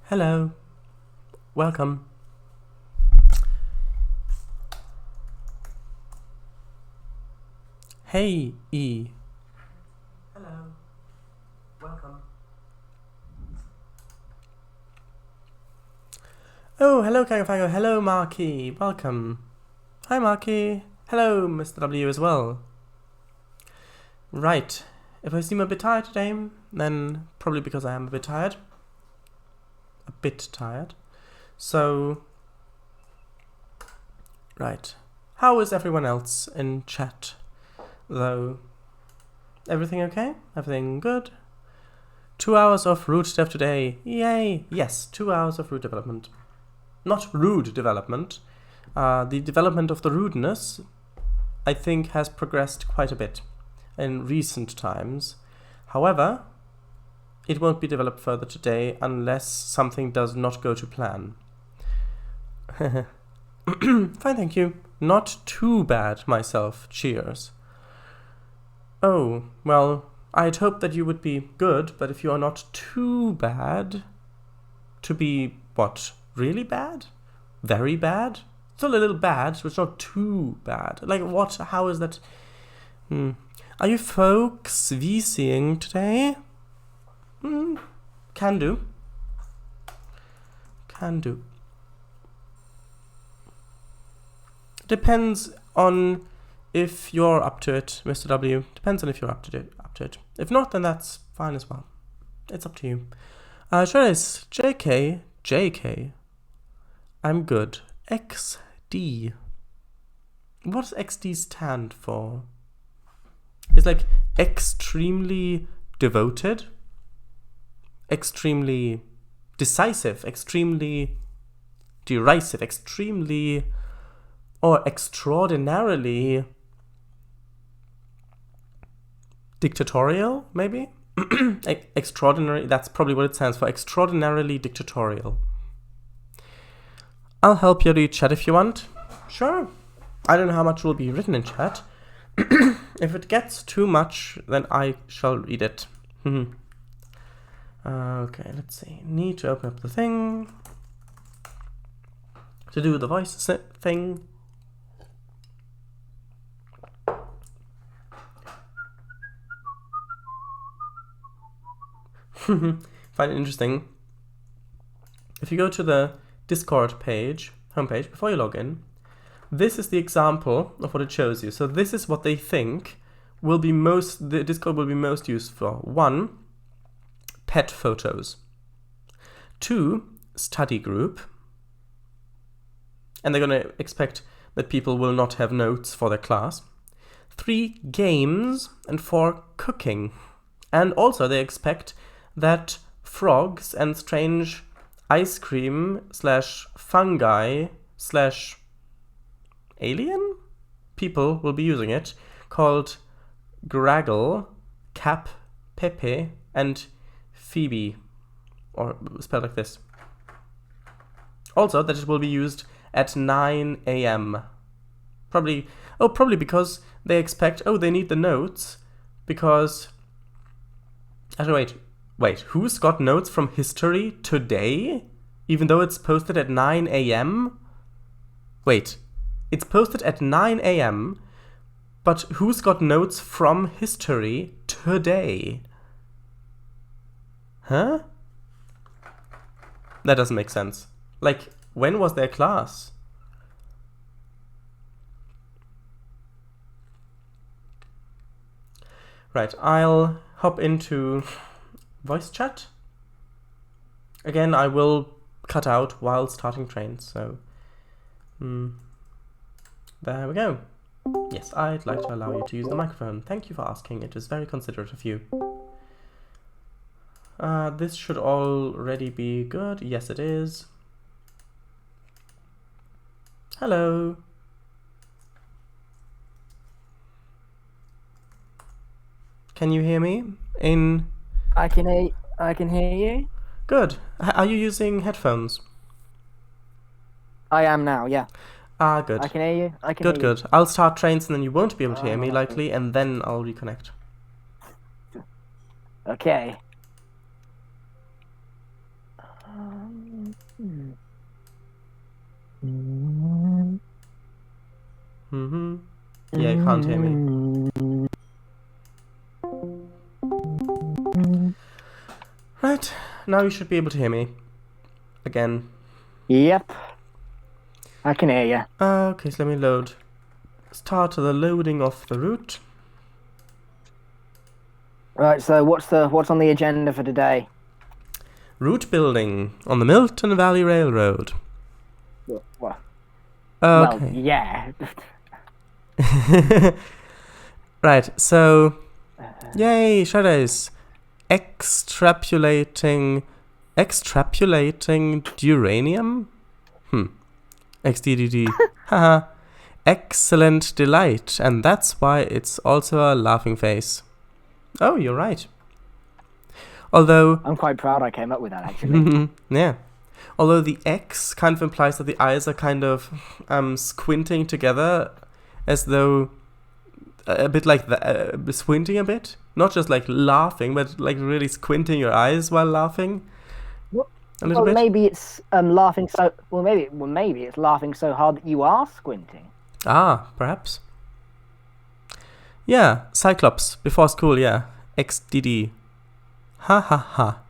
Hello. Welcome. Hey, E. Hello. Welcome. Oh, hello, Kagafago. Hello, Marky. Welcome. Hi, Marky. Hello, Mr. W as well. Right. If I seem a bit tired today, then probably because I am a bit tired. A bit tired. So, right. How is everyone else in chat, though? Everything okay? Everything good? 2 hours of root dev today. Yay! Yes, 2 hours of root development. Not rude development. The development of the rudeness, I think, has progressed quite a bit in recent times. However, it won't be developed further today unless something does not go to plan. Fine, thank you. Not too bad myself. Cheers. Oh, well, I'd hoped that you would be good, but if you are not too bad, to be, what, really bad? Very bad? Still a little bad, so it's not too bad. Like, what? How is that? Are you folks VCing today? Can do. Can do. Depends on if you're up to it, Mr. W. Depends on if you're up to it. If not, then that's fine as well. It's up to you. Trainz, JK. I'm good. XD. What does XD stand for? It's like extremely devoted, extremely decisive, extremely derisive, extremely or extraordinarily dictatorial, maybe? Extraordinary, that's probably what it stands for. Extraordinarily dictatorial. I'll help you read chat if you want. Sure. I don't know how much will be written in chat. If it gets too much, then I shall read it. Okay, let's see. Need to open up the thing. To do the voice thing. Find it interesting. If you go to the Discord page, homepage, before you log in, this is the example of what it shows you. So this is what they think will be the Discord will be most used for. 1, pet photos. 2, study group. And they're going to expect that people will not have notes for their class. 3, games. And 4, cooking. And also they expect that frogs and strange ice cream / fungi / alien people will be using it, called Graggle, Cap, Pepe, and Phoebe, or spelled like this. Also, that it will be used at 9 a.m. Probably because they expect, they need the notes, because... Actually, wait, who's got notes from history today? Even though it's posted at 9 a.m.? Wait, it's posted at 9 a.m., but who's got notes from history today? Huh? That doesn't make sense. Like, when was their class? Right, I'll hop into voice chat. Again, I will cut out while starting Trainz, so... there we go. Yes, I'd like to allow you to use the microphone. Thank you for asking. It is very considerate of you. This should already be good. Yes, it is. Hello. Can you hear me? I can hear you. Good. Are you using headphones? I am now, yeah. Good. I can hear you. Good. I'll start Trainz and then you won't be able to hear me likely, and then I'll reconnect. Okay. Mm-hmm. Yeah, you can't hear me. Right, now you should be able to hear me. Again. Yep. I can hear you. Okay, so let me load. Start the loading of the route. Right, so what's on the agenda for today? Route building on the Milton Valley Railroad. Well, Okay. yeah. Right, so... Yay, shadows. Extrapolating duranium? XDDD. Haha. Excellent delight, and that's why it's also a laughing face. Oh, you're right. Although... I'm quite proud I came up with that, actually. Yeah. Although the X kind of implies that the eyes are kind of squinting together, as though... a bit like squinting a bit. Not just like laughing, but like really squinting your eyes while laughing. A little bit. Maybe it's laughing so... maybe it's laughing so hard that you are squinting. Ah, perhaps. Yeah, Cyclops, before school, yeah. XDD. Ha ha ha.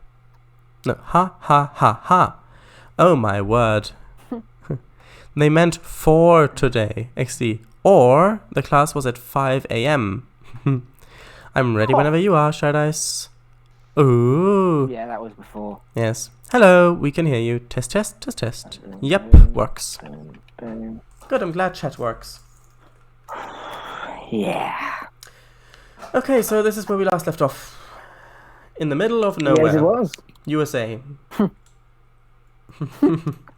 No, ha ha ha ha. Oh my word. They meant for today, XD. Or the class was at 5 a.m. I'm ready whenever you are, Shadice. Ooh. Yeah, that was before. Yes. Hello, we can hear you. Test, test, test, test. Yep, works. Good, I'm glad chat works. Yeah. Okay, so this is where we last left off. In the middle of nowhere. Yes, it was. USA.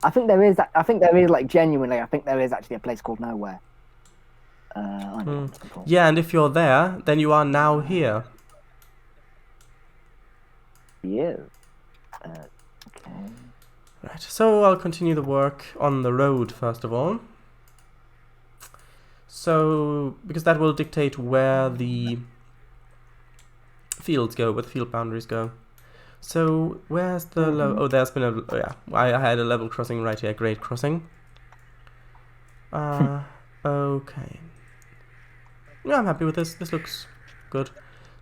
I think there is like genuinely. I think there is actually a place called Nowhere. I know what I'm looking for. Yeah, and if you're there, then you are now here. Yeah. Okay. Right, so I'll continue the work on the road first of all. So, because that will dictate where the fields go, where the field boundaries go. So, where's the oh, there's been a... Oh, yeah, I had a level crossing right here, grade crossing. Okay. Yeah, I'm happy with this. This looks good.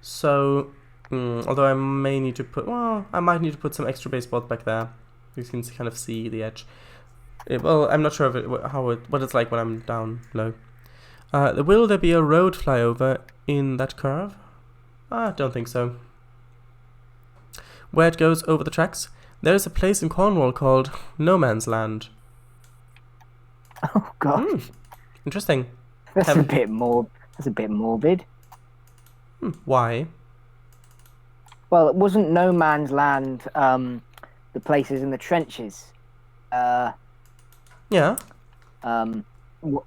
So, although I may need to put... Well, I might need to put some extra baseboards back there. You can kind of see the edge. Well, I'm not sure if what it's like when I'm down low. Will there be a road flyover in that curve? I don't think so. Where it goes over the tracks, there is a place in Cornwall called No Man's Land. Oh God. Interesting. That's a bit morbid. Why? Well, it wasn't No Man's Land. The places in the trenches. Yeah.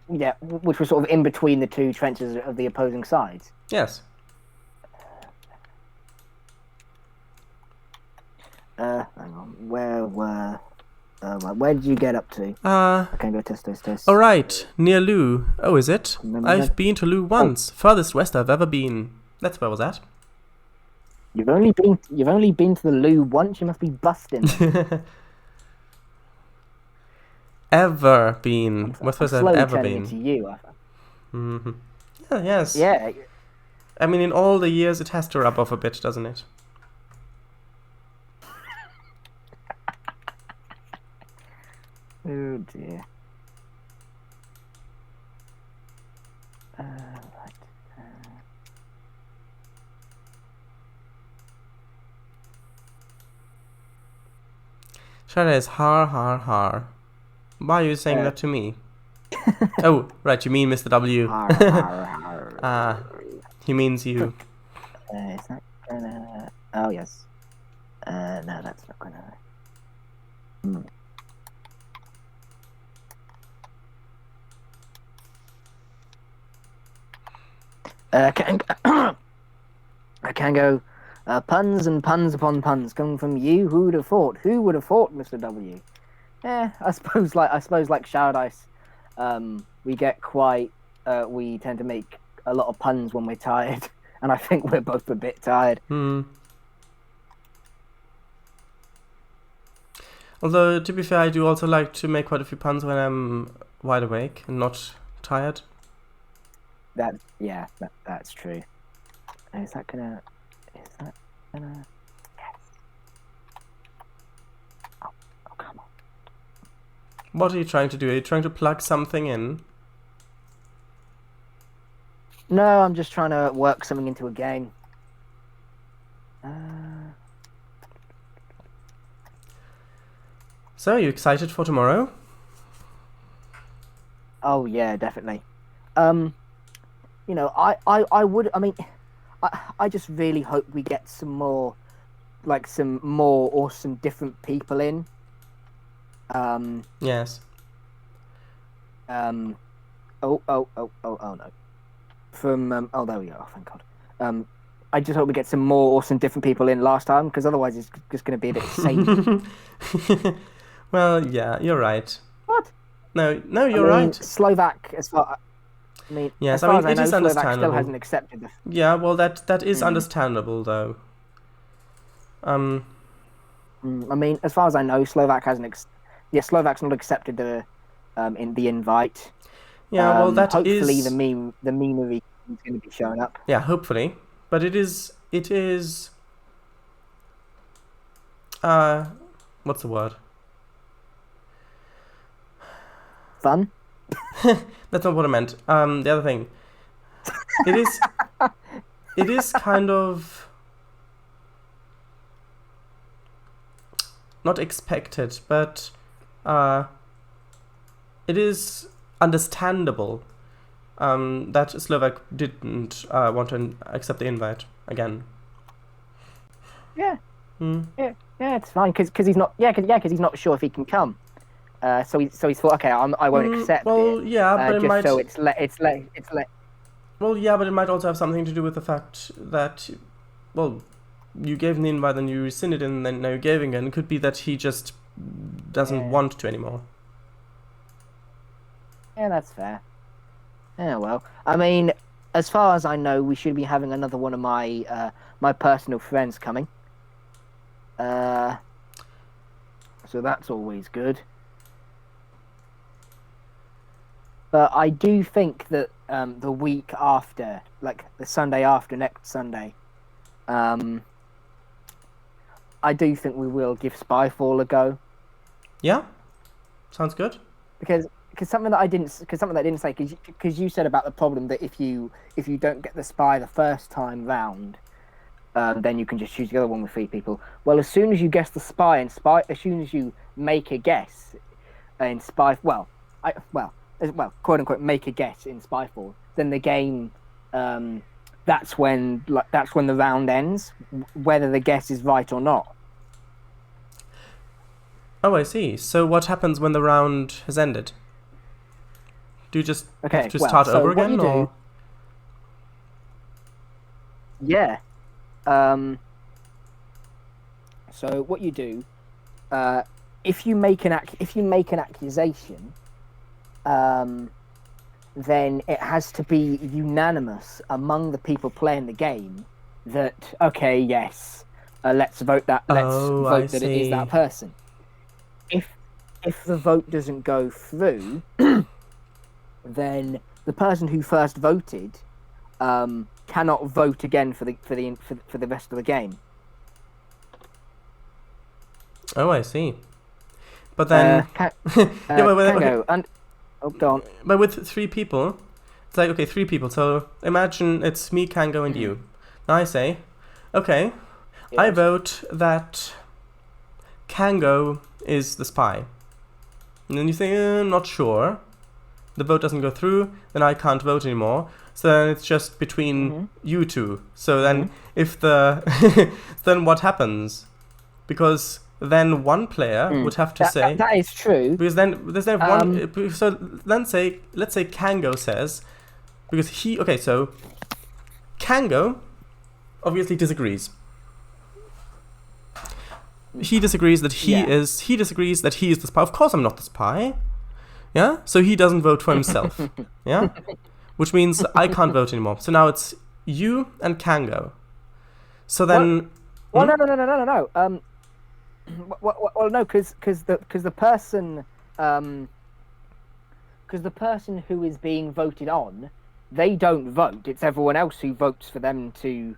Yeah, which was sort of in between the two trenches of the opposing sides. Yes. Hang on. Where did you get up to? Okay, go test. Alright, near Lou. Oh, is it? I've been to Lou once. Furthest west I've ever been. That's where I was at. You've only been to the loo once. You must be busting. Ever been? What's first I've ever been? To you. Mm-hmm. Yeah, yes. Yeah. I mean, in all the years, it has to rub off a bit, doesn't it? Oh dear. Shada is har har har. Why are you saying that to me? Oh, right, you mean Mr. W. Har, har, har. He means you. Is that gonna... Oh, yes. No, that's not gonna... I can go puns and puns upon puns coming from you. Who would have thought? Who would have thought, Mr. W? I suppose like Showdice, we get quite we tend to make a lot of puns when we're tired, and I think we're both a bit tired. Although, to be fair, I do also like to make quite a few puns when I'm wide awake and not tired. That's true. Is that gonna? Yes. Oh, come on. What are you trying to do? Are you trying to plug something in? No, I'm just trying to work something into a game. So, are you excited for tomorrow? Oh yeah, definitely. You know, I would. I mean, I just really hope we get some more or some different people in. Yes. Oh no. From oh, there we go. Oh, thank God. I just hope we get some more or some different people in last time, because otherwise it's just going to be a bit samey. Well, yeah, you're right. What? No, you're I mean, right. Slovak, as far Yes, as far as I it know, is Slovak understandable. still hasn't accepted the. Yeah, well, that is understandable, though. I mean, as far as I know, Slovak hasn't. Slovak's not accepted the in the invite. Yeah, well, that hopefully is. the memery is going to be showing up. Yeah, hopefully, but it is. What's the word? Fun. That's not what I meant. The other thing. It is. It is kind of not expected, but it is understandable that Slovak didn't want to accept the invite again. Yeah. Yeah, it's fine because he's not. Because he's not sure if he can come. So he's thought, okay, I won't accept it. Well, yeah, but it just might. so it's let. Well, yeah, but it might also have something to do with the fact that, well, you gave him the invite, then you rescinded it, and then now you're giving it. And it could be that he just doesn't want to anymore. Yeah, that's fair. Yeah, well, I mean, as far as I know, we should be having another one of my my personal friends coming. So that's always good. But I do think that the week after, like the Sunday after next Sunday, I do think we will give Spyfall a go. Yeah, sounds good. Because something that I didn't say, because you said about the problem that if you don't get the spy the first time round, then you can just choose the other one with 3 people. Well, as soon as you guess the spy as soon as you make a guess in quote unquote make a guess in Spyfall, then the game, that's when the round ends, whether the guess is right or not. Oh, I see. So what happens when the round has ended? Do you just have to start over again, or? Yeah. So what you do, if you make an accusation, then it has to be unanimous among the people playing the game that okay, yes, let's vote that. Let's vote that it is that person. If the vote doesn't go through, then the person who first voted cannot vote again for the rest of the game. Oh, I see. But then, go on. But with 3 people, it's like, okay, 3 people. So imagine it's me, Kango, and you. Now I say, okay, yes. I vote that Kango is the spy. And then you say, not sure. The vote doesn't go through, then I can't vote anymore. So then it's just between you 2. So then if then what happens? Because then one player would have to say that is true. Because then there's no one. So let's say Kango says, because so Kango obviously disagrees. He disagrees that he disagrees that he is the spy. Of course, I'm not the spy. Yeah, so he doesn't vote for himself. Yeah, which means I can't vote anymore. So now it's you and Kango. So then, no. Well, no, because the person who is being voted on, they don't vote. It's everyone else who votes for them to.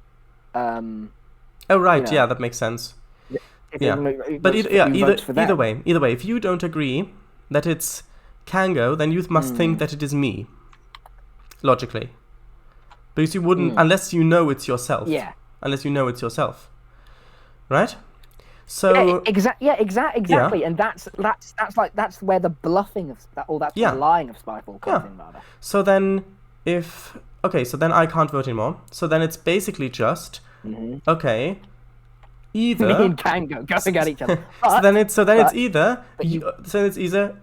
Oh right, You know, yeah, that makes sense. If Yeah, it but votes either, who votes for them. either way, if you don't agree that it's Kango, then you must think that it is me. Logically, because you wouldn't unless you know it's yourself. Yeah. Unless you know it's yourself, right? So Exactly, and that's where the bluffing of that, or that's where the lying of Spyfall comes in, rather. So then, so then I can't vote anymore. So then it's basically just okay. Either me and Kango going at each other. so then it's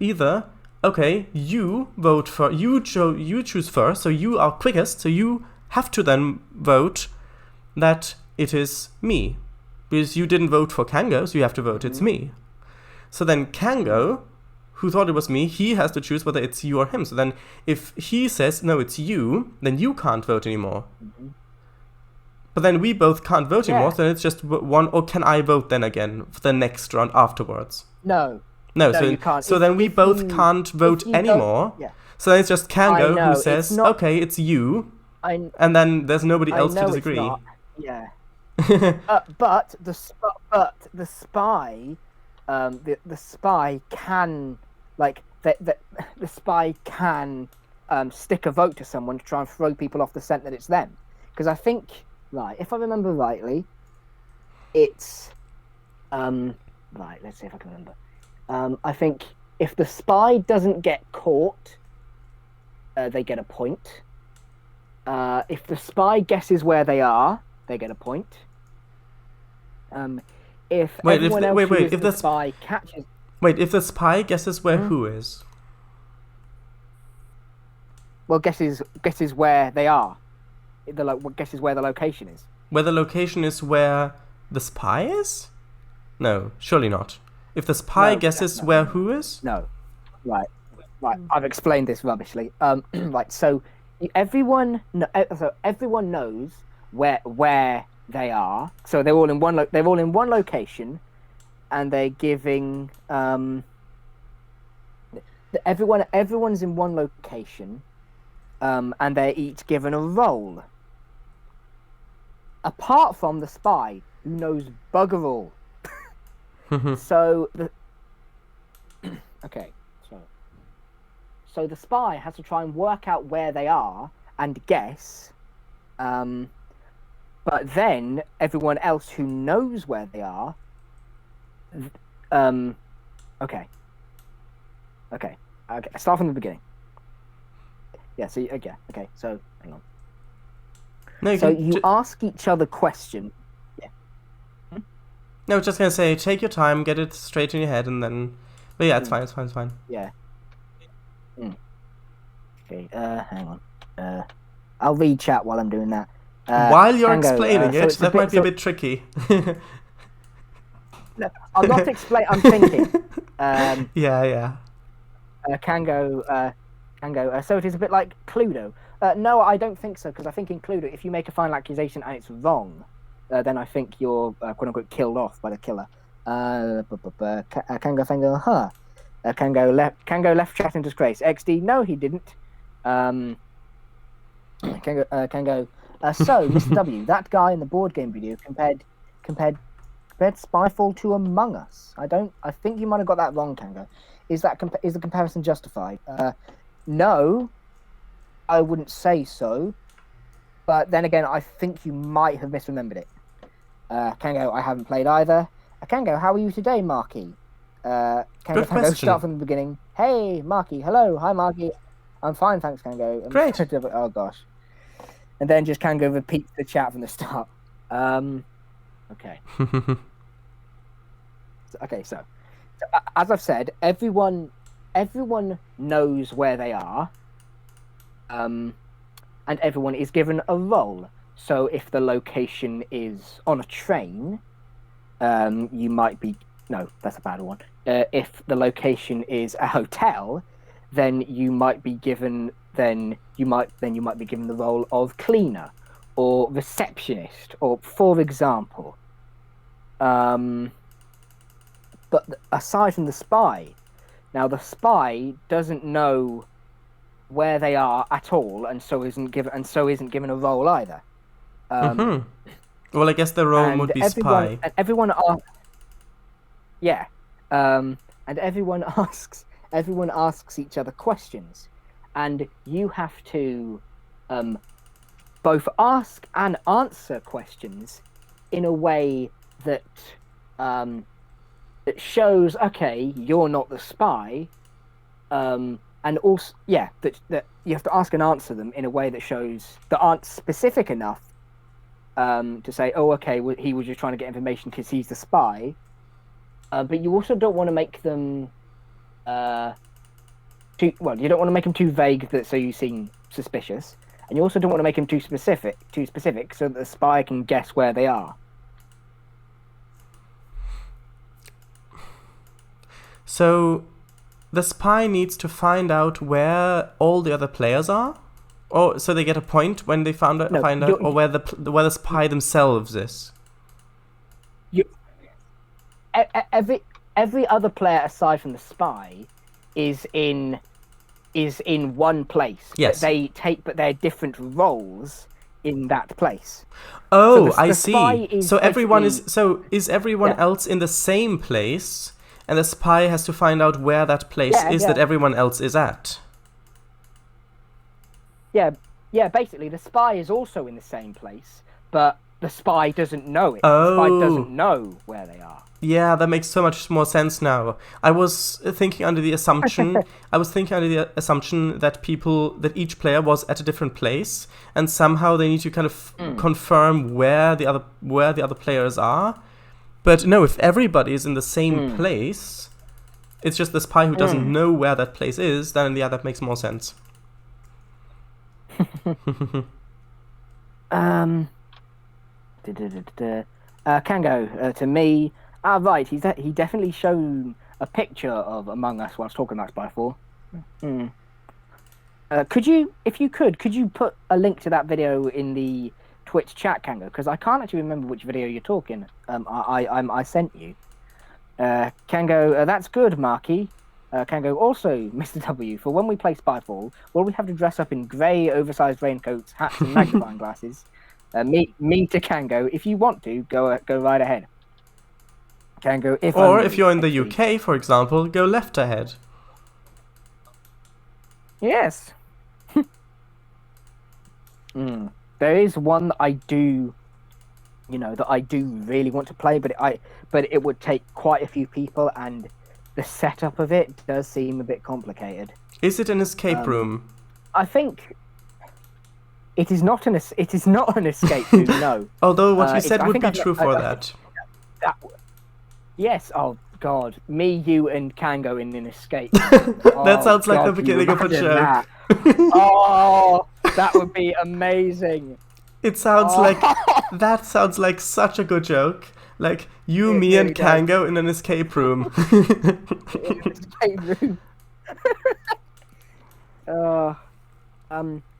either okay, you vote for you choose first, so you are quickest, so you have to then vote that it is me. Because you didn't vote for Kango, so you have to vote it's me. So then Kango, who thought it was me, he has to choose whether it's you or him. So then if he says, no, it's you, then you can't vote anymore. But then we both can't vote anymore, so then it's just one, or can I vote then again for the next round afterwards? No, so you can't. So then we both can't vote anymore. So then it's just Kango who says, okay, it's you. And then there's nobody else to disagree. It's not. Yeah. But the spy, the spy can the spy can stick a vote to someone to try and throw people off the scent that it's them. Because I think, if I remember rightly, it's right. Let's see if I can remember. I think if the spy doesn't get caught, they get a point. If the spy guesses where they are, they get a point. If the spy catches. Wait, if the spy guesses where who is? Well, guesses where they are. Guesses where the location is. Where the location is where the spy is? No, surely not. If the spy guesses where who is? No. Right. I've explained this rubbishly. Right. So everyone knows where they are. So they're all in one location, and they're giving everyone's in one location, and they're each given a role. Apart from the spy, who knows bugger all. So so the spy has to try and work out where they are and guess. But then everyone else who knows where they are. Okay. Start from the beginning. Yeah. So okay. So hang on. No, you ask each other questions. Yeah. No, I was just gonna say, take your time, get it straight in your head, and then. But yeah, it's fine. It's fine. Yeah. Okay. Hang on. I'll read chat while I'm doing that. While you're explaining it, that might be a bit tricky. No, I'm not explaining. I'm thinking. Yeah. Kango. So it is a bit like Cluedo. No, I don't think so, because I think in Cluedo, if you make a final accusation and it's wrong, then I think you're quote unquote killed off by the killer. Kango, Kango left chat in disgrace. XD, no, he didn't. Kango. So, Mr. W, that guy in the board game video compared Spyfall to Among Us. I think you might have got that wrong, Kango. Is the comparison justified? No, I wouldn't say so. But then again, I think you might have misremembered it. Kango, I haven't played either. Kango, how are you today, Marky? Kango, start from the beginning. Hey, Marky. Hello. Hi, Marky. I'm fine, thanks, Kango. Great. Oh, gosh. And then just Kango repeats the chat from the start. Okay. So as I've said, everyone knows where they are. And everyone is given a role. So if the location is on a train, you might be... No, that's a bad one. If the location is a hotel, then you might be given... Then you might be given the role of cleaner or receptionist, or for example, But aside from the spy, now the spy doesn't know where they are at all, and so isn't given a role either. Well, I guess the role would be spy. And everyone asks, yeah, and everyone asks each other questions, and you have to both ask and answer questions in a way that that shows, okay, you're not the spy, and also, yeah, that you have to ask and answer them in a way that shows that aren't specific enough to say, oh, okay, he was just trying to get information because he's the spy. But you also don't want to make them you don't want to make them too vague so you seem suspicious, and you also don't want to make them too specific so that the spy can guess where they are. So the spy needs to find out where all the other players are, or so they get a point when they find out, or where the spy themselves is. Every other player aside from the spy is in one place. Yes. But they're different roles in that place. Oh, I see. So everyone is everyone else in the same place, and the spy has to find out where that place is that everyone else is at. Yeah, basically the spy is also in the same place, but the spy doesn't know it. The spy doesn't know where they are. Yeah, that makes so much more sense now. I was thinking under the assumption that each player was at a different place, and somehow they need to kind of confirm where the other players are. But no, if everybody is in the same place, it's just the spy who doesn't know where that place is, then yeah, that makes more sense. Kango, to me, right, he definitely showed a picture of Among Us whilst talking about Spy 4. Could you put a link to that video in the Twitch chat, Kango? Because I can't actually remember which video you're talking. I sent you. Kango, that's good, Marky. Kango, also, Mr. W, for when we play Spyfall, will we have to dress up in grey, oversized raincoats, hats, and magnifying glasses? Me to Kango, if you want to, go right ahead. Kango, if you're in the UK, for example, go left ahead. Yes. There is one that I do really want to play, but it would take quite a few people, and the setup of it does seem a bit complicated. Is it an escape room? I think it is not an escape room. No. Although what you said would be true for that. Yes. Oh God, me, you, and Kango in an escape. That sounds like the beginning of a joke. Oh, that would be amazing. It sounds that sounds like such a good joke. Like you, me, and Kango in an escape room.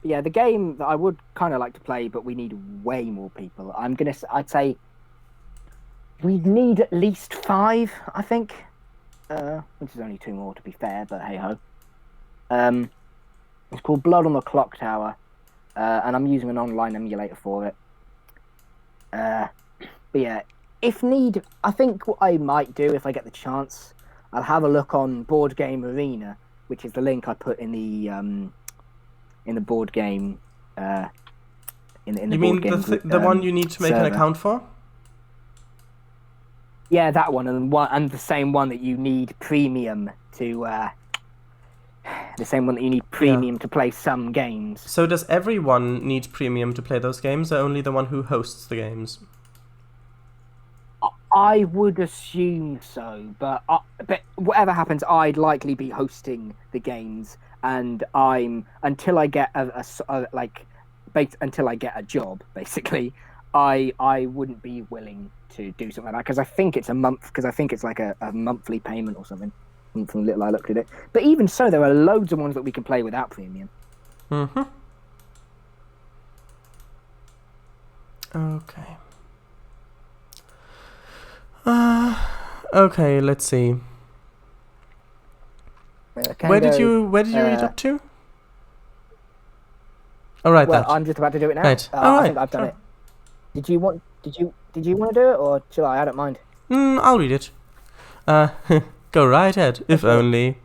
Yeah, the game that I would kind of like to play, but we need way more people. I'd say we need at least 5, I think. Which is only 2 more to be fair, but hey ho. It's called Blood on the Clock Tower, and I'm using an online emulator for it. But yeah, if need, I think what I might do if I get the chance, I'll have a look on Board Game Arena, which is the link I put in the board game. You mean the one you need to make an account for? Yeah, that one, and the same one that you need premium to. The same one that you need premium to play some games. So does everyone need premium to play those games, or only the one who hosts the games? I would assume so, but whatever happens, I'd likely be hosting the games, and until I get until I get a job, basically, I wouldn't be willing to do something like that, because I think it's a month, because I think it's like a monthly payment or something. From little I looked at it, but even so, there are loads of ones that we can play without premium. Okay. Okay, let's see. Where did you read it up to? Oh, right, Well, that. I'm just about to do it now. Right. I think I've done it. Did you want to do it, or shall I? I don't mind. I'll read it. Go right ahead, if only.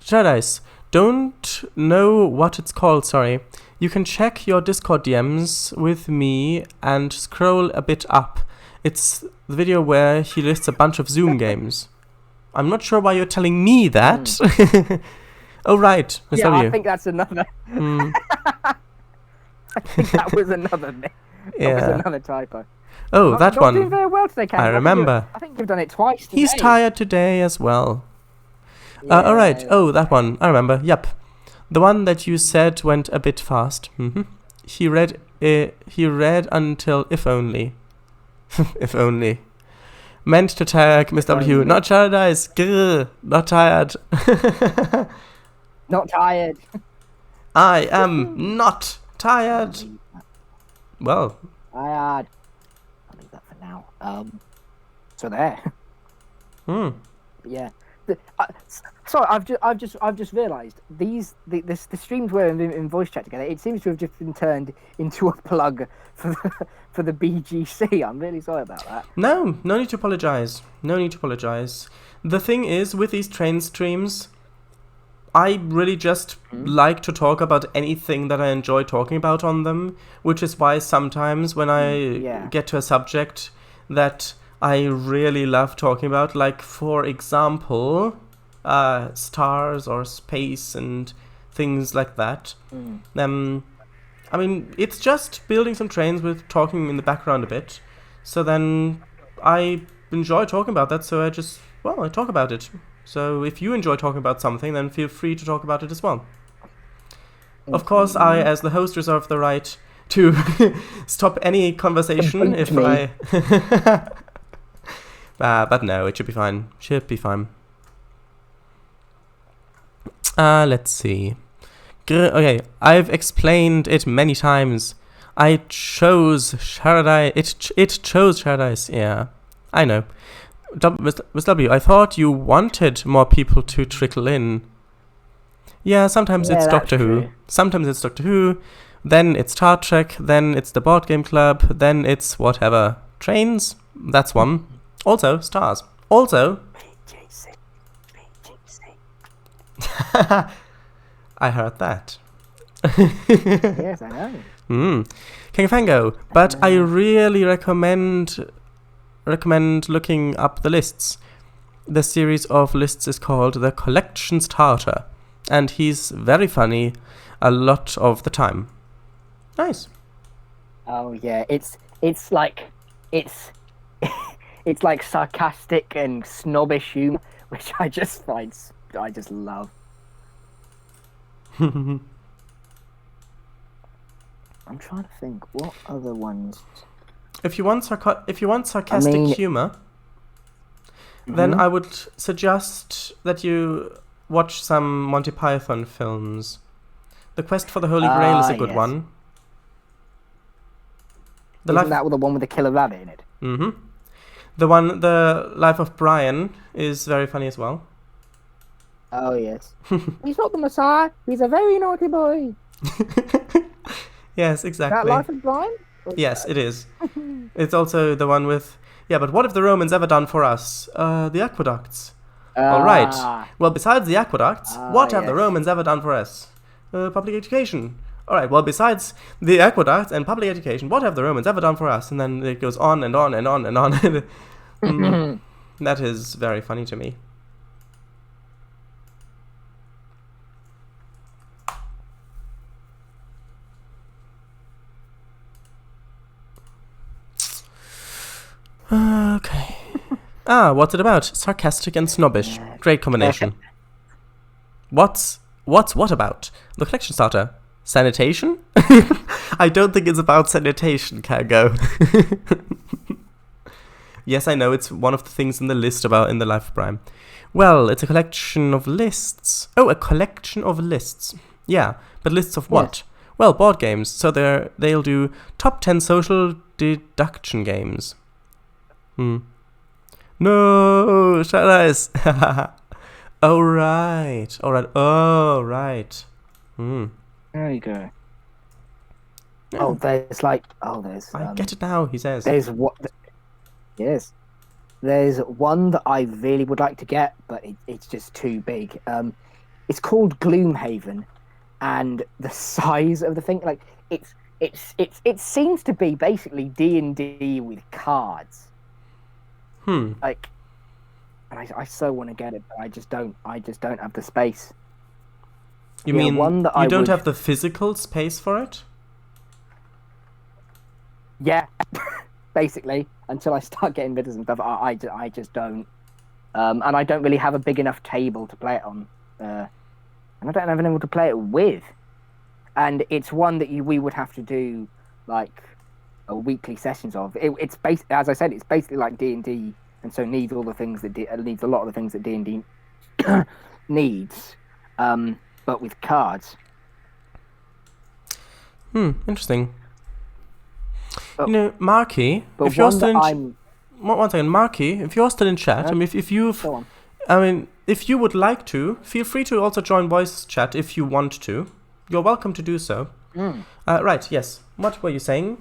Paradise. Don't know what it's called, sorry. You can check your Discord DMs with me and scroll a bit up. It's the video where he lists a bunch of Zoom games. I'm not sure why you're telling me that. Oh, right. Miss Yeah, W. I think that's another. I think that was another. That was another typo. Oh, that one. Doing very well today, Cam. I remember. I think you've done it twice today. He's tired today as well. Yeah, alright. Oh, that one. I remember. Yep. The one that you said went a bit fast. He read until if only. If only. Meant to tag Miss W. Not Paradise. Grr. Not tired. Not tired. I am not tired. Well. I'll leave that for now. So there. Yeah. Sorry, I've just realised the streams were in voice chat together. It seems to have just been turned into a plug for the BGC. I'm really sorry about that. No need to apologise. No need to apologise. The thing is, with these Trainz streams, I really just like to talk about anything that I enjoy talking about on them, which is why sometimes when I get to a subject that I really love talking about, like, for example, stars or space and things like that. I mean, it's just building some trains with talking in the background a bit. So then I enjoy talking about that, so I talk about it. So if you enjoy talking about something, then feel free to talk about it as well. Of course, I, as the host, reserve the right to stop any conversation if I... but no, it should be fine. Should be fine. Let's see. Okay, I've explained it many times. I chose Paradise. It chose Paradise. Yeah, I know. Miss W, I thought you wanted more people to trickle in. Yeah, sometimes it's Doctor Who. Sometimes it's Doctor Who. Then it's Star Trek. Then it's the Board Game Club. Then it's whatever. Trainz. That's one. Also, stars. Also... I heard that. Yes, I know. King Fango. But I really recommend looking up the lists. The series of lists is called The Collection Starter. And he's very funny a lot of the time. Nice. Oh, yeah. It's like sarcastic and snobbish humor, which I just love. I'm trying to think what other ones. If you want sarcastic humor, then I would suggest that you watch some Monty Python films. The Quest for the Holy Grail is a good one. Isn't that the one with the killer rabbit in it? The Life of Brian is very funny as well. Oh, yes. He's not the Messiah. He's a very naughty boy. Yes, exactly. That Life of Brian? Yes, it is. It's also the one with... Yeah, but what have the Romans ever done for us? The aqueducts. All right. Well, besides the aqueducts, what have the Romans ever done for us? Public education. All right, well, besides the aqueducts and public education, what have the Romans ever done for us? And then it goes on and on and on and on. That is very funny to me. Okay. What's it about? Sarcastic and snobbish. Great combination. What's what about? The Collection Starter. Sanitation? I don't think it's about sanitation, Cargo. Yes, I know, it's one of the things in the list about in the Life of Brian. Well, it's a collection of lists. Oh, a collection of lists. Yeah, but lists of what? Yes. Well, board games. So they'll do top 10 social deduction games. No, shut eyes. Oh, right. All right. Oh, right. Hmm. There you go. Yeah, Oh, there's I get it now, he says. there's what? Yes, there's one that I really would like to get, but it's just too big. It's called Gloomhaven, and the size of the thing, like it seems to be basically D&D with cards. Like, and I so want to get it, but I just don't have the space. You Yeah, mean one that you I don't would- have the physical space for it? Yeah, basically, until I start getting rid of some stuff, I just don't. And I don't really have a big enough table to play it on, and I don't have anyone to play it with. And it's one that we would have to do like a weekly sessions of. It's as I said, it's basically like D&D, and so needs all the things that needs a lot of the things that D&D needs, but with cards. Interesting. But- You know, Marky, But if you're one still that in one second, Marky, if you're still in chat, I mean, if you've, Go on. I mean, if you would like to, feel free to also join voice chat if you want to. You're welcome to do so. Right, yes. What were you saying?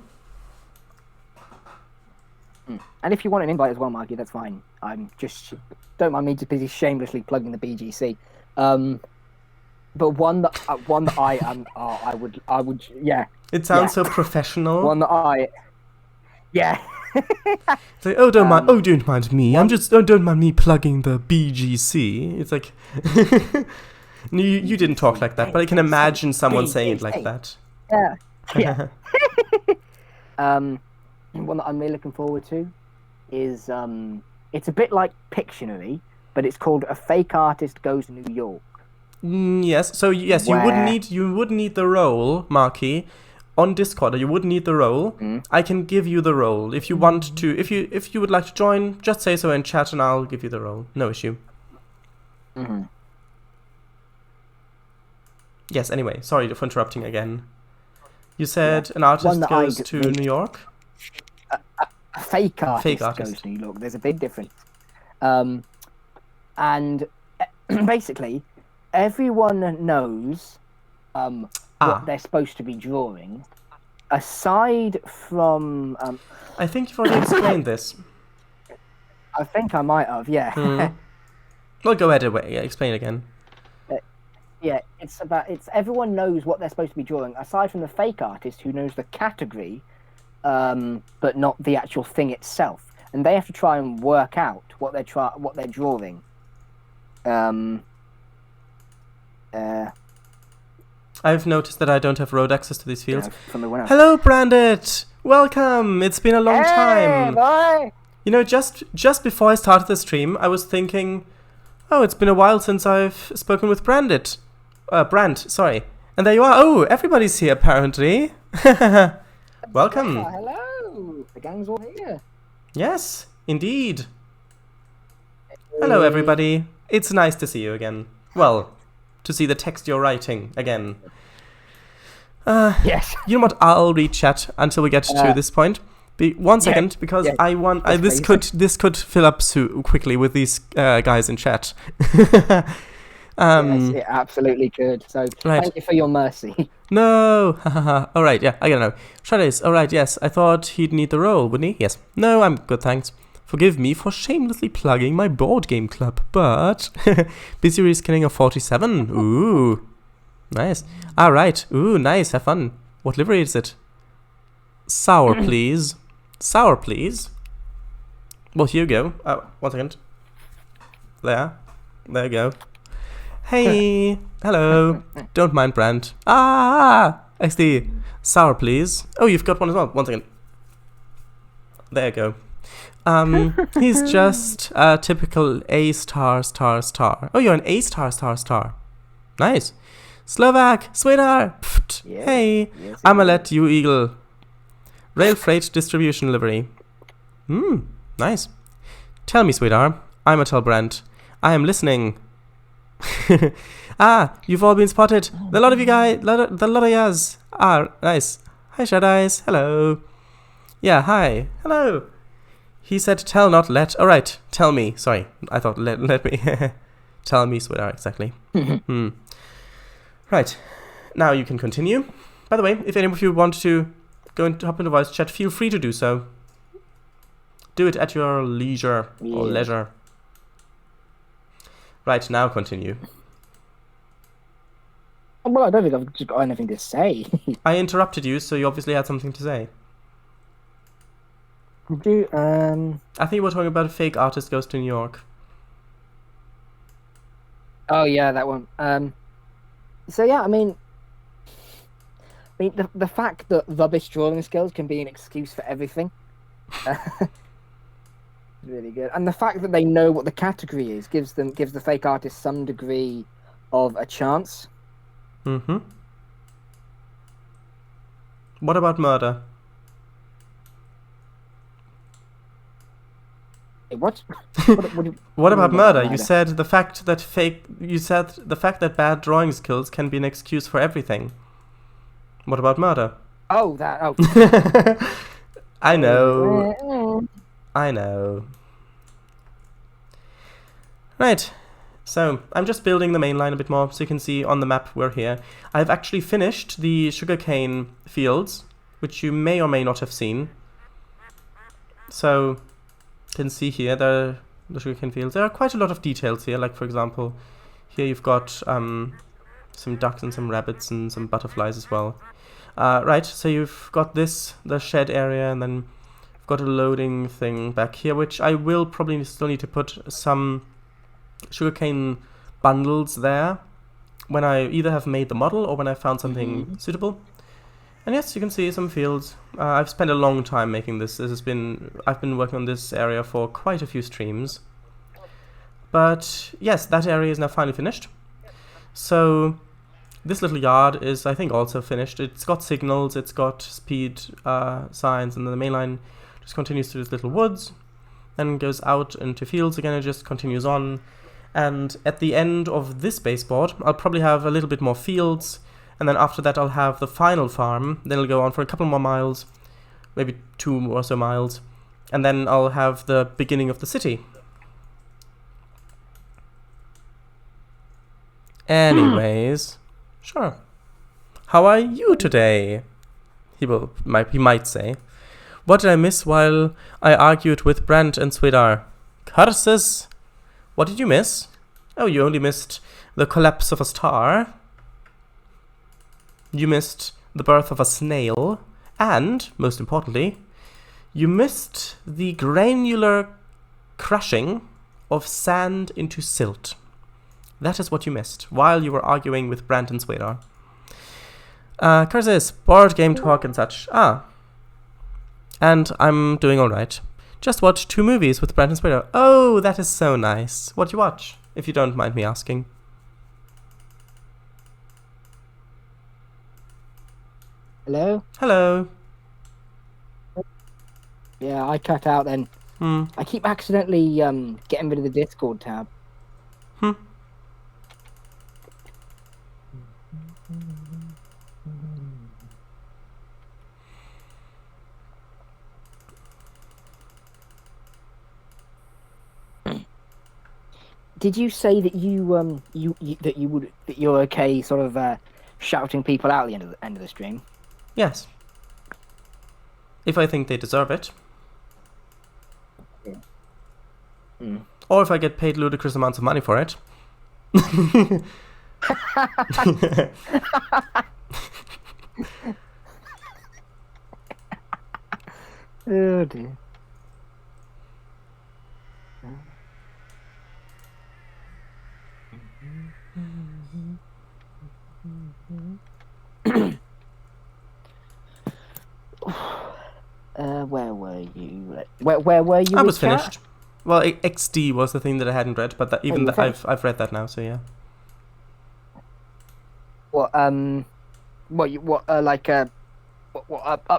And if you want an invite as well, Marky, that's fine. I'm just don't mind me just busy shamelessly plugging the BGC. But one that I am, I would, yeah. It sounds Yeah. so professional. One that yeah. It's like, oh, don't mind me. Don't mind me plugging the BGC. It's like, you didn't talk like that, but I can imagine someone saying it like that. Yeah. Yeah. One that I'm really looking forward to is it's a bit like Pictionary, but it's called A Fake Artist Goes to New York. Yes. So yes, you would need the role, Marky, on Discord. You would need the role. I can give you the role if you want to. If you would like to join, just say so in chat, and I'll give you the role. No issue. Yes. Anyway, sorry for interrupting again. You said an artist goes to New York. A fake artist goes to New York. There's a big difference. And basically, everyone knows what they're supposed to be drawing, aside from... I think you've already explained this. I think I might have, yeah. Well, go ahead anyway. Yeah, explain again. Yeah, it's everyone knows what they're supposed to be drawing, aside from the fake artist who knows the category, but not the actual thing itself, and they have to try and work out what they're drawing. I've noticed that I don't have road access to these fields. Yeah, hello, Brandit! Welcome! It's been a long time. Bye. You know, just before I started the stream, I was thinking, oh, it's been a while since I've spoken with Brandit. Brand, sorry. And there you are. Oh, everybody's here, apparently. Welcome. Oh, hello. The gang's all here. Yes, indeed. Hello, everybody. It's nice to see you again. Well, to see the text you're writing again. Yes. You know what? I'll read chat until we get to this point. One second, because I want. This could fill up so quickly with these guys in chat. Yes, it absolutely could. So thank you for your mercy. No. All right. Yeah, I don't know. Shadows. All right. Yes, I thought he'd need the role, wouldn't he? Yes. No, I'm good. Thanks. Forgive me for shamelessly plugging my board game club, but busy reskinning of 47. Ooh, nice. All right. Ooh, nice. Have fun. What livery is it? Sour, please. Sour, please. Well, here you go. 1 second. There you go. Hey, hello. Don't mind, Brand. XD. Sour, please. Oh, you've got one as well. 1 second. There you go. He's just a typical A star. Oh, you're an A star. Nice. Slovak, sweetheart. Yeah. Hey, Yes, Amulet, you eagle. Rail freight distribution livery. Nice. Tell me, sweetheart. I'm a Brand. I am listening. You've all been spotted. The lot of you guys, the lot of yas. Nice. Hi, Shadows. Hello. Yeah, hi. Hello. He said, tell, not let. All right, tell me. Sorry, I thought let me. Tell me, sweetheart, exactly. Right, now you can continue. By the way, if any of you want to go and hop into voice chat, feel free to do so. Do it at your leisure or leisure. Right, now continue. Well, I don't think I've just got anything to say. I interrupted you, so you obviously had something to say. Did you? I think we're talking about a fake artist goes to New York. Oh yeah, that one. So yeah, I mean, the fact that rubbish drawing skills can be an excuse for everything, is really good. And the fact that they know what the category is gives the fake artist some degree of a chance. Mm-hmm. What about murder? What? What about murder? You said the fact that bad drawing skills can be an excuse for everything. What about murder? Oh, that. Oh. I know. I know. Right. So I'm just building the main line a bit more, so you can see on the map we're here. I've actually finished the sugarcane fields, which you may or may not have seen. So you can see here the sugarcane fields. There are quite a lot of details here. Like for example, here you've got some ducks and some rabbits and some butterflies as well. Right. So you've got the shed area, and then you've got a loading thing back here, which I will probably still need to put some sugarcane bundles there when I either have made the model or when I found something suitable. And yes, you can see some fields. I've spent a long time making this. I've been working on this area for quite a few streams. But yes, that area is now finally finished. So this little yard is, I think, also finished. It's got signals, it's got speed signs, and then the main line just continues through these little woods and goes out into fields again. It just continues on. And at the end of this baseboard, I'll probably have a little bit more fields, and then after that I'll have the final farm. Then it'll go on for a couple more miles, maybe 2 or so miles, and then I'll have the beginning of the city. Anyways, sure. How are you today? He might say. What did I miss while I argued with Brent and Swidar? Curses! What did you miss? Oh, you only missed the collapse of a star. You missed the birth of a snail. And, most importantly, you missed the granular crushing of sand into silt. That is what you missed while you were arguing with Brant and Swadar. Curses, board game talk and such. And I'm doing alright. Just watched 2 movies with Brant and Swadar. Oh, that is so nice. What'd you watch, if you don't mind me asking? Hello? Hello. Yeah, I cut out then. I keep accidentally getting rid of the Discord tab. Did you say that you're okay sort of shouting people out at the end of the stream? Yes. If I think they deserve it. Yeah. Or if I get paid ludicrous amounts of money for it. Oh dear. Where were you? Where were you? I was finished. Well, XD was the thing that I hadn't read, but I've read that now, so yeah. What up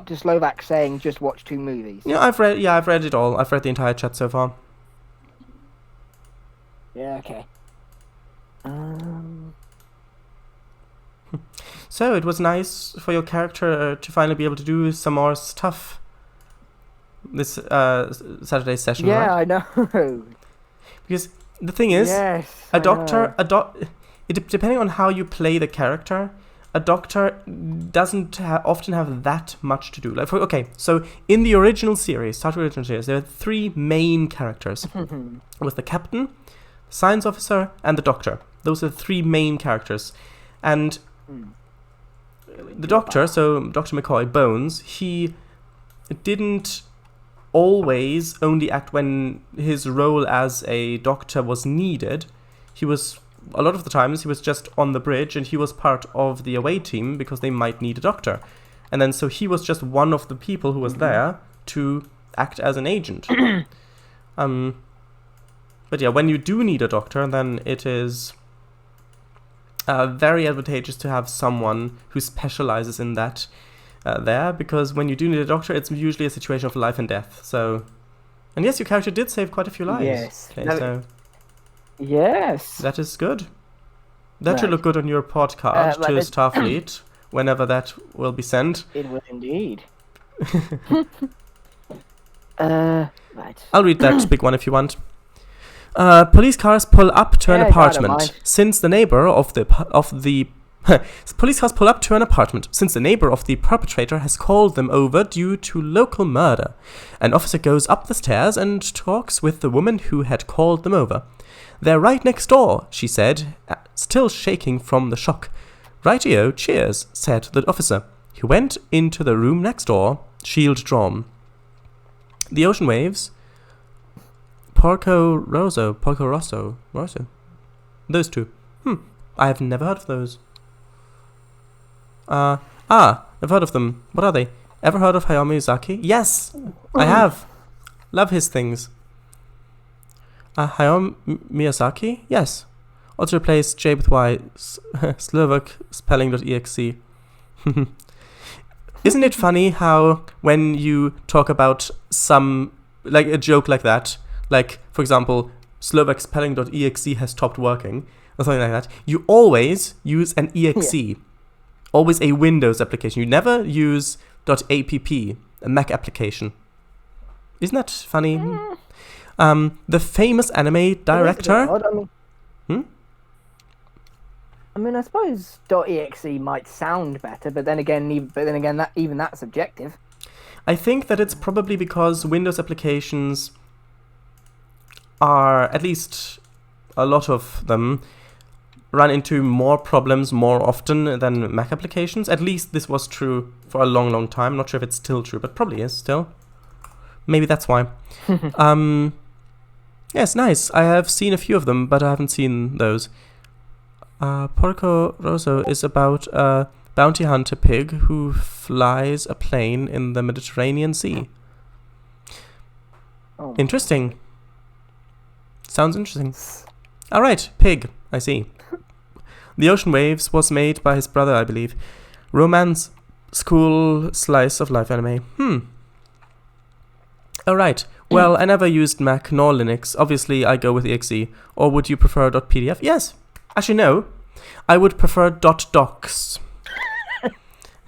to Slovak saying just watch 2 movies? Yeah, I've read it all. I've read the entire chat so far. Yeah, okay. So it was nice for your character to finally be able to do some more stuff. this Saturday session, Yeah, right? I know. Because the thing is, Yes. a doctor, depending on how you play the character, a doctor doesn't often have that much to do. Like, so in the original series, Star Trek original series, there are 3 main characters. With the captain, science officer, and the doctor. Those are the 3 main characters. And the doctor, so Dr. McCoy, Bones, he didn't always only act when his role as a doctor was needed. A lot of the times he was just on the bridge and he was part of the away team because they might need a doctor. And then so he was just one of the people who was there to act as an agent. But yeah, when you do need a doctor, then it is very advantageous to have someone who specializes in that there, because when you do need a doctor, it's usually a situation of life and death. So, and yes, your character did save quite a few lives. Yes. Okay, so Yes. that is good. That should Right. look good on your podcast like to this- Starfleet, whenever that will be sent. It will indeed. Right. I'll read that big one if you want. Police cars pull up to an Yeah, I don't apartment mind. since the neighbor of the police cars pull up to an apartment since the neighbor of the perpetrator has called them over due to local murder. An officer goes up the stairs and talks with the woman who had called them over. "They're right next door," she said, still shaking from the shock. "Rightio, cheers," said the officer, who went into the room next door, shield drawn. The ocean waves. Porco Rosso. Those 2. I have never heard of those. I've heard of them. What are they? Ever heard of Hayao Miyazaki? Yes, I have. Love his things. Hayao Miyazaki? Yes. Also replace J with Y. Slovak spelling.exe. Isn't it funny how when you talk about some, like a joke like that, like, for example, Slovak spelling.exe has stopped working, or something like that, you always use an exe. Always a Windows application. You never use .app, a Mac application. Isn't that funny? The famous anime director... I mean, I suppose .exe might sound better, but then again, even that's subjective. I think that it's probably because Windows applications are, at least a lot of them, run into more problems more often than Mac applications. At least this was true for a long, long time. Not sure if it's still true, but probably is still. Maybe that's why. Yes, nice. I have seen a few of them, but I haven't seen those. Porco Rosso is about a bounty hunter pig who flies a plane in the Mediterranean Sea. Oh. Interesting. Sounds interesting. Alright, pig. I see. The Ocean Waves was made by his brother, I believe. Romance school slice of life anime. Alright. Well, I never used Mac nor Linux. Obviously, I go with exe. Or would you prefer .pdf? Yes. Actually, no. I would prefer .docs.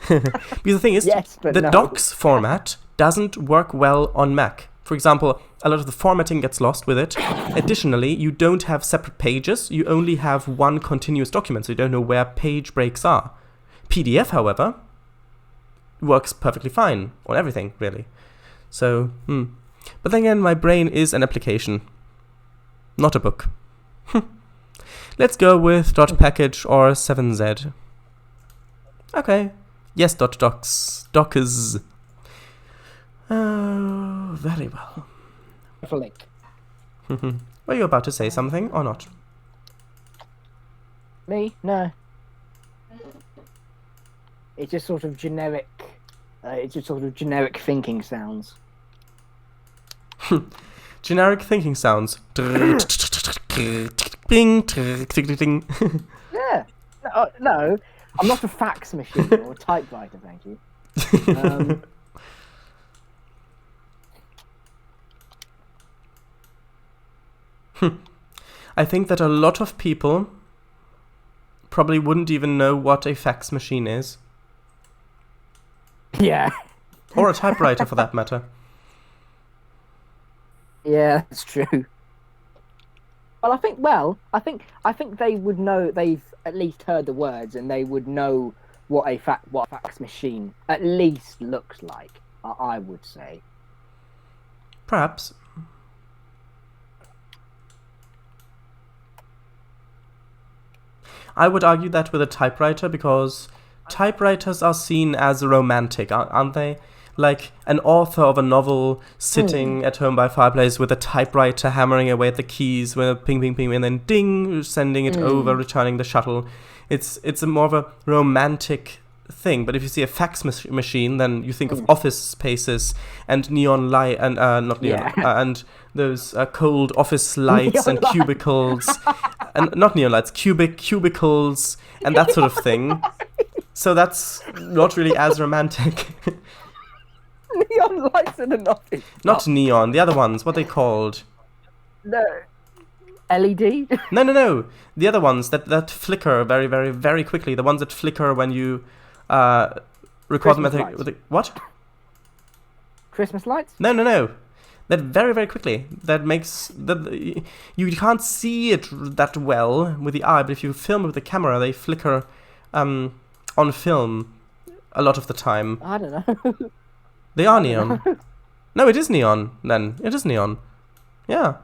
Because the thing is, Yes, but the no. docs format doesn't work well on Mac. For example, a lot of the formatting gets lost with it. Additionally, you don't have separate pages. You only have one continuous document, so you don't know where page breaks are. PDF, however, works perfectly fine on everything, really. So, But then again, my brain is an application, not a book. Let's go with .package or 7z. Okay. Yes, .docs. Dockers. Oh, very well. Flick. Were you about to say something or not? Me? No. It's just sort of generic. It's just sort of generic thinking sounds. Generic thinking sounds. Bing, ding. Yeah. No, I'm not a fax machine or a typewriter, thank you. I think that a lot of people probably wouldn't even know what a fax machine is. Yeah. Or a typewriter, for that matter. Yeah, that's true. Well, I think they would know. They've at least heard the words, and they would know what a fax machine at least looks like. I would say. Perhaps. I would argue that with a typewriter because typewriters are seen as romantic, aren't they? Like an author of a novel sitting at home by a fireplace with a typewriter hammering away at the keys with a ping, ping, ping, and then ding, sending it over, returning the shuttle. It's a more of a romantic thing. But if you see a fax machine, then you think of office spaces and neon light and not neon and those cold office lights and cubicles and not neon lights, cubicles and that sort of thing. So that's not really as romantic. Neon lights in an office. Not neon, the other ones, what are they called? No. LED? No. The other ones that flicker very, very, very quickly. The ones that flicker when you record them with a, what? Christmas lights? No. That very, very quickly. That makes that you can't see it that well with the eye, but if you film it with the camera, they flicker on film a lot of the time. I don't know. They are neon. No, it is neon. Then it is neon. Yeah,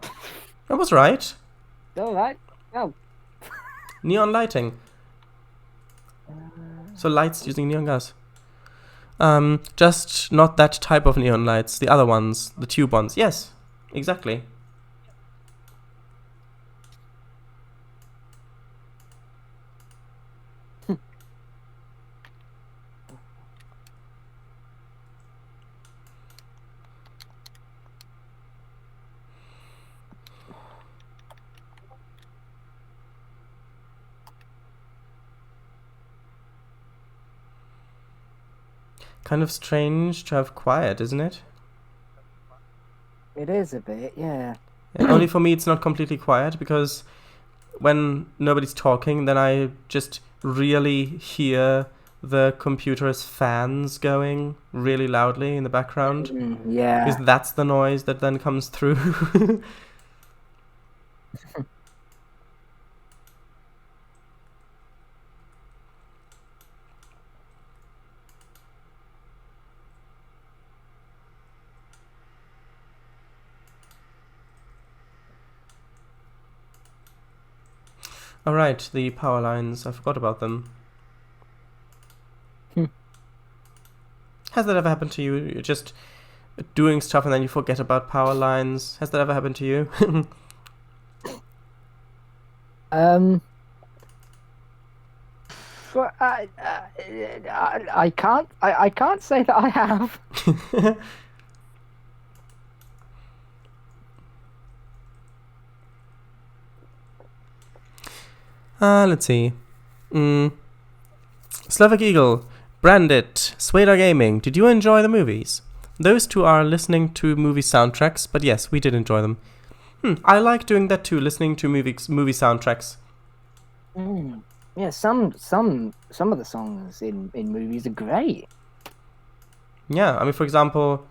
I was right. All right. Oh. Neon lighting. So lights using neon gas. Just not that type of neon lights. The other ones, the tube ones. Yes, exactly. Kind of strange to have quiet, isn't it? It is a bit, yeah. Only for me it's not completely quiet, because when nobody's talking, then I just really hear the computer's fans going really loudly in the background. Yeah. Because that's the noise that then comes through. All right, the power lines. I forgot about them. Has that ever happened to you? You're just doing stuff and then you forget about power lines. Has that ever happened to you? Well, I can't say that I have. Let's see. Slovak Eagle, Brandit, Swader Gaming. Did you enjoy the movies? Those two are listening to movie soundtracks, but yes, we did enjoy them. I like doing that too, listening to movie soundtracks. Yeah, some of the songs in movies are great. Yeah, I mean, for example,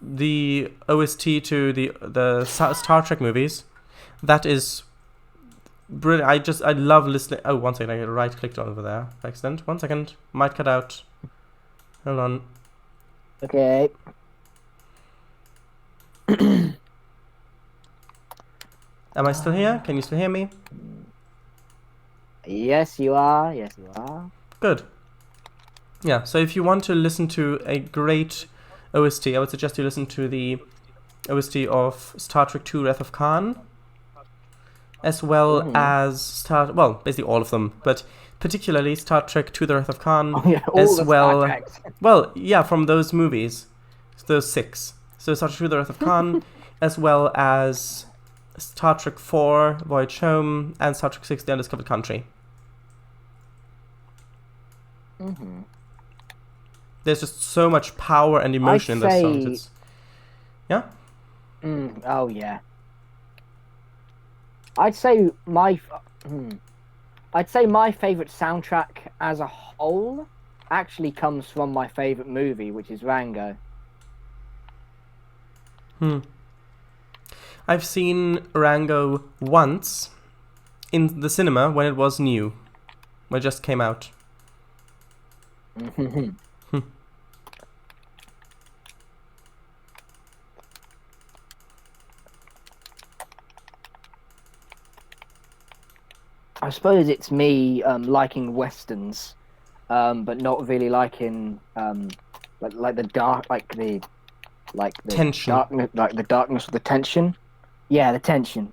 the OST to the Star Trek movies, that is brilliant. I love listening. Oh, one second, I right-clicked over there by accident. 1 second, might cut out. Hold on. Okay. Am I still here? Can you still hear me? Yes, you are. Yes, you are. Good. Yeah, so if you want to listen to a great OST, I would suggest you listen to the OST of Star Trek II Wrath of Khan, as well as basically all of them, but particularly Star Trek II The Wrath of Khan, as well. Well, yeah, from those movies, those 6. So Star Trek II The Wrath of Khan, as well as Star Trek IV Voyage Home, and Star Trek VI The Undiscovered Country. There's just so much power and emotion in those songs. Yeah? Oh, yeah. I'd say my favorite soundtrack as a whole actually comes from my favorite movie, which is Rango. I've seen Rango once in the cinema when it was new, when it just came out. I suppose it's me liking westerns, but not really liking like the dark, like the Tension. darkness, like the darkness of the tension. Yeah, the tension.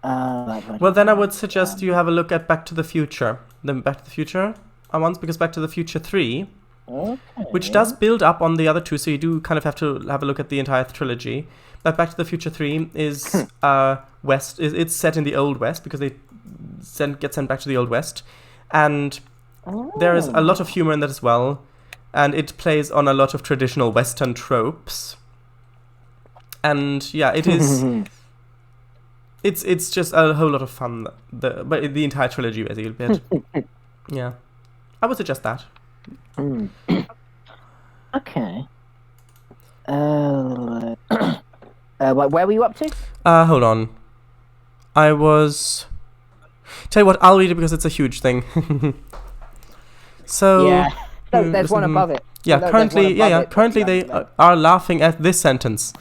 Well, then I would suggest you have a look at Back to the Future. The Back to the Future ones, because Back to the Future 3, which does build up on the other two, so you do kind of have to have a look at the entire trilogy. But Back to the Future 3 is West. It's set in the Old West, because they get sent back to the Old West. And there is a lot of humor in that as well. And it plays on a lot of traditional Western tropes. And yeah, it is... It's just a whole lot of fun. But the entire trilogy, basically. But yeah, I would suggest that. Okay. Where were you up to? Hold on. I was... Tell you what, I'll read it because it's a huge thing. So... Yeah. No, there's one above it. Yeah, No, currently they are laughing at this sentence.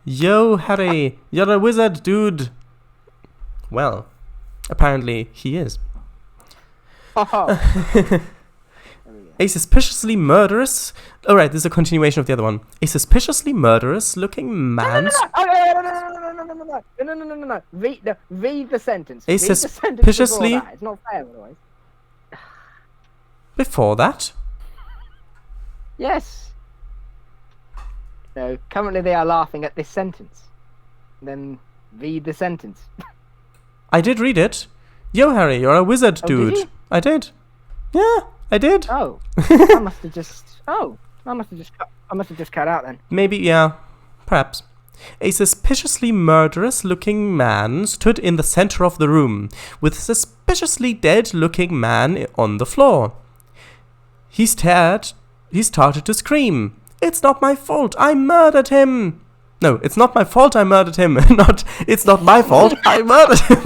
Yo, Harry, you're a wizard, dude. Well, apparently he is. Oh. A suspiciously murderous... Oh, right, this is a continuation of the other one. A suspiciously murderous looking man... No. Read the sentence. A Read the sentence suspiciously... before that. It's not fair otherwise. Before that? Yes. No, currently they are laughing at this sentence. Then read the sentence. I did read it. Yo, Harry, you're a wizard, dude. Did you? I did. Yeah, I did. Oh. I must have just cut out then. Maybe, yeah. Perhaps. A suspiciously murderous-looking man stood in the center of the room, with a suspiciously dead-looking man on the floor. He started to scream. It's not my fault, I murdered him. No, it's not my fault I murdered him. It's not my fault, I murdered him.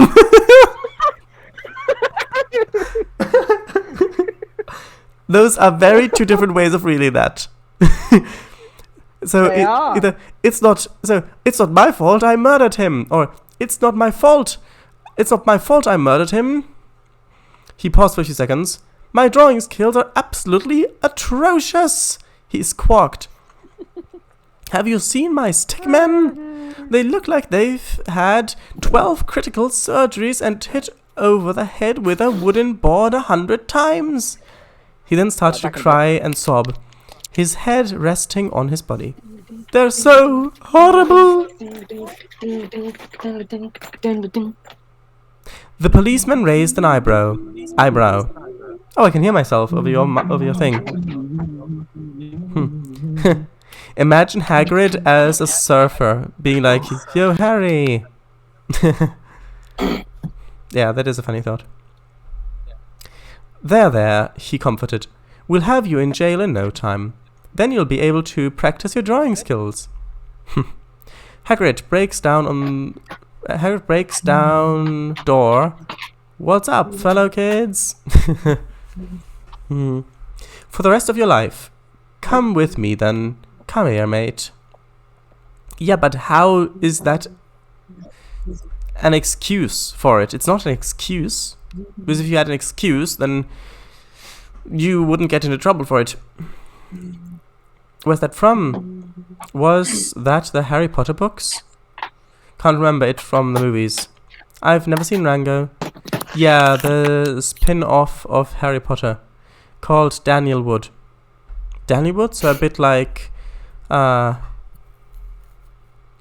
Those are very two different ways of reading that. So it's not my fault I murdered him, or it's not my fault I murdered him. He paused for a few seconds. My drawing skills are absolutely atrocious, he squawked. Have you seen my stickmen? They look like they've had 12 critical surgeries and hit over the head with a wooden board 100 times. He then started to cry and sob, his head resting on his body. They're so horrible. The policeman raised an eyebrow. Oh, I can hear myself over your thing. Imagine Hagrid as a surfer, being like, "Yo, Harry." Yeah, that is a funny thought. There, he comforted. We'll have you in jail in no time. Then you'll be able to practice your drawing skills. Hagrid breaks down door. What's up, fellow kids? For the rest of your life. Come with me, then. Come here, mate. Yeah, but how is that an excuse for it? It's not an excuse. Because if you had an excuse, then you wouldn't get into trouble for it. Where's that from? Was that the Harry Potter books? Can't remember it from the movies. I've never seen Rango. Yeah, the spin-off of Harry Potter called Daniel Wood. Daniel Wood, so a bit like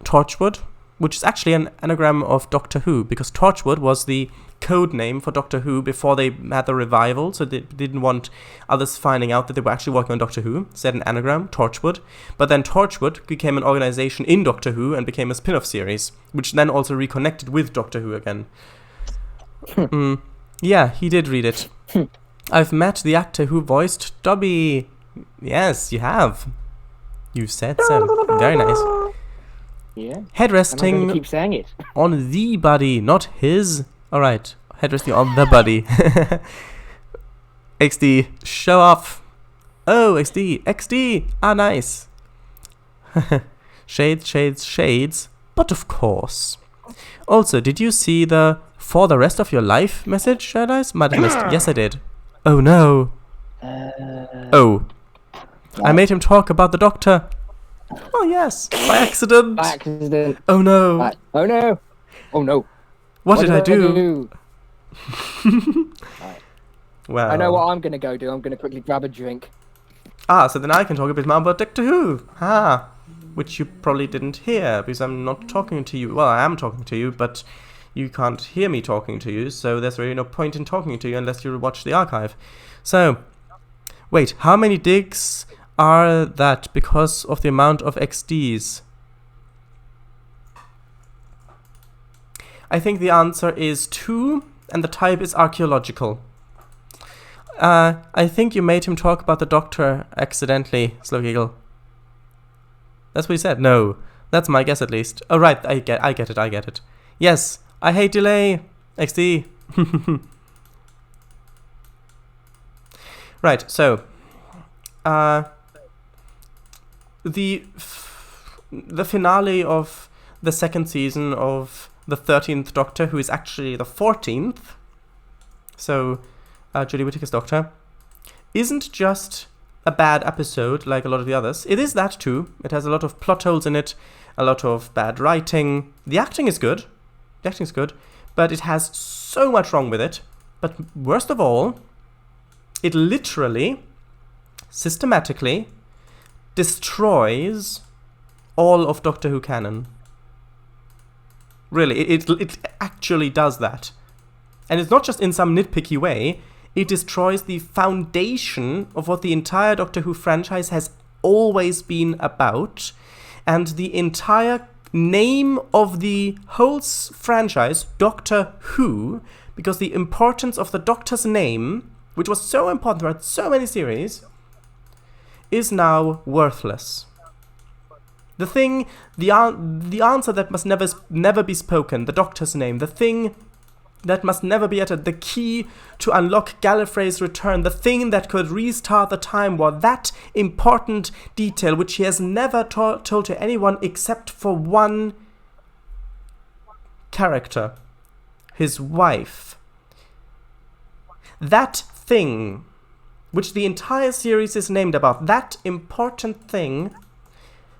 Torchwood, which is actually an anagram of Doctor Who, because Torchwood was the code name for Doctor Who before they had the revival, so they didn't want others finding out that they were actually working on Doctor Who. So they had an anagram, Torchwood, but then Torchwood became an organization in Doctor Who and became a spin-off series, which then also reconnected with Doctor Who again. Yeah, he did read it. I've met the actor who voiced Dobby. Yes, you have. You said so. Very nice. Yeah. Head And I'm going resting to keep saying it. on the body, not his. Alright, head resting on the body. XD, show off. Oh, XD. Ah, nice. Shades. But of course. Also, did you see the "for the rest of your life" message, Shadows? Might have missed. Yes, I did. Oh no. Oh. I made him talk about the doctor. Oh yes, by accident. By accident. Oh no. Oh no. Oh no. What did I do? Right. Well. I know what I'm going to go do. I'm going to quickly grab a drink. Ah, so then I can talk a bit more about Doctor Who. Ah. Which you probably didn't hear, because I'm not talking to you. Well, I am talking to you, but you can't hear me talking to you, so there's really no point in talking to you unless you watch the archive. So, wait, how many digs are that because of the amount of XDs? I think the answer is 2, and the type is archaeological. I think you made him talk about the doctor accidentally, Slow Giggle. That's what he said. No, that's my guess at least. Oh right, I get it. Yes, I hate delay. XD. Right. So, the finale of the second season of the 13th Doctor, who is actually the 14th. So, Jodie Whittaker's Doctor, isn't just a bad episode like a lot of the others. It is that too. It has a lot of plot holes in it, a lot of bad writing. The acting is good, but it has so much wrong with it. But worst of all, it literally, systematically, destroys all of Doctor Who canon. Really, it actually does that. And it's not just in some nitpicky way. It destroys the foundation of what the entire Doctor Who franchise has always been about. And the entire name of the whole franchise, Doctor Who, because the importance of the Doctor's name, which was so important throughout so many series, is now worthless. The thing, the answer that must never be spoken, the Doctor's name, the thing that must never be uttered, the key to unlock Gallifrey's return, the thing that could restart the Time War, that important detail which he has never told to anyone except for one character, his wife. That thing, which the entire series is named about, that important thing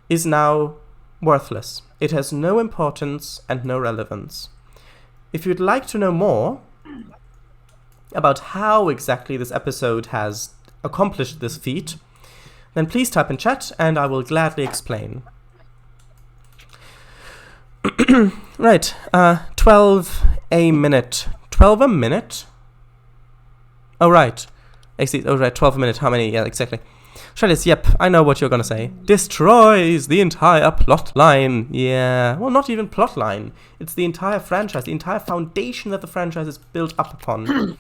is now worthless. It has no importance and no relevance. If you'd like to know more about how exactly this episode has accomplished this feat, then please type in chat and I will gladly explain. Right, 12 a minute. 12 a minute? Oh, right. Actually, oh, right, 12 a minute. How many? Yeah, exactly. Shreddis, yep, I know what you're gonna say. Destroys the entire plot line. Yeah, well, not even plot line. It's the entire franchise, the entire foundation that the franchise is built up upon.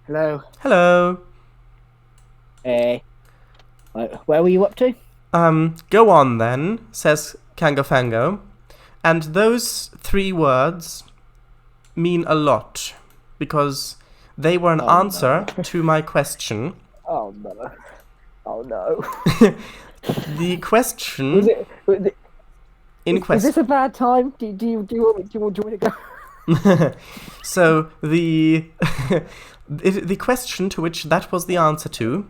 Hello. Hello. Hey. Where were you up to? Go on then, says Kangofango. And those 3 words mean a lot, because they were an answer to my question. Oh no. Oh no. The question in question. Is this a bad time? Do you want me to go? So the question to which that was the answer to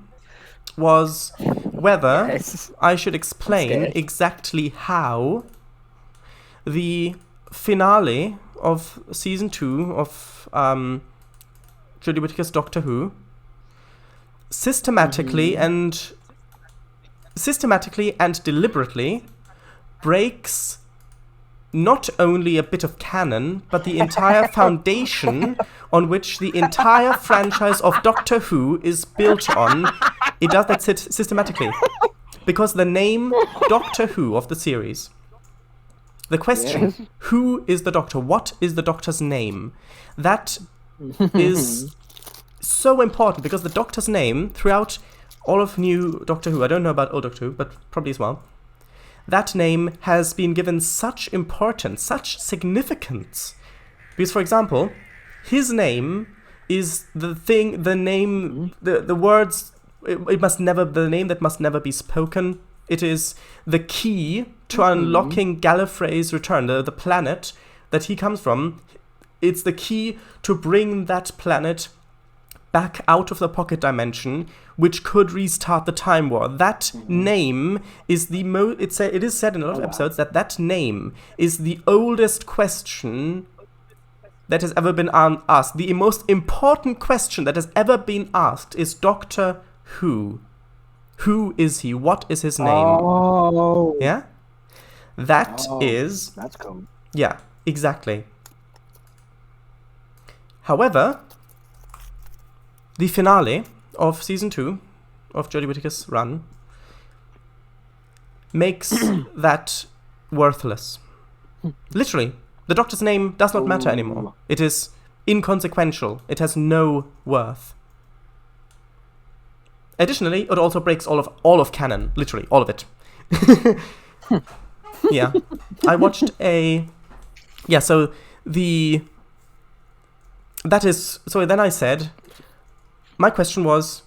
was whether I should explain exactly how the finale of season 2 of Jodie Whittaker's Doctor Who systematically and deliberately breaks not only a bit of canon, but the entire foundation on which the entire franchise of Doctor Who is built on. It does that systematically. Because the name Doctor Who of the series, the question, who is the Doctor? What is the Doctor's name? That is so important, because the Doctor's name, throughout all of new Doctor Who, I don't know about old Doctor Who, but probably as well, that name has been given such importance, such significance. Because, for example, his name is the words, it must never, the name that must never be spoken. It is the key to unlocking Gallifrey's return, the planet that he comes from. It's the key to bring that planet back out of the pocket dimension, which could restart the Time War. That name is the it is said in a lot of episodes that name is the oldest question that has ever been asked. The most important question that has ever been asked is Doctor Who. Who is he? What is his name? Oh. Yeah? That's cool. Yeah, exactly. However, the finale of season 2 of Jodie Whittaker's run makes that worthless. Literally, the Doctor's name does not matter anymore. It is inconsequential. It has no worth. Additionally, it also breaks all of canon, literally all of it. Yeah, I watched so then I said, my question was,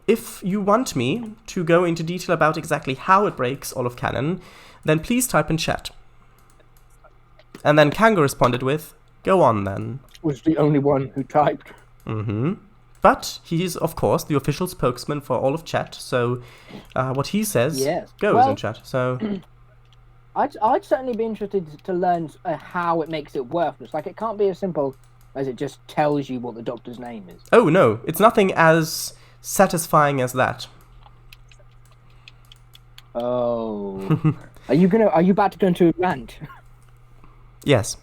if you want me to go into detail about exactly how it breaks all of canon, then please type in chat. And then Kango responded with, go on then. Was the only one who typed. Mm-hmm. But he's, of course, the official spokesman for all of chat, so what he says goes in chat. So I'd certainly be interested to learn how it makes it worthless. Like, it can't be as simple as it just tells you what the Doctor's name is. Oh, no. It's nothing as satisfying as that. Oh. Are you about to go into a rant? Yes.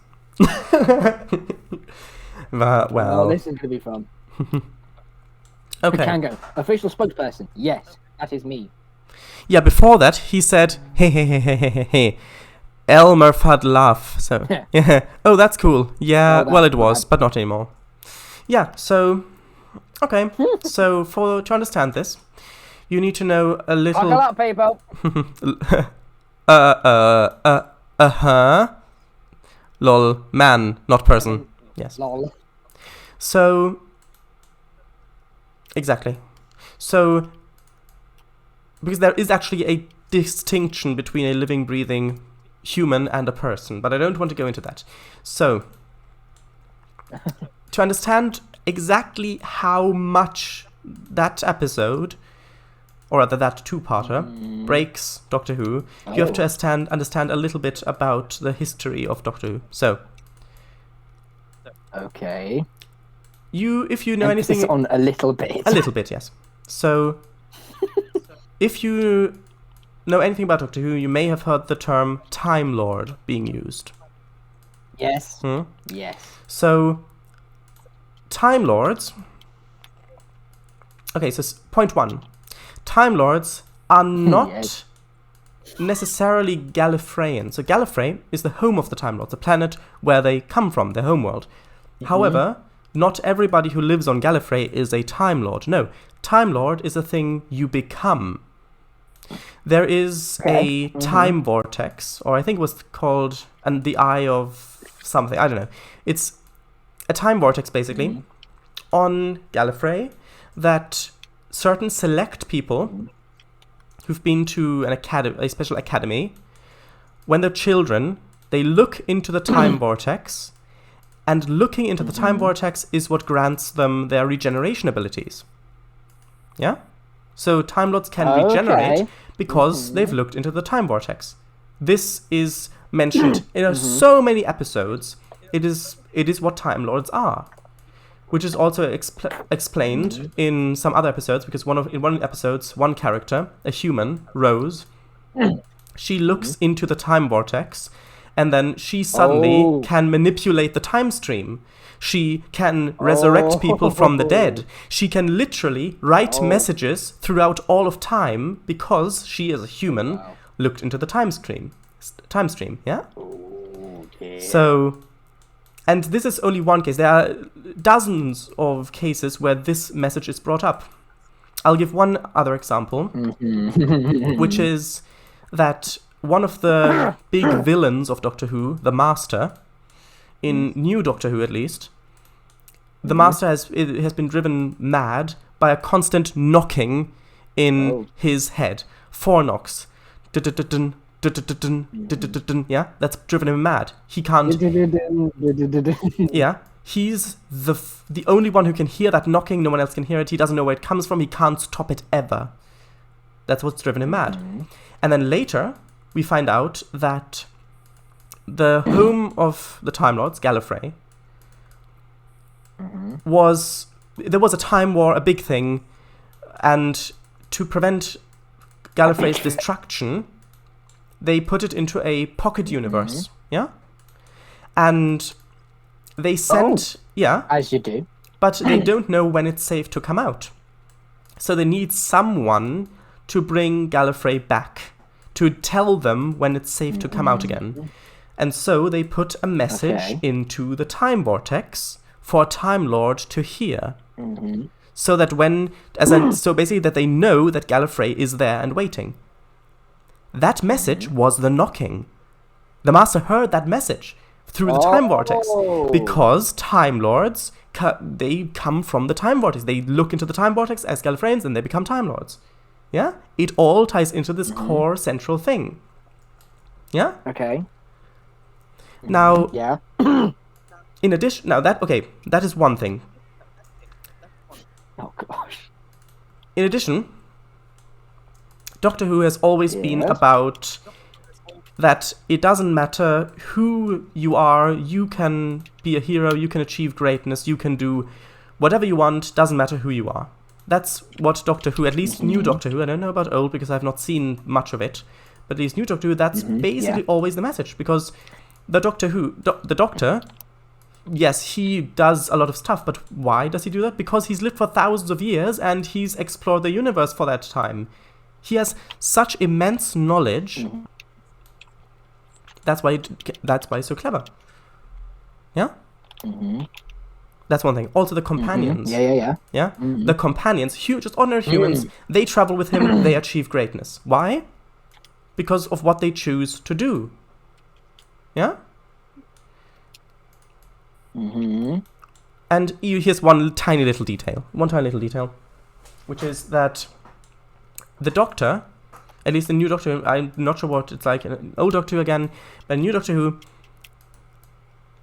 Well. Oh, this is going to be fun. Okay. Kango, official spokesperson. Yes, that is me. Yeah, before that, he said, hey. Elmer Fudd laugh. So, yeah. Oh, that's cool. Yeah, well, it was, but not anymore. Yeah, so, okay. So, to understand this, you need to know a little... Buckle up, people. Lol. Man, not person. Yes. Lol. So... Exactly. So... Because there is actually a distinction between a living, breathing human and a person, but I don't want to go into that. So, to understand exactly how much that episode, or rather that two-parter, breaks Doctor Who, you have to understand a little bit about the history of Doctor Who. So, okay. If you know anything... on a little bit. A little bit, yes. So, if you know anything about Doctor Who, you may have heard the term Time Lord being used. Yes. Yes. So, Time Lords... Okay, so point 1. Time Lords are not necessarily Gallifreyan. So Gallifrey is the home of the Time Lords, the planet where they come from, their homeworld. However, not everybody who lives on Gallifrey is a Time Lord. No, Time Lord is a thing you become. There is a time vortex, or I think it was called the Eye of something, I don't know. It's a time vortex, basically, on Gallifrey that certain select people who've been to a special academy, when they're children, they look into the time vortex, and looking into the time vortex is what grants them their regeneration abilities. Yeah? So Time Lords can regenerate because they've looked into the time vortex. This is mentioned in so many episodes. It is what Time Lords are, which is also explained in some other episodes, because in one of the episodes, one character, a human, Rose, she looks into the time vortex, and then she suddenly can manipulate the time stream. She can resurrect people from the dead. She can literally write messages throughout all of time because she, as a human, looked into the time stream. Yeah? Okay. So, and this is only one case. There are dozens of cases where this message is brought up. I'll give one other example, which is that one of the big villains of Doctor Who, the Master, in new Doctor Who at least, the Master has been driven mad by a constant knocking in his head. 4 knocks. Yeah, that's driven him mad. He can't. Yeah, he's the only one who can hear that knocking. No one else can hear it. He doesn't know where it comes from. He can't stop it ever. That's what's driven him mad. And then later, we find out that the home of the Time Lords, Gallifrey, there was a time war, a big thing, and to prevent Gallifrey's destruction, they put it into a pocket universe, yeah? And they sent, as you do. But they don't know when it's safe to come out. So they need someone to bring Gallifrey back, to tell them when it's safe to come out again. And so they put a message into the time vortex for a Time Lord to hear. So that so basically that they know that Gallifrey is there and waiting. That message was the knocking. The Master heard that message through the time vortex, because Time Lords, they come from the time vortex. They look into the time vortex as Gallifreyans and they become Time Lords. Yeah? It all ties into this core central thing. Yeah? Okay. Now, Yeah. in addition, that is one thing. Oh gosh. In addition, Doctor Who has always been about that it doesn't matter who you are, you can be a hero, you can achieve greatness, you can do whatever you want, doesn't matter who you are. That's what Doctor Who, at least new Doctor Who, I don't know about old because I've not seen much of it, but at least new Doctor Who, that's basically always the message, because the Doctor, yes, he does a lot of stuff, but why does he do that? Because he's lived for thousands of years and he's explored the universe for that time. He has such immense knowledge. That's why he's so clever. Yeah? That's one thing. Also the companions. Yeah. The companions, just ordinary humans, they travel with him, they achieve greatness. Why? Because of what they choose to do. Yeah? And here's one tiny little detail, which is that the Doctor, at least the new Doctor Who, I'm not sure what it's like in an old Doctor Who again, but new Doctor Who,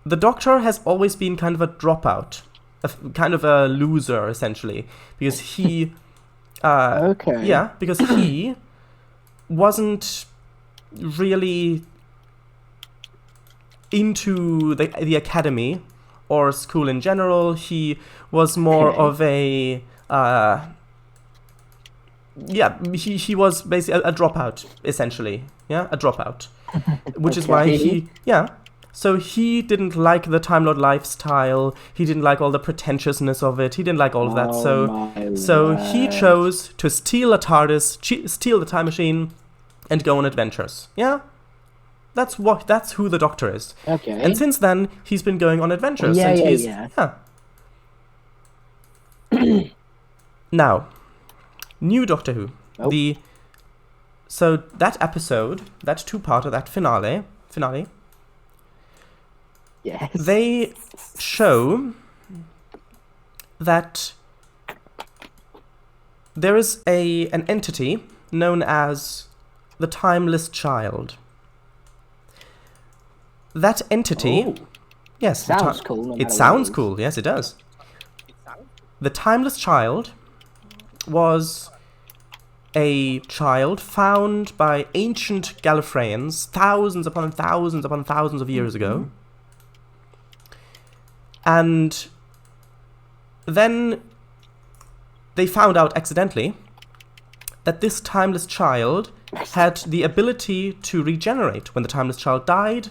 the Doctor has always been kind of a dropout, kind of a loser, essentially, because he... Yeah, because he wasn't really into the academy or school in general. He was more of a... he was basically a dropout, essentially. Yeah, a dropout. Which is why he... Yeah. So he didn't like the Time Lord lifestyle. He didn't like all the pretentiousness of it. He didn't like all of that. So he chose to steal a TARDIS, steal the time machine, and go on adventures. Yeah? That's who the Doctor is. Okay. And since then, he's been going on adventures. Yeah. Now, new Doctor Who. So that episode, that two-parter, that finale, yes, they show that there is an entity known as the Timeless Child. That entity... Yes. Sounds cool. It sounds cool. Yes, it does. The Timeless Child was a child found by ancient Gallifreyans thousands upon thousands upon thousands of years ago. And then they found out accidentally that this Timeless Child had the ability to regenerate. When the Timeless Child died,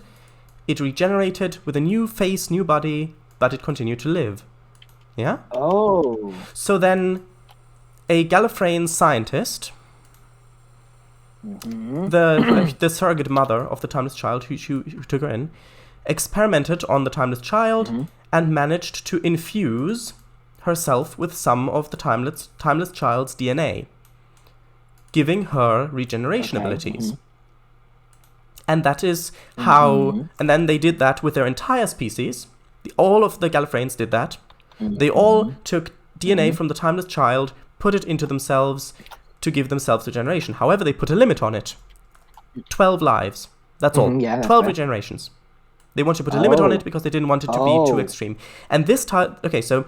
it regenerated with a new face, new body, but it continued to live. Yeah? Oh. So then, a Gallifreyan scientist, the surrogate mother of the Timeless Child, who took her in, experimented on the Timeless Child and managed to infuse herself with some of the timeless child's DNA, giving her regeneration abilities. And that is how... And then they did that with their entire species. All of the Gallifreyans did that. They all took DNA from the timeless child, put it into themselves to give themselves regeneration. However, they put a limit on it. 12 lives. That's all. 12 regenerations. They wanted to put a limit on it because they didn't want it to be too extreme. And this time... Okay, so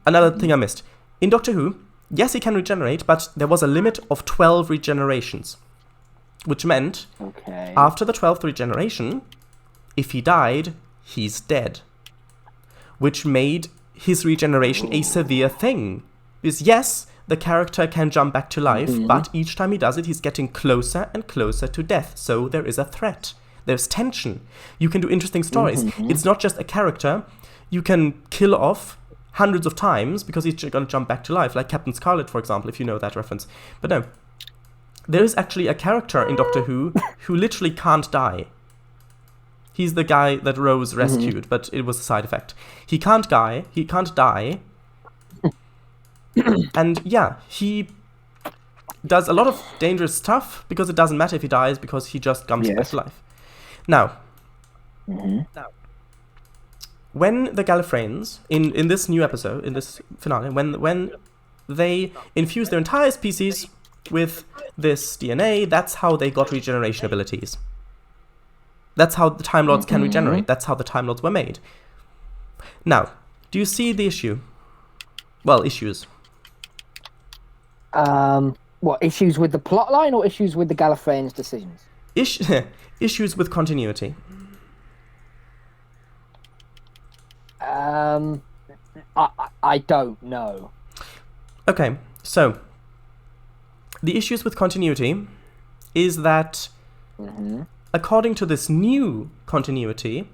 another thing I missed. In Doctor Who, yes, he can regenerate, but there was a limit of 12 regenerations. Which meant, after the 12th regeneration, if he died, he's dead. Which made his regeneration a severe thing. Because yes, the character can jump back to life, but each time he does it, he's getting closer and closer to death. So there is a threat. There's tension. You can do interesting stories. It's not just a character you can kill off hundreds of times because he's going to jump back to life, like Captain Scarlet, for example, if you know that reference. But no. There is actually a character in Doctor Who literally can't die. He's the guy that Rose rescued, but it was a side effect. He can't die. And yeah, he does a lot of dangerous stuff because it doesn't matter if he dies because he just comes back to life. Now, when the Gallifreyans, in this new episode, in this finale, when they infuse their entire species with this DNA, that's how they got regeneration abilities. That's how the Time Lords can regenerate. That's how the Time Lords were made. Now, do you see the issue? Well, issues. What, issues with the plotline or issues with the Gallifreyans' decisions? Issues with continuity. I don't know. Okay, so the issues with continuity is that according to this new continuity,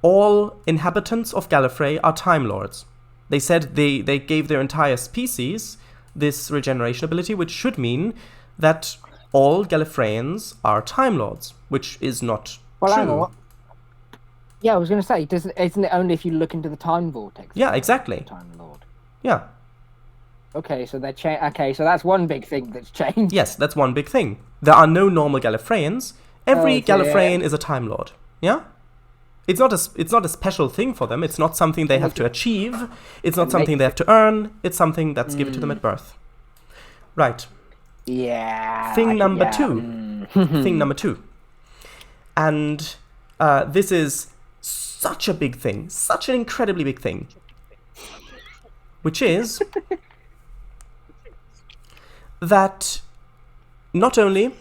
all inhabitants of Gallifrey are Time Lords. They said they gave their entire species this regeneration ability, which should mean that all Gallifreyans are Time Lords, which is not true. Yeah, I was going to say, isn't it only if you look into the time vortex? Yeah, exactly. Time Lord. Yeah. Okay, so so that's one big thing that's changed. Yes, that's one big thing. There are no normal Gallifreyans. Every Gallifreyan is a Time Lord. Yeah? It's not a special thing for them. It's not something they have to achieve. It's not something they have to earn. It's something that's given to them at birth. Right. Yeah. Thing number two. Thing number two. And this is such a big thing. Such an incredibly big thing. Which is that not only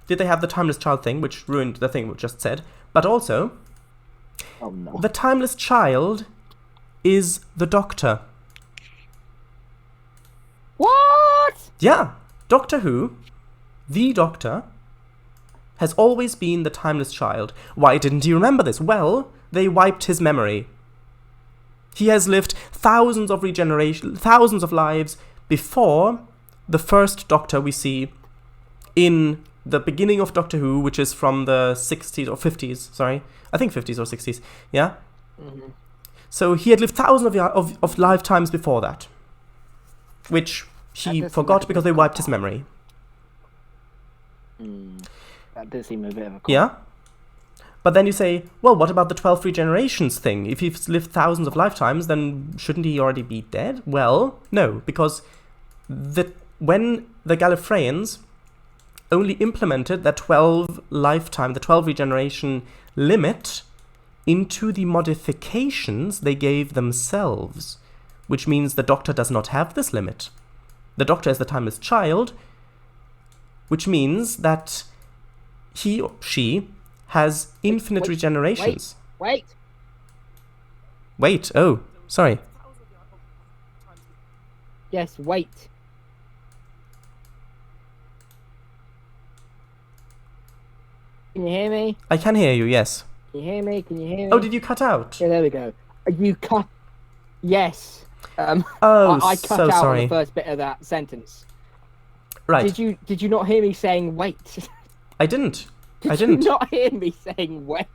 did they have the Timeless Child thing, which ruined the thing we just said, but also the Timeless Child is the Doctor. What? Yeah. Doctor Who, the Doctor, has always been the Timeless Child. Why didn't he remember this? Well, they wiped his memory. He has lived thousands of lives before the first Doctor we see in the beginning of Doctor Who, which is from the 60s or 50s, sorry. I think 50s or 60s, yeah? So he had lived thousands of lifetimes before that, which he forgot because they wiped his memory. That does seem a bit of a... Yeah? But then you say, well, what about the 12 regenerations thing? If he's lived thousands of lifetimes, then shouldn't he already be dead? Well, no, because when the Gallifreyans only implemented that 12 regeneration limit into the modifications they gave themselves, which means the Doctor does not have this limit. The Doctor is the Timeless Child, which means that he or she has infinite regenerations. Wait. Oh, sorry. Yes, wait. Can you hear me? I can hear you, yes. Can you hear me? Oh, did you cut out? Yeah, there we go. You cut... Yes. I cut out sorry. on the first bit of that sentence. Right. Did you not hear me saying wait? I didn't. Did you not hear me saying wait?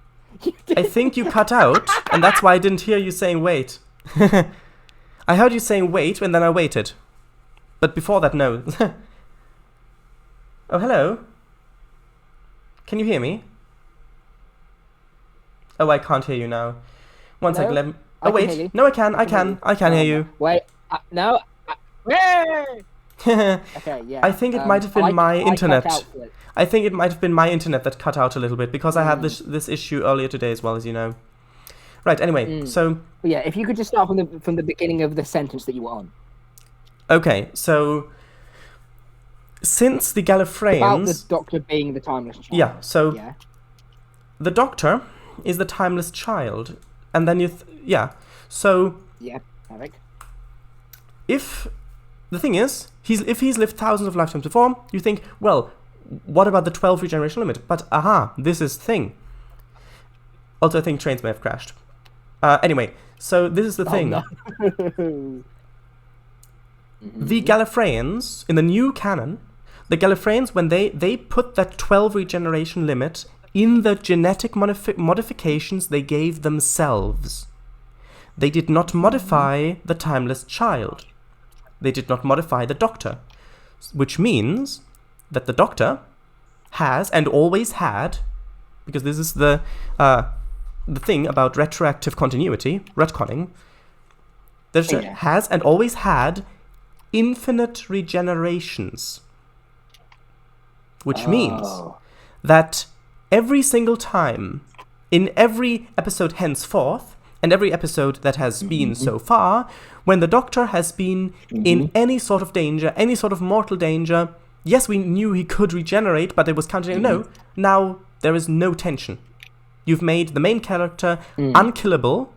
I think you cut out, and that's why I didn't hear you saying wait. I heard you saying wait, and then I waited. But before that, no. Oh, hello. Can you hear me? Oh, I can't hear you now. One second, let me... Oh, wait. No, I can hear you. Wait, no. Wait! Okay, yeah. I think it might have been my internet. I think it might have been my internet that cut out a little bit, because I had this issue earlier today as well, as you know. Right, anyway, so... Yeah, if you could just start from the beginning of the sentence that you were on. Okay, so... Since the Gallifreyans... About the Doctor being the timeless child. Yeah, so... Yeah. The Doctor is the timeless child. And then so... Yeah, perfect. If... The thing is, if he's lived thousands of lifetimes before, you think, well, what about the 12 regeneration limit? But, this is the thing. Also, I think Trainz may have crashed. Anyway, so this is the thing. No. The Gallifreyans, in the new canon, the Gallifreyans, when they put that 12 regeneration limit in the genetic modifications they gave themselves. They did not modify the timeless child. They did not modify the Doctor. Which means that the Doctor has, and always had, because this is the thing about retroactive continuity, retconning, the Doctor has and always had infinite regenerations. Which means that every single time, in every episode henceforth, and every episode that has been so far, when the Doctor has been in any sort of danger, any sort of mortal danger, yes, we knew he could regenerate, but it was counting. No, now there is no tension. You've made the main character unkillable,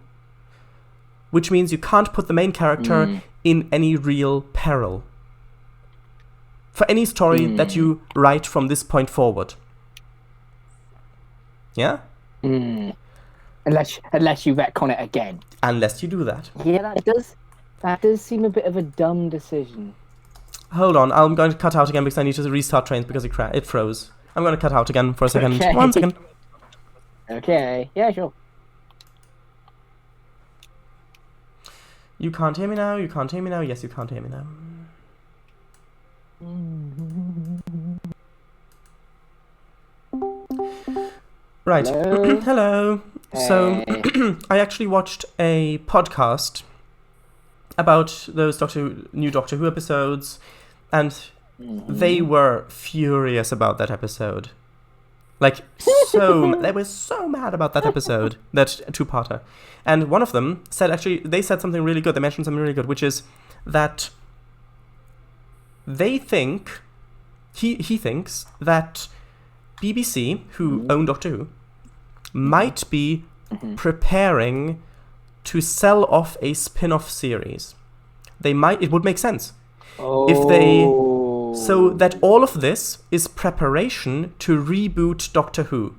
which means you can't put the main character in any real peril for any story that you write from this point forward. Yeah? Unless you retcon it again. Unless you do that. Yeah, that does seem a bit of a dumb decision. Hold on, I'm going to cut out again because I need to restart Trainz because it froze. I'm going to cut out again for a second. Okay. 1 second. Okay, yeah, sure. You can't hear me now, you can't hear me now, yes, you can't hear me now. Right. Hello. Hello. Hey. So, I actually watched a podcast about those new Doctor Who episodes, and they were furious about that episode. Like, they were so mad about that episode, that two-parter. And one of them said, they said something really good, they mentioned something really good, which is that they think, he thinks that BBC, who own Doctor Who, might be preparing to sell off a spin-off series. It would make sense. If they... So that all of this is preparation to reboot Doctor Who.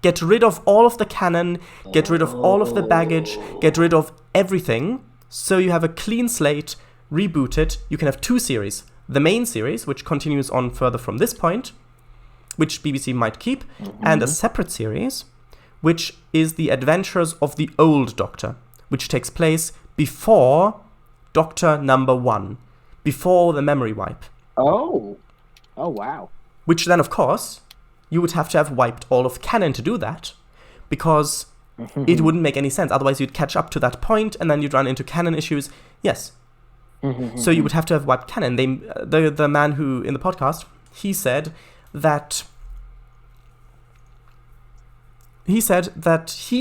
Get rid of all of the canon, get rid of all of the baggage, get rid of everything, so you have a clean slate, reboot it. You can have two series. The main series, which continues on further from this point, which BBC might keep, and a separate series, which is the adventures of the old Doctor, which takes place before Doctor number 1, before the memory wipe. Oh, wow. Which then, of course, you would have to have wiped all of canon to do that, because it wouldn't make any sense. Otherwise, you'd catch up to that point, and then you'd run into canon issues. Yes. So you would have to have wiped canon. The man who, in the podcast, he said that he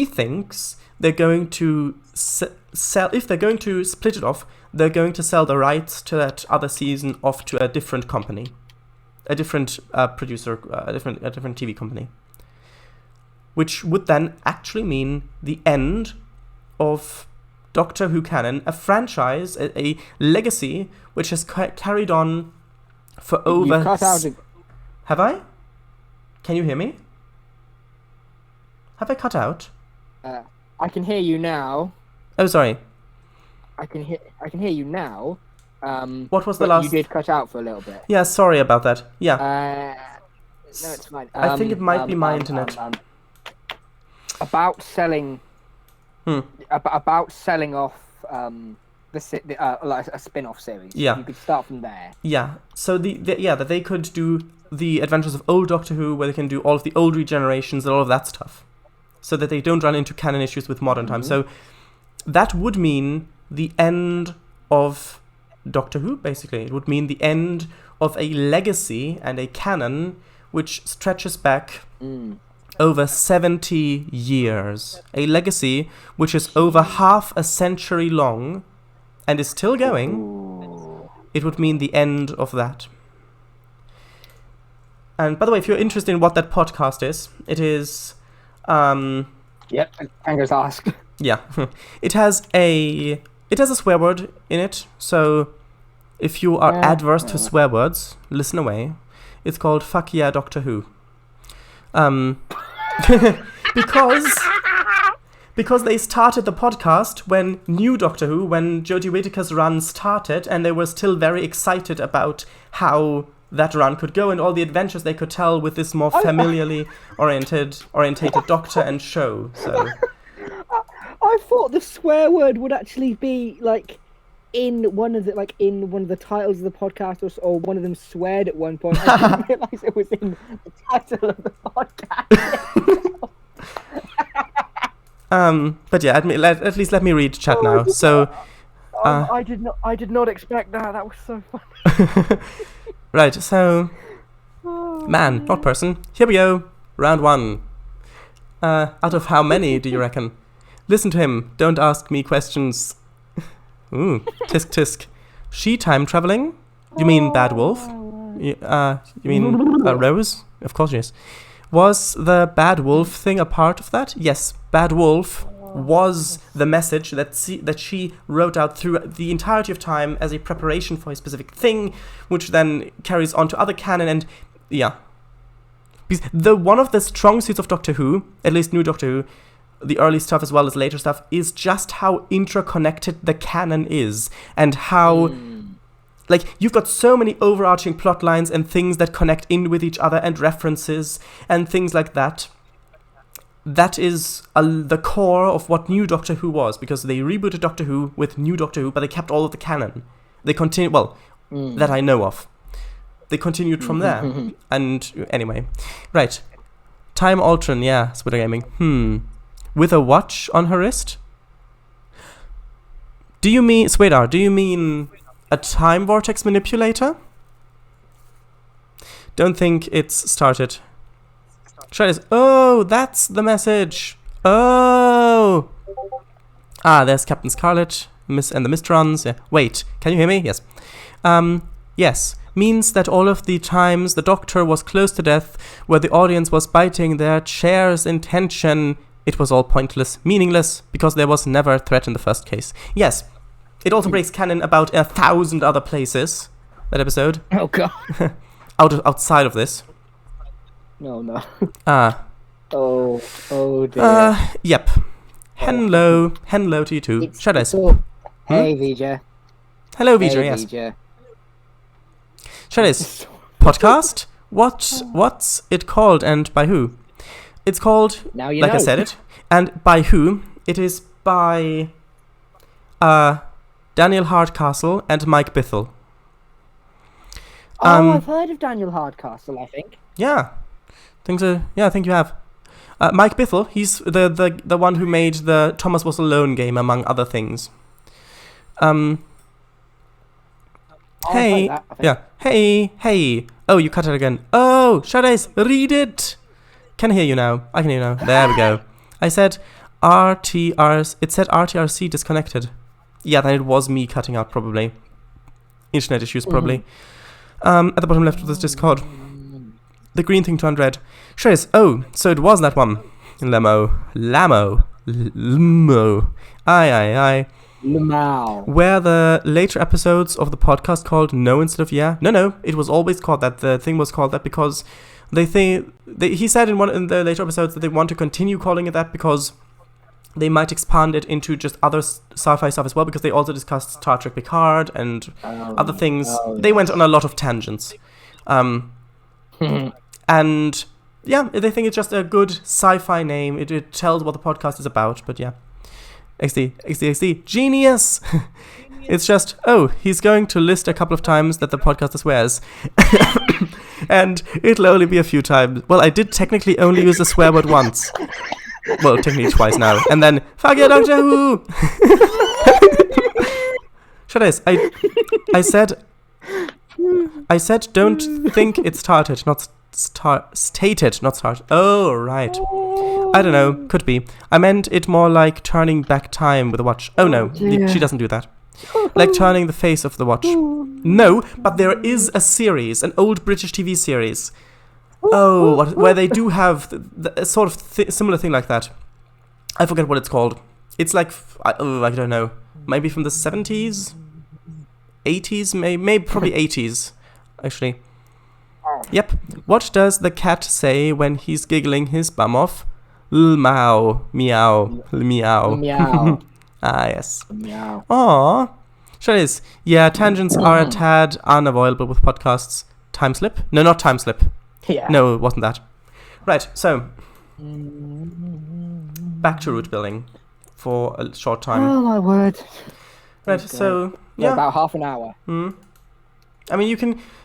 thinks they're going to sell, if they're going to split it off, they're going to sell the rights to that other season off to a different company, a different producer, a different TV company, which would then actually mean the end of Doctor Who canon, a franchise, a legacy which has carried on for over... Have I? Can you hear me? Have I cut out? I can hear you now. Oh, sorry. I can hear you now. What was the last? You did cut out for a little bit. Yeah, sorry about that. Yeah. No, it's fine. I think it might be my internet. about selling about selling off like a spin-off series. Yeah. You could start from there. Yeah. So that they could do the adventures of old Doctor Who, where they can do all of the old regenerations and all of that stuff, so that they don't run into canon issues with modern times. So that would mean the end of Doctor Who, basically. It would mean the end of a legacy and a canon which stretches back over 70 years. A legacy which is over half a century long and is still going. Ooh. It would mean the end of that. And by the way, if you're interested in what that podcast is, it is... Yep, Anger's ask. Yeah. It has a swear word in it, so if you are adverse to swear words, listen away. It's called Fuck Yeah Doctor Who. Because they started the podcast when New Doctor Who, when Jodie Whittaker's run started, and they were still very excited about how that run could go and all the adventures they could tell with this more familiarly orientated Doctor and show. So I thought the swear word would actually be like in one of the titles of the podcast, or one of them sweared at one point. I didn't realise it was in the title of the podcast. But yeah, at least let me read chat now. So I did not expect that. That was so funny. Right, so man, not person. Here we go. Round 1. Out of how many do you reckon? Listen to him. Don't ask me questions. Ooh, tisk tisk. She time traveling? You mean Bad Wolf? You mean Rose? Of course she is. Was the Bad Wolf thing a part of that? Yes, Bad Wolf was the message that she wrote out through the entirety of time as a preparation for a specific thing, which then carries on to other canon, and yeah. Because one of the strong suits of Doctor Who, at least New Doctor Who, the early stuff as well as later stuff, is just how interconnected the canon is, and how like you've got so many overarching plot lines and things that connect in with each other and references and things like that. That is the core of what New Doctor Who was, because they rebooted Doctor Who with New Doctor Who, but they kept all of the canon. They continued, that I know of. They continued from there. And anyway, right. Time Ultron, yeah, Switter Gaming. With a watch on her wrist? Do you mean, Sweetar, do you mean a time vortex manipulator? Don't think it's started. Try this. Oh, that's the message. Oh. There's Captain Scarlet, Miss and the Mistrons. Yeah. Wait, can you hear me? Yes. Yes. Means that all of the times the Doctor was close to death, where the audience was biting their chairs in tension, it was all pointless, meaningless, because there was never a threat in the first case. Yes. It also breaks canon about 1,000 other places, that episode. Oh, God. Outside of this. No. Oh dear. Yep. Hello to you too. Shadows. Hey, Vijay. Hello, Vijay, yes. Vijay. Shadows. Podcast? What's it called and by who? It's called, now you like know. I said it, and by who? It is by Daniel Hardcastle and Mike Bithell. I've heard of Daniel Hardcastle, I think. Yeah. I think you have. Mike Bithell, he's the one who made the Thomas Was Alone game, among other things. Hey. That, yeah. Hey. Oh, you cut it again. Oh, Shadows, read it. Can I hear you now? I can hear you now. There we go. I said RTRC. It said RTRC disconnected. Yeah, then it was me cutting out, probably. Internet issues, probably. At the bottom left of this Discord. The green thing turned red. Sure is. Oh, so it was that one. Lamo. Aye. Lamau. Were the later episodes of the podcast called No instead of Yeah? No. It was always called that. The thing was called that because he said in the later episodes that they want to continue calling it that because they might expand it into just other sci-fi stuff as well, because they also discussed Star Trek Picard and other things. They went on a lot of tangents. And yeah, they think it's just a good sci-fi name. It tells what the podcast is about, but yeah. XD. Genius! It's just, he's going to list a couple of times that the podcast swears. And it'll only be a few times. Well, I did technically only use the swear word once. Well, technically twice now. And then, fuck yeah, Doctor Who! Shut up. I said don't think it started, not stated, not started. Oh, right. I don't know, could be. I meant it more like turning back time with a watch. Oh no, she doesn't do that. Like turning the face of the watch. No, but there is a series, an old British TV series. Where they do have a sort of similar thing like that. I forget what it's called. It's like, I don't know, maybe from the 70s? 80s? Maybe probably 80s, actually. Yep. What does the cat say when he's giggling his bum off? Meow. Meow. Meow. Ah, yes. Meow. Aww. Sure is. Yeah, tangents are a tad unavoidable with podcasts. Time slip? No, not time slip. Yeah. No, it wasn't that. Right, so. Back to root building for a short time. Oh, my word. Right, so, yeah. About half an hour. I mean,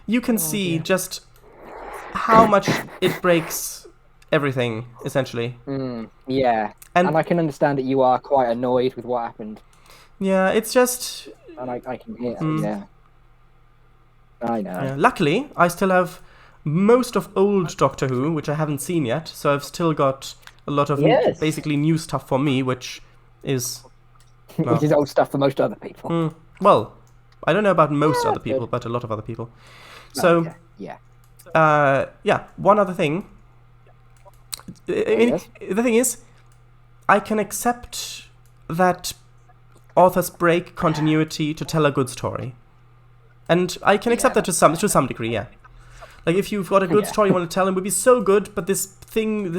you can see just how much it breaks everything, essentially. Yeah. And I can understand that you are quite annoyed with what happened. Yeah, it's just... And I can hear, yeah. I know. Yeah. Luckily, I still have most of old Doctor Who, which I haven't seen yet, so I've still got a lot of basically new stuff for me, which is... Well, which is old stuff for most other people. Well, I don't know about most other people, but a lot of other people. So, one other thing. The thing is, I can accept that authors break continuity to tell a good story. And I can accept that to some degree, yeah. Like, if you've got a good story you want to tell, it would be so good, but this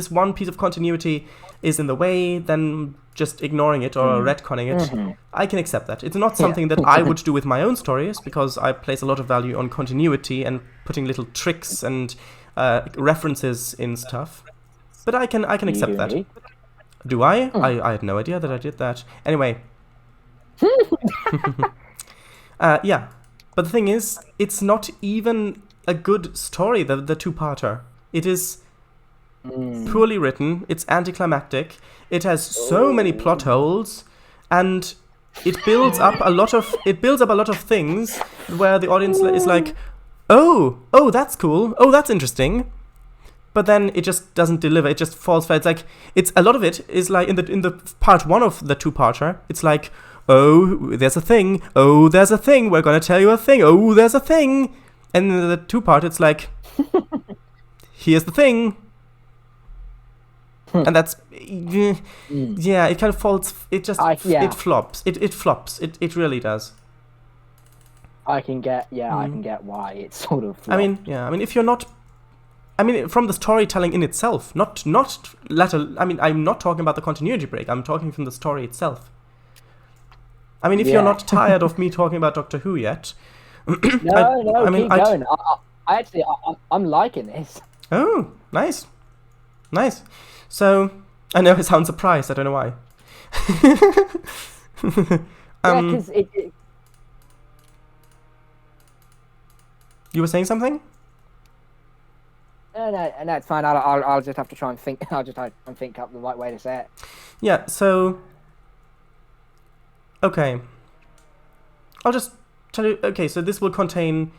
one piece of continuity is in the way, then just ignoring it or retconning it, I can accept that. It's not something that I would do with my own stories, because I place a lot of value on continuity and putting little tricks and references in stuff. But I can accept that. Do I? I had no idea that I did that. Anyway. Yeah. But the thing is, it's not even a good story, the two-parter. It is poorly written, it's anticlimactic, it has so many plot holes, and it builds up a lot of things where the audience is like, oh, that's cool, oh, that's interesting. But then it just doesn't deliver. It just falls flat. It's like a lot of it is like in the part one of the two-parter. It's like, oh, there's a thing. Oh, there's a thing. We're gonna tell you a thing. Oh, there's a thing. And in the two-part, it's like, here's the thing. And that's yeah. It kind of falls. It just it flops. It flops. It really does. I can get why it's sort of flopped. I mean, if you're not. I mean, from the storytelling in itself, not latter. I mean, I'm not talking about the continuity break. I'm talking from the story itself. I mean, if you're not tired of me talking about Doctor Who yet, keep going. I'm liking this. Oh, nice. So, I know I sound surprised. I don't know why. Because you were saying something? No, it's fine. I'll just have to try and think. I'll just try and think up the right way to say it. Yeah. So. Okay. I'll just tell you. Okay, so this will contain.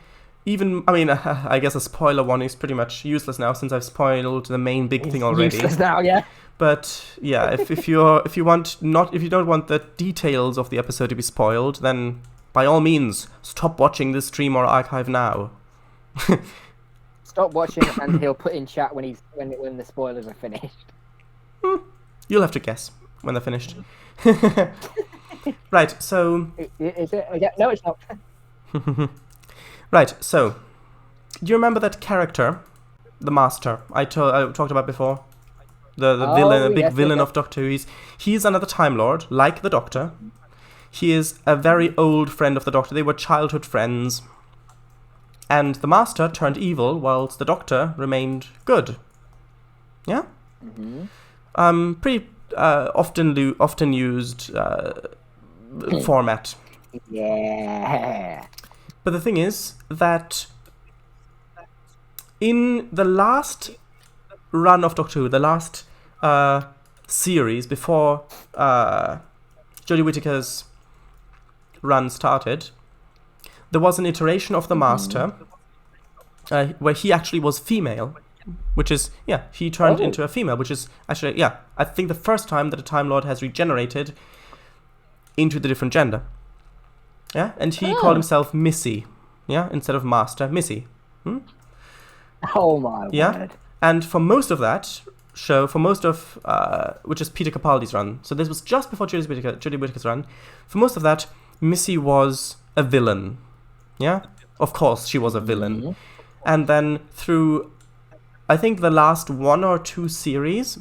I guess a spoiler warning is pretty much useless now since I've spoiled the main big thing already. Useless now, yeah. But yeah, if you don't want the details of the episode to be spoiled, then by all means stop watching this stream or archive now. Stop watching, and he'll put in chat when the spoilers are finished. You'll have to guess when they're finished. Right. So. Is it? Yeah, no, it's not. Right, so, do you remember that character, the Master, I talked about before? The villain, villain of Doctor Who. He's another Time Lord, like the Doctor. He is a very old friend of the Doctor. They were childhood friends. And the Master turned evil, whilst the Doctor remained good. Yeah? Mm-hmm. Pretty often used format. Yeah. But the thing is that in the last run of Doctor Who, the last series before Jodie Whittaker's run started, there was an iteration of the Master where he actually was female, which is, he turned into a female, which is actually, I think the first time that a Time Lord has regenerated into the different gender. Yeah, and he called himself Missy, instead of Master, Missy. Oh my word. And for most of that show, which is Peter Capaldi's run, so this was just before Jodie Whittaker's run, for most of that, Missy was a villain. Yeah? Of course she was a villain. And then through, I think, the last 1 or 2 series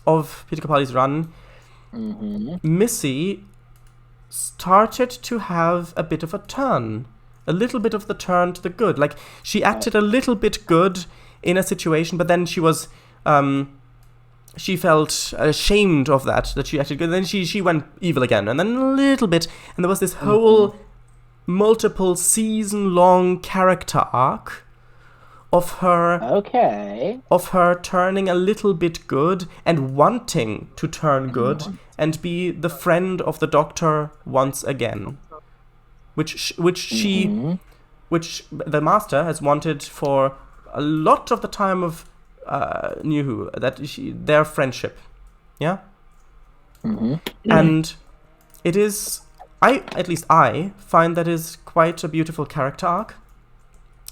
of Peter Capaldi's run, Missy started to have a bit of a turn. A little bit of the turn to the good. Like, she acted a little bit good in a situation, but then she was, she felt ashamed of that she acted good. And then she went evil again, and then a little bit, and there was this whole multiple season-long character arc of her turning a little bit good and wanting to turn good and be the friend of the Doctor once again, which the Master has wanted for a lot of the time of New Who, their friendship, and it is, I find that is quite a beautiful character arc,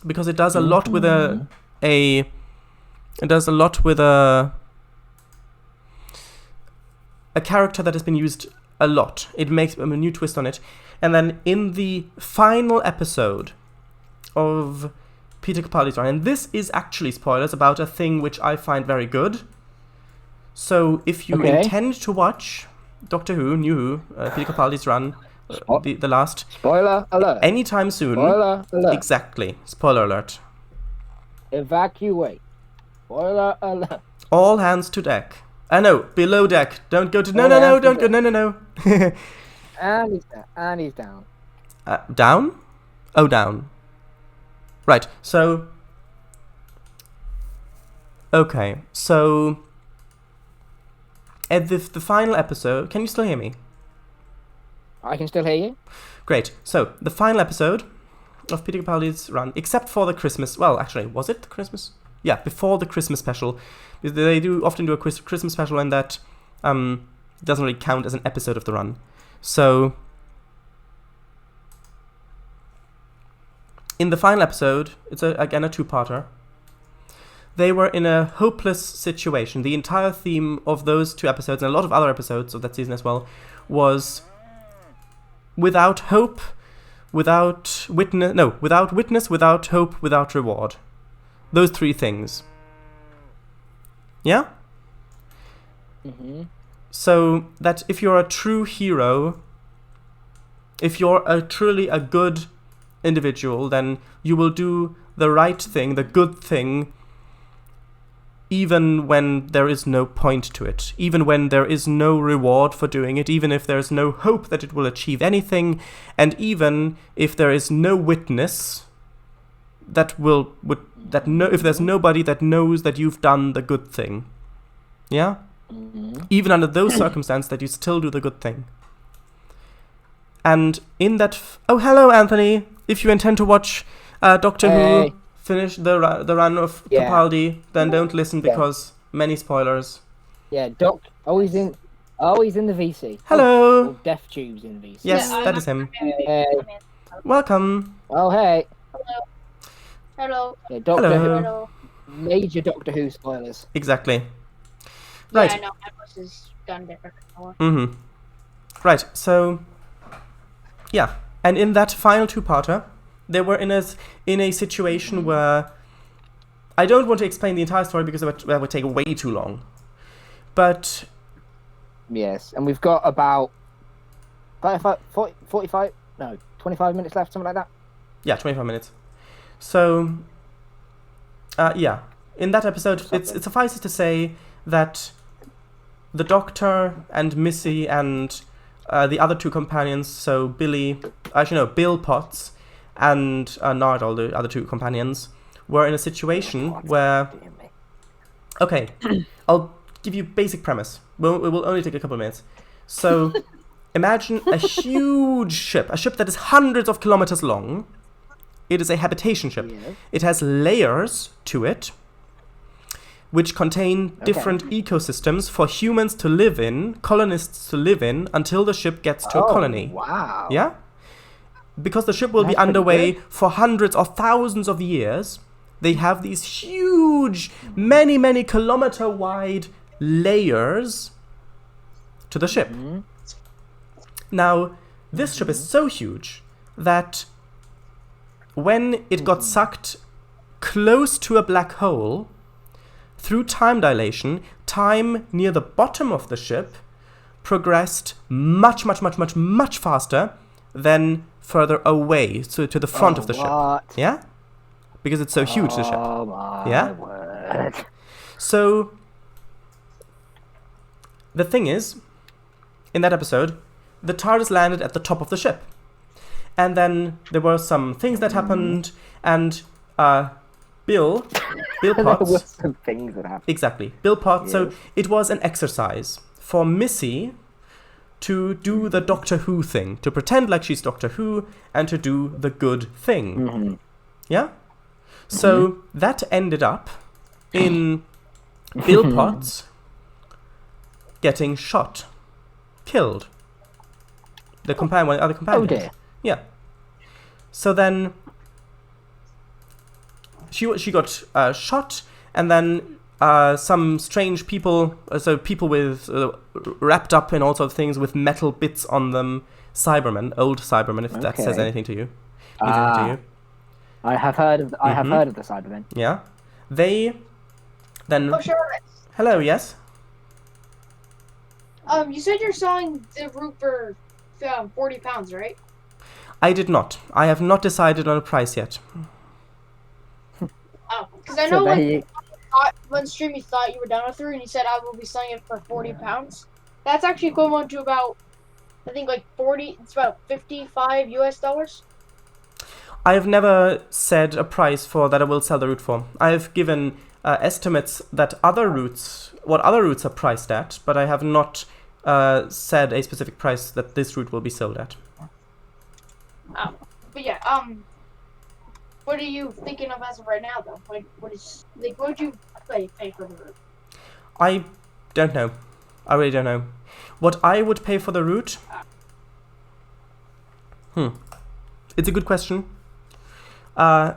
because it does a lot with a character that has been used a lot. It makes a new twist on it. And then in the final episode of Peter Capaldi's run, and this is actually spoilers about a thing which I find very good. So if you intend to watch Doctor Who, New Who, Peter Capaldi's run, the last... Spoiler alert. Anytime soon. Spoiler alert. Exactly. Spoiler alert. Evacuate. Spoiler alert. All hands to deck. No, below deck. Don't go to... No, don't go. No. And he's down. Down? Oh, down. Right, so... Okay, so... At the final episode... Can you still hear me? I can still hear you. Great. So, the final episode of Peter Capaldi's run, except for the Christmas... Well, actually, was it the Christmas? Yeah, before the Christmas special. They often do a Christmas special, and that doesn't really count as an episode of the run. So, in the final episode, it's again a 2-parter. They were in a hopeless situation. The entire theme of those 2 episodes, and a lot of other episodes of that season as well, was without hope, without witness, without hope, without reward. Those 3 things. Yeah? So that if you're a true hero, if you're truly a good individual, then you will do the right thing, the good thing, even when there is no point to it, even when there is no reward for doing it, even if there's no hope that it will achieve anything, and even if there is no witness if there's nobody that knows that you've done the good thing. Yeah? Even under those circumstances, that you still do the good thing. And in that... Oh, hello, Anthony! If you intend to watch Doctor Who finish the run of Capaldi, then don't listen, because many spoilers. Yeah, Doc... Always in the VC. Hello! Oh, Death Tube's in VC. Yes, that is him. Welcome! Oh, hey! Hello. Yeah, Doctor Who. Hello. Major Doctor Who spoilers. Exactly. Right. Yeah, I know. My boss is done there before. Right, so... Yeah, and in that final 2-parter, they were in a situation where... I don't want to explain the entire story because that would take way too long. But... Yes, and we've got about 25 minutes left, something like that. Yeah, 25 minutes. So, in that episode, it suffices to say that the Doctor and Missy and the other two companions, so Bill Potts and Nardole, the other two companions, were in a situation where... Okay, I'll give you basic premise. It will only take a couple of minutes. So, imagine a huge ship, a ship that is hundreds of kilometers long. It is a habitation ship. Yes. It has layers to it, which contain different ecosystems for humans to live in, colonists to live in, until the ship gets to a colony. Wow. Yeah? Because the ship will be That's pretty underway good. for hundreds or thousands of years, they have these huge, many, many kilometer wide layers to the ship. Now, this ship is so huge that when it got sucked close to a black hole, through time dilation, time near the bottom of the ship progressed much, much, much, much, much faster than further away, so to the front of the what? ship. Yeah? Because it's so huge, the ship. Oh my Yeah? word. So, the thing is, in that episode, the TARDIS landed at the top of the ship. And then there were some things that happened, and Bill There were Potts... some things that happened. Exactly. Bill Potts. So Yes. it was an exercise for Missy to do the Doctor Who thing, to pretend like she's Doctor Who, and to do the good thing. Yeah? So that ended up in Bill Potts getting shot, killed. The one of the other companions. Oh dear. Yeah. So then she got shot, and then some strange people, so people with wrapped up in all sorts of things with metal bits on them, Cybermen, old Cybermen, if that says Okay. anything to you. Means anything to you. I have heard of the Cybermen. Yeah. They then... Oh, sure. Hello, yes? You said you're selling the root for £40, right? I did not. I have not decided on a price yet. Oh, because I So know they- when stream you thought you were done with her, and you said I will be selling it for £40. That's actually equivalent to about, I think, like 40. It's about $55 US. I have never said a price for that I will sell the route for. I have given estimates that what other routes are priced at, but I have not said a specific price that this route will be sold at. Oh, but yeah. What are you thinking of as of right now, though? What would you pay for the route? I don't know. I really don't know. What I would pay for the route? It's a good question. In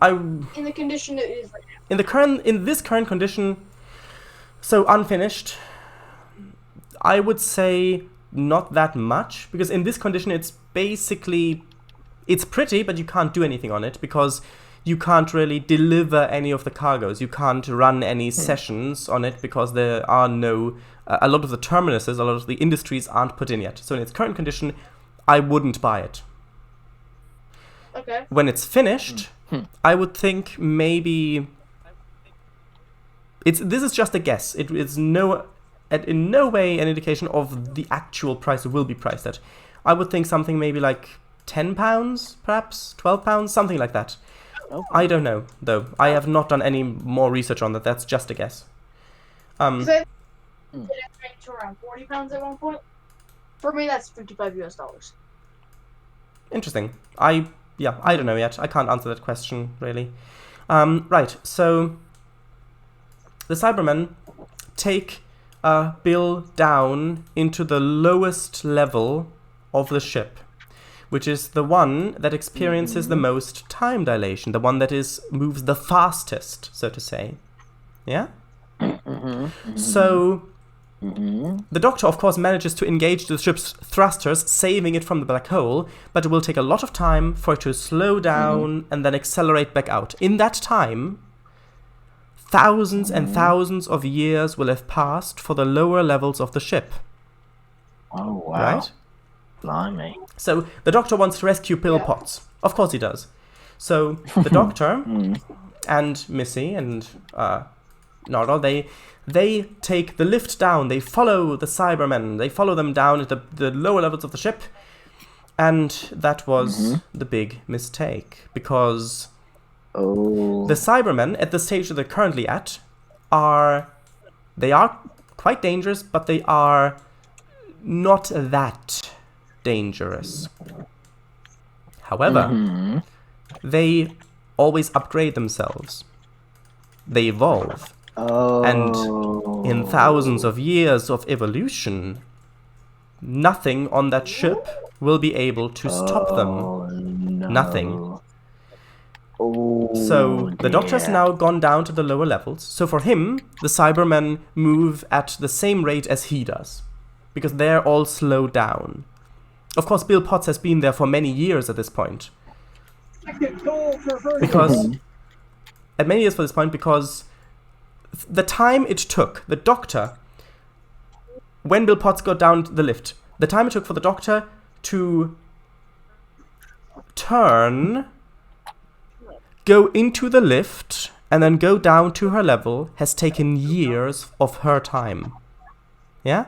the condition it is right now. In this current condition, so unfinished, I would say not that much, because in this condition it's basically, it's pretty, but you can't do anything on it because you can't really deliver any of the cargoes. You can't run any sessions on it because there are no, a lot of the terminuses, a lot of the industries aren't put in yet. So in its current condition, I wouldn't buy it. Okay. When it's finished, I would think maybe this is just a guess. It's in no way an indication of the actual price it will be priced at. I would think something maybe like £10, perhaps £12, something like that. Okay. I don't know though. I have not done any more research on that. That's just a guess. So I did it to around £40 at one point. For me, that's $55 US. Interesting. I don't know yet. I can't answer that question really. Right. So the Cybermen take Bill down into the lowest level of the ship, which is the one that experiences the most time dilation, the one that moves the fastest, so to say. Yeah? So the Doctor, of course, manages to engage the ship's thrusters, saving it from the black hole, but it will take a lot of time for it to slow down and then accelerate back out. In that time, thousands and thousands of years will have passed for the lower levels of the ship. Oh wow! Right? Blimey. So the Doctor wants to rescue Bill Potts. Of course he does. So the Doctor and Missy and Nardole, they take the lift down. They follow the Cybermen. They follow them down at the lower levels of the ship. And that was the big mistake, because the Cybermen, at the stage that they're currently at, are quite dangerous, but they are not that dangerous. However, they always upgrade themselves. They evolve. And in thousands of years of evolution, nothing on that ship will be able to stop them. No. Nothing. So the Doctor's now gone down to the lower levels. So for him, the Cybermen move at the same rate as he does, because they're all slowed down. Of course, Bill Potts has been there for many years at this point. Because at many years for this point, because the time it took the Doctor, when Bill Potts got down the lift, the time it took for the Doctor to go into the lift and then go down to her level has taken years of her time. Yeah?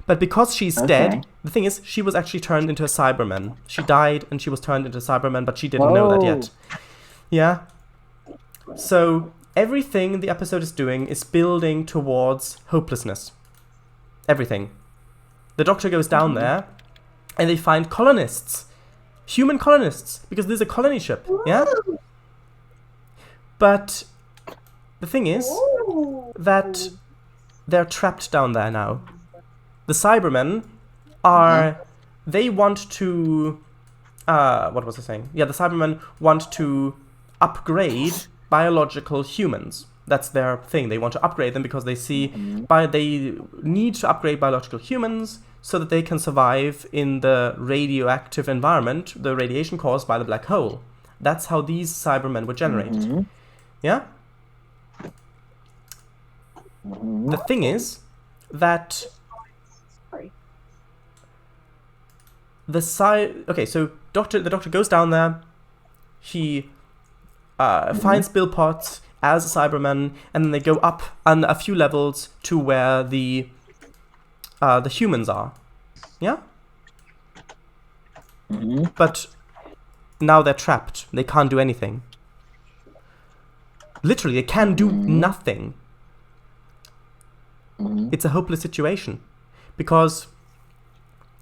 But because she's dead, the thing is, she was actually turned into a Cyberman. She died and she was turned into a Cyberman, but she didn't know that yet. Yeah? So everything the episode is doing is building towards hopelessness. Everything. The Doctor goes down there and they find colonists. Human colonists. Because this is a colony ship. Yeah? But the thing is that they're trapped down there now. The Cybermen are... They want to... what was I saying? Yeah, the Cybermen want to upgrade biological humans. That's their thing. They want to upgrade them because they see... they need to upgrade biological humans so that they can survive in the radioactive environment, the radiation caused by the black hole. That's how these Cybermen were generated. Yeah? The thing is that... Okay, so the Doctor goes down there. He finds Bill Potts as a Cyberman, and then they go up on a few levels to where the humans are. Yeah? But now they're trapped. They can't do anything. Literally, they can do nothing. It's a hopeless situation. Because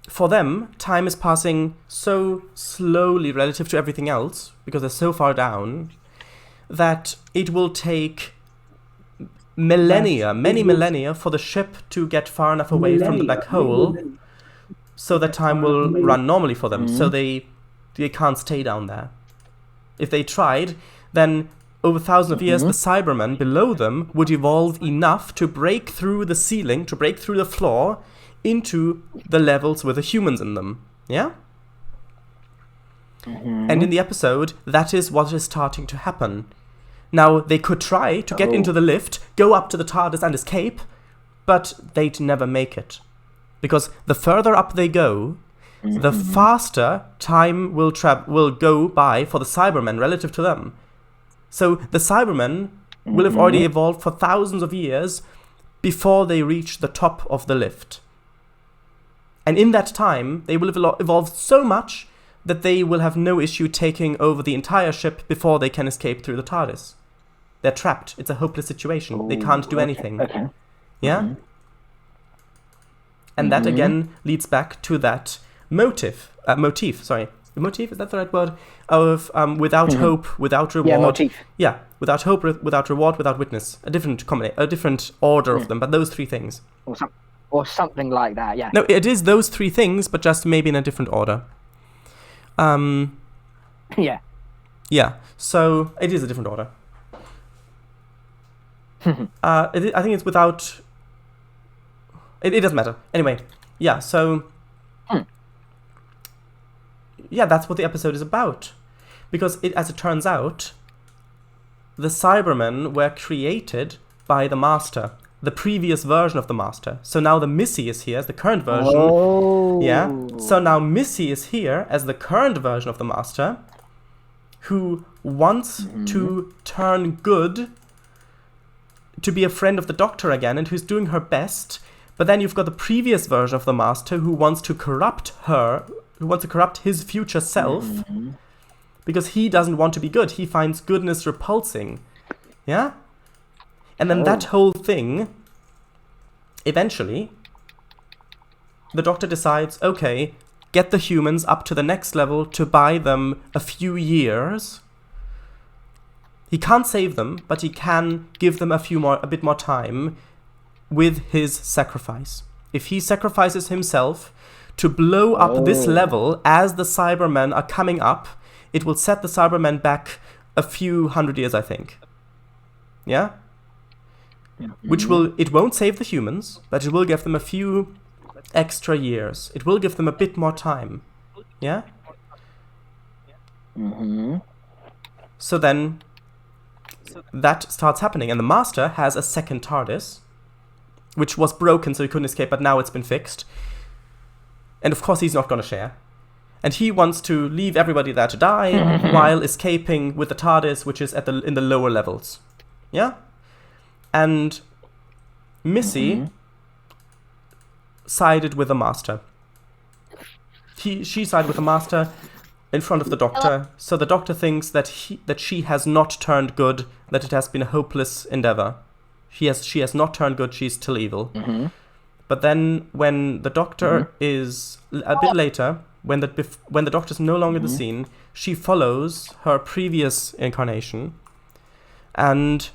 for them, time is passing so slowly relative to everything else, because they're so far down, that it will take millennia, many millennia, for the ship to get far enough away from the black hole so that time will run normally for them. So they can't stay down there. If they tried, then over thousands of years, the Cybermen below them would evolve enough to break through the ceiling, to break through the floor, into the levels with the humans in them. Yeah? And in the episode, that is what is starting to happen. Now, they could try to get into the lift, go up to the TARDIS and escape, but they'd never make it. Because the further up they go, the faster time will go by for the Cybermen relative to them. So the Cybermen will have already evolved for thousands of years before they reach the top of the lift. And in that time, they will have evolved so much that they will have no issue taking over the entire ship before they can escape through the TARDIS. They're trapped. It's a hopeless situation. They can't do anything. Okay. Yeah? And that again leads back to that motif, is that the right word? Of without hope, without reward. Yeah, motif. Yeah, without hope, without reward, without witness. A different order of them, but those three things. Or something like that, yeah. No, it is those three things, but just maybe in a different order. Yeah. Yeah, so it is a different order. I think it's without... It doesn't matter. Anyway, yeah, so... Yeah, that's what the episode is about. Because as it turns out, the Cybermen were created by the Master, the previous version of the Master. So now the Missy is here as the current version. Oh. Yeah. So now Missy is here as the current version of the Master, who wants to turn good, to be a friend of the Doctor again, and who's doing her best. But then you've got the previous version of the Master who wants to corrupt her, who wants to corrupt his future self, because he doesn't want to be good. He finds goodness repulsing. Yeah? And then that whole thing, eventually, the Doctor decides, okay, get the humans up to the next level to buy them a few years. He can't save them, but he can give them a bit more time with his sacrifice. If he sacrifices himself to blow up this level as the Cybermen are coming up, it will set the Cybermen back a few hundred years, I think. Yeah? It won't save the humans, but it will give them a few extra years. It will give them a bit more time. Yeah? So then that starts happening, and the Master has a second TARDIS, which was broken so he couldn't escape, but now it's been fixed. And of course he's not going to share. And he wants to leave everybody there to die while escaping with the TARDIS, which is in the lower levels. Yeah? And Missy sided with the Master. She sided with the Master in front of the Doctor, so the Doctor thinks that she has not turned good, that it has been a hopeless endeavor. She has not turned good, she's still evil. But then when the Doctor is a bit later, when the Doctor's no longer the scene, she follows her previous incarnation, and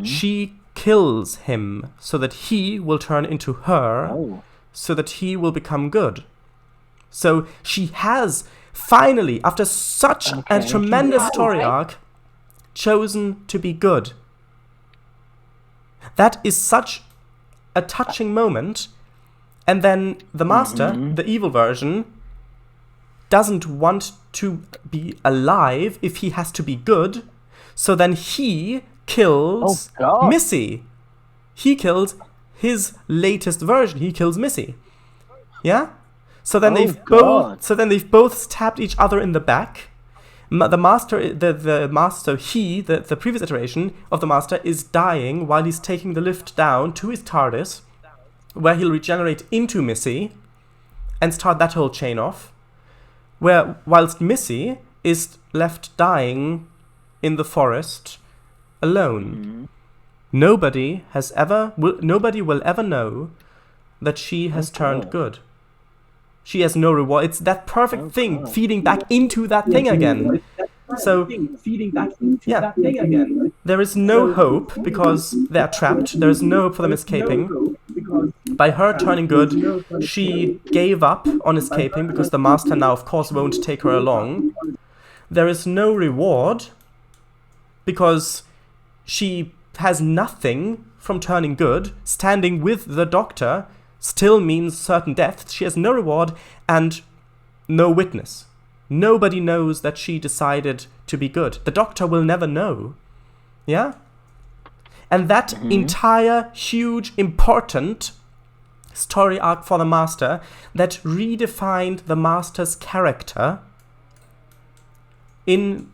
she kills him so that he will turn into her, so that he will become good. So she has finally, after such a tremendous story arc, chosen to be good. That is such a touching moment. And then the Master, the evil version, doesn't want to be alive if he has to be good. So then he kills Missy. He kills his latest version. He kills Missy. Yeah? So then they've both stabbed each other in the back. The Master, the previous iteration of the Master is dying while he's taking the lift down to his TARDIS, where he'll regenerate into Missy and start that whole chain off. Whilst Missy is left dying in the forest alone. Nobody will ever know that she has turned good. She has no reward. It's that perfect thing feeding back into that thing again. So, yeah, there is no hope because they're trapped. There is no hope for them escaping. By her turning good, she gave up on escaping because the Master now, of course, won't take her along. There is no reward because she has nothing from turning good. Standing with the Doctor still means certain death. She has no reward and no witness. Nobody knows that she decided to be good. The Doctor will never know. Yeah? And that entire, huge, important story arc for the Master that redefined the Master's character in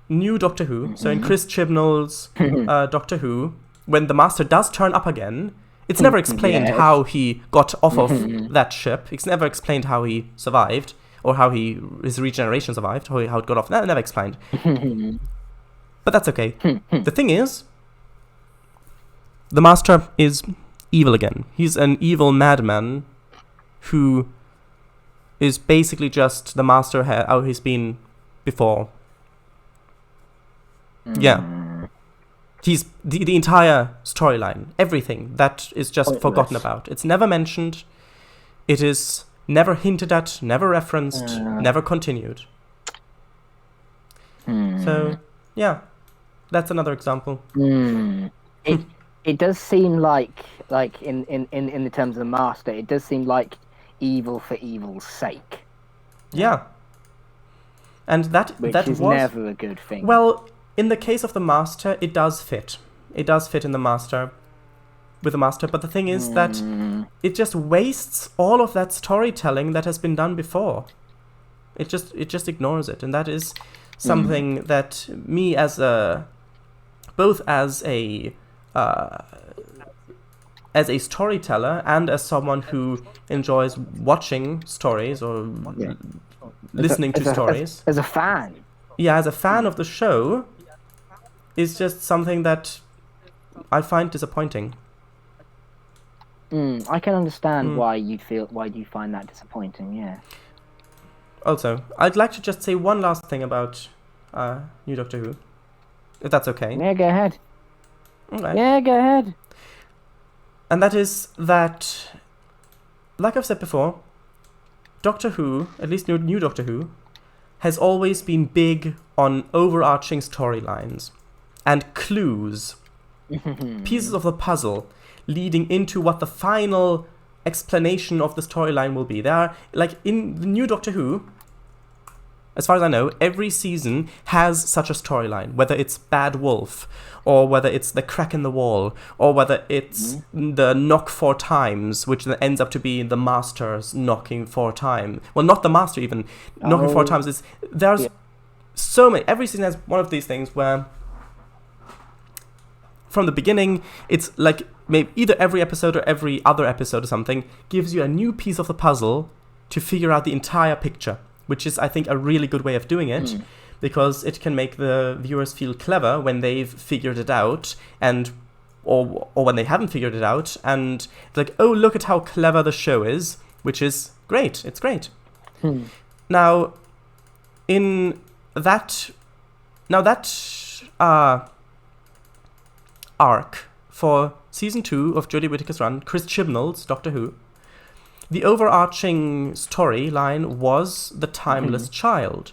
new Doctor Who, so in Chris Chibnall's Doctor Who, when the Master does turn up again, it's never explained how he got off of that ship. It's never explained how he survived, or how his regeneration survived, how it got off. Never explained. But that's okay. The thing is, the Master is evil again. He's an evil madman who is basically just the Master how he's been before. Yeah. He's the entire storyline, everything, that is just forgotten about. It's never mentioned. It is never hinted at, never referenced, never continued. So, yeah, that's another example. It does seem like in the terms of the Master, it does seem like evil for evil's sake. Yeah. And that was never a good thing. Well, in the case of the Master, it does fit. It does fit in the Master, with the Master. But the thing is that it just wastes all of that storytelling that has been done before. It just ignores it, and that is something that me both as a storyteller and as someone who enjoys watching stories or listening to stories. As a fan. Yeah, as a fan of the show, is just something that I find disappointing. I can understand why you find that disappointing, yeah. Also, I'd like to just say one last thing about New Doctor Who, if that's okay. Yeah, go ahead. Okay. Yeah, go ahead. And that is that, like I've said before, Doctor Who, at least New Doctor Who, has always been big on overarching storylines and clues, pieces of the puzzle leading into what the final explanation of the storyline will be. There are, like in the New Doctor Who, as far as I know, every season has such a storyline, whether it's Bad Wolf, or whether it's the crack in the wall, or whether it's the knock 4 times, which then ends up to be the Master's knocking 4 times. Well, not the Master even, knocking 4 times. There's so many. Every season has one of these things where, from the beginning, it's like maybe either every episode or every other episode or something gives you a new piece of the puzzle to figure out the entire picture, which is, I think, a really good way of doing it, because it can make the viewers feel clever when they've figured it out, or when they haven't figured it out, and like, oh, look at how clever the show is, which is great. It's great. Now, in that arc for season 2 of Jodie Whittaker's run, Chris Chibnall's Doctor Who, the overarching storyline was the timeless child.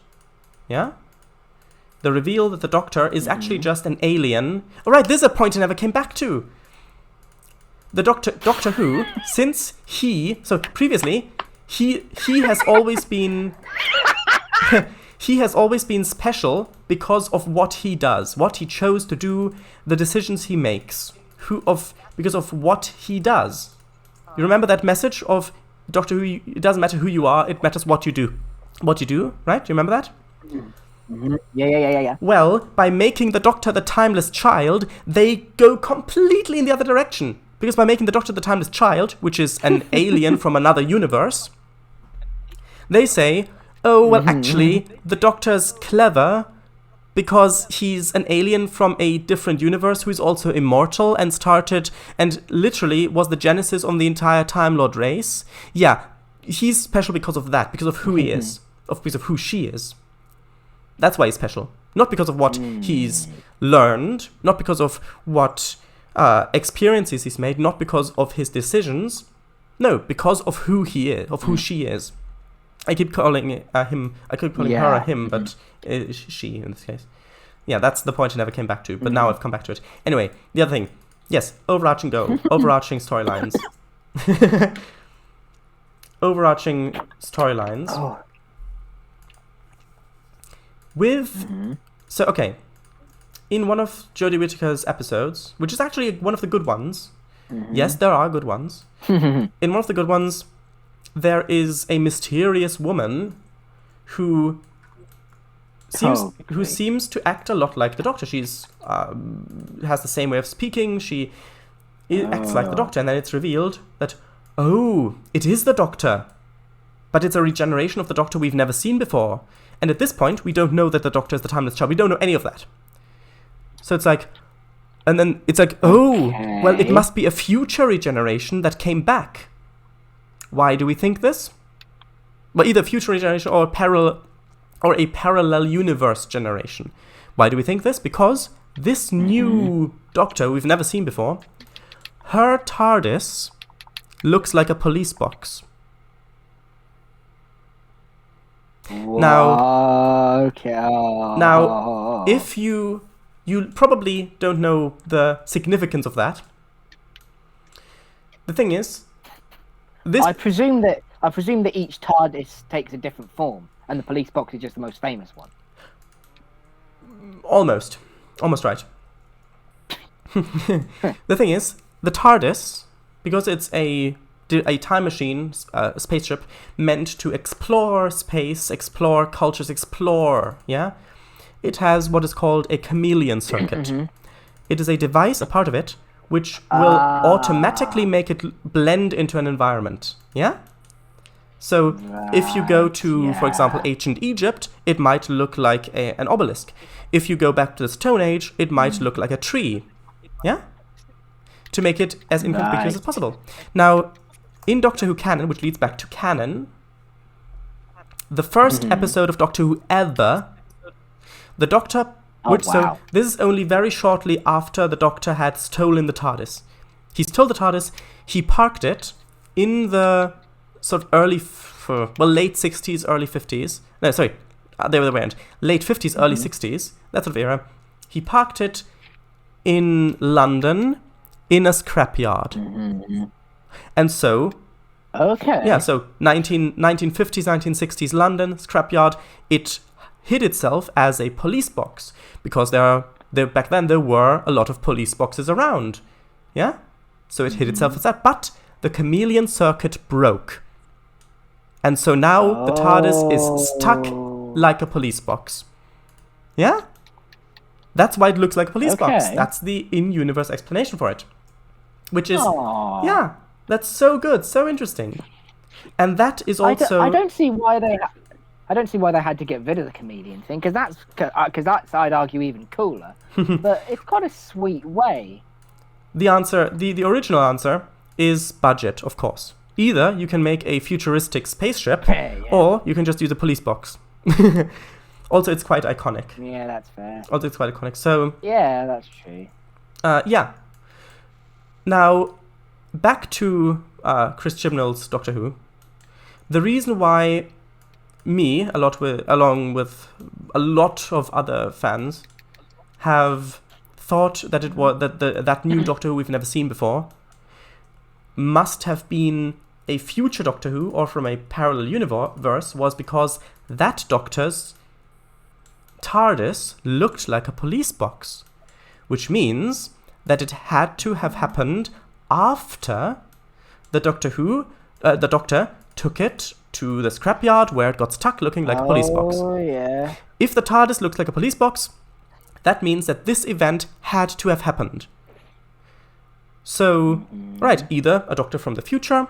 Yeah? The reveal that the Doctor is actually just an alien. Alright, this is a point I never came back to. The Doctor Who, since previously, he has always been he has always been special because of what he does, what he chose to do, the decisions he makes, because of what he does. You remember that message of Doctor Who? It doesn't matter who you are; it matters what you do. What you do, right? Do you remember that? Yeah. Well, by making the Doctor the timeless child, they go completely in the other direction. Because by making the Doctor the timeless child, which is an alien from another universe, they say, oh, well, actually, the Doctor's clever because he's an alien from a different universe who's also immortal and literally was the genesis of the entire Time Lord race. Yeah, he's special because of that, because of who he is, because of who she is. That's why he's special. Not because of what he's learned, not because of what experiences he's made, not because of his decisions. No, because of who he is, of who she is. I keep calling her a him, but she in this case. Yeah, that's the point I never came back to, but now I've come back to it. Anyway, the other thing. Yes, overarching goal, overarching storylines. Overarching storylines. Oh. So, okay. In one of Jodie Whittaker's episodes, which is actually one of the good ones. Yes, there are good ones. In one of the good ones, there is a mysterious woman who seems to act a lot like the Doctor. She's has the same way of speaking. She acts like the Doctor, and then it's revealed that, oh, it is the Doctor, but it's a regeneration of the Doctor we've never seen before. And at this point, we don't know that the Doctor is the timeless child. We don't know any of that. So it's like, and then it's like, well, it must be a future regeneration that came back. Why do we think this? Well, either future regeneration or a parallel universe generation. Why do we think this? Because this new Doctor we've never seen before, her TARDIS looks like a police box. Now, if you probably don't know the significance of that. The thing is, I presume that each TARDIS takes a different form, and the police box is just the most famous one. Almost right. The thing is, the TARDIS, because it's a time machine, a spaceship meant to explore space, explore cultures, explore, yeah? it has what is called a chameleon circuit. It is a device, a part of it, which will automatically make it blend into an environment. Yeah? So if you go to, for example, ancient Egypt, it might look like an obelisk. If you go back to the Stone Age, it might look like a tree. Yeah? To make it as inconspicuous as possible. Now, in Doctor Who canon, which leads back to canon, the first episode of Doctor Who ever, the Doctor... So this is only very shortly after the Doctor had stolen the TARDIS. He stole the TARDIS, he parked it in the sort of late 60s, early 50s. No, sorry, they were the way end. Late 50s, early 60s, that sort of era. He parked it in London in a scrapyard. And so... Okay. Yeah, so 1950s, 1960s London, scrapyard, it hid itself as a police box because back then there were a lot of police boxes around. Yeah? So it hid itself as that. But the chameleon circuit broke. And so now the TARDIS is stuck like a police box. Yeah? That's why it looks like a police box. That's the in-universe explanation for it. Which is, yeah, that's so good, so interesting. And that is also... I don't see why they had to get rid of the chameleon thing, because that's, I'd argue, even cooler. But it's got a sweet way. The answer, the original answer, is budget, of course. Either you can make a futuristic spaceship, or you can just use a police box. Also, it's quite iconic. Yeah, that's fair. Also, it's quite iconic. So yeah, that's true. Yeah. Now, back to Chris Chibnall's Doctor Who. The reason why me, along with a lot of other fans, have thought that it was that new Doctor Who we've never seen before must have been a future Doctor Who or from a parallel universe was because that Doctor's TARDIS looked like a police box, which means that it had to have happened after the Doctor took it to the scrapyard where it got stuck looking like a police box. Oh, yeah. If the TARDIS looks like a police box, that means that this event had to have happened. So, right, either a Doctor from the future,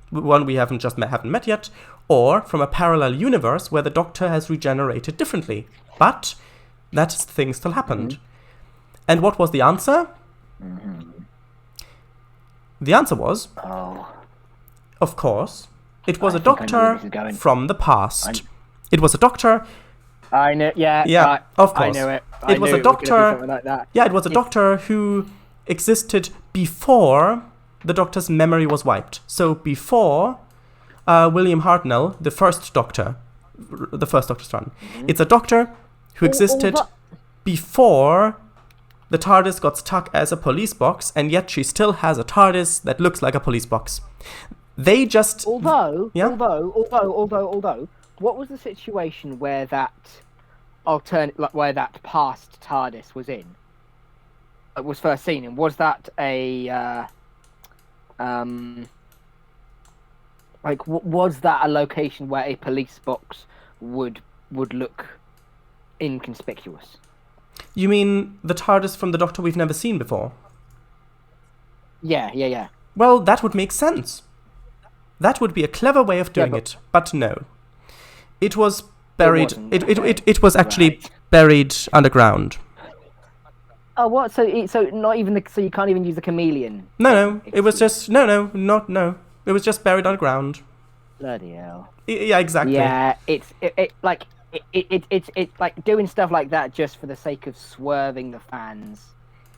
one we haven't met yet, or from a parallel universe where the Doctor has regenerated differently. But that thing still happened. And what was the answer? The answer was, of course, it was a Doctor from the past. It was a Doctor. I know. Yeah. Of course. I knew it. It was a Doctor. Like that. Yeah, it was a Doctor who existed before the Doctor's memory was wiped. So before William Hartnell, the first Doctor's son. It's a Doctor who existed before the TARDIS got stuck as a police box, and yet she still has a TARDIS that looks like a police box. They just... Although, what was the situation where that where that past TARDIS was in? It was first seen in. Was that a was that a location where a police box would look inconspicuous? You mean the TARDIS from the Doctor we've never seen before? Yeah. Well, that would make sense. That would be a clever way of doing it, but no. It was buried. It was actually buried underground. Oh, what? So not even so you can't even use the chameleon. No. It was just no. It was just buried underground. Bloody hell. Yeah, exactly. Yeah, it's like doing stuff like that just for the sake of swerving the fans.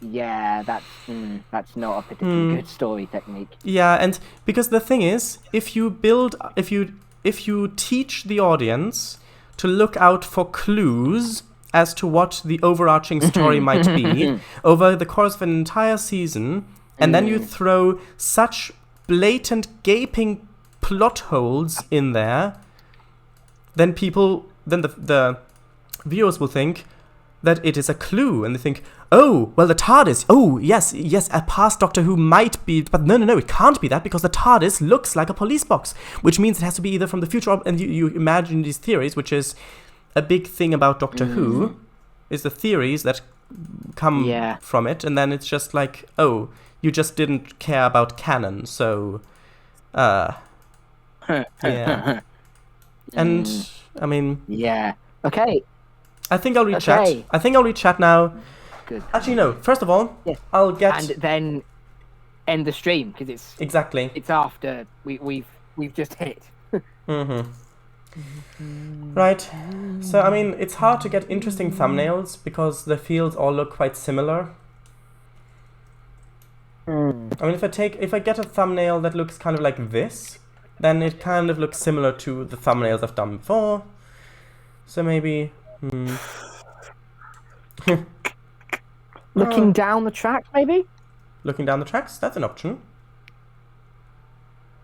Yeah, that's not a particularly good story technique. Yeah, and because the thing is, if you teach the audience to look out for clues as to what the overarching story might be over the course of an entire season, and then you throw such blatant gaping plot holes in there, then the viewers will think that it is a clue, and they think, oh, well, the TARDIS, oh, yes, a past Doctor Who might be, but no, it can't be that, because the TARDIS looks like a police box, which means it has to be either from the future, and you imagine these theories, which is a big thing about Doctor Who, is the theories that come from it, and then it's just like, oh, you just didn't care about canon, so yeah. And I mean, okay, I think I'll read chat now. Good. Actually, no, first of all, I'll get, and then end the stream, because it's after we've just hit. Right, so I mean, it's hard to get interesting thumbnails because the fields all look quite similar. I mean, if I get a thumbnail that looks kind of like this, then it kind of looks similar to the thumbnails I've done before. So maybe... Looking down the track, maybe? Looking down the tracks? That's an option.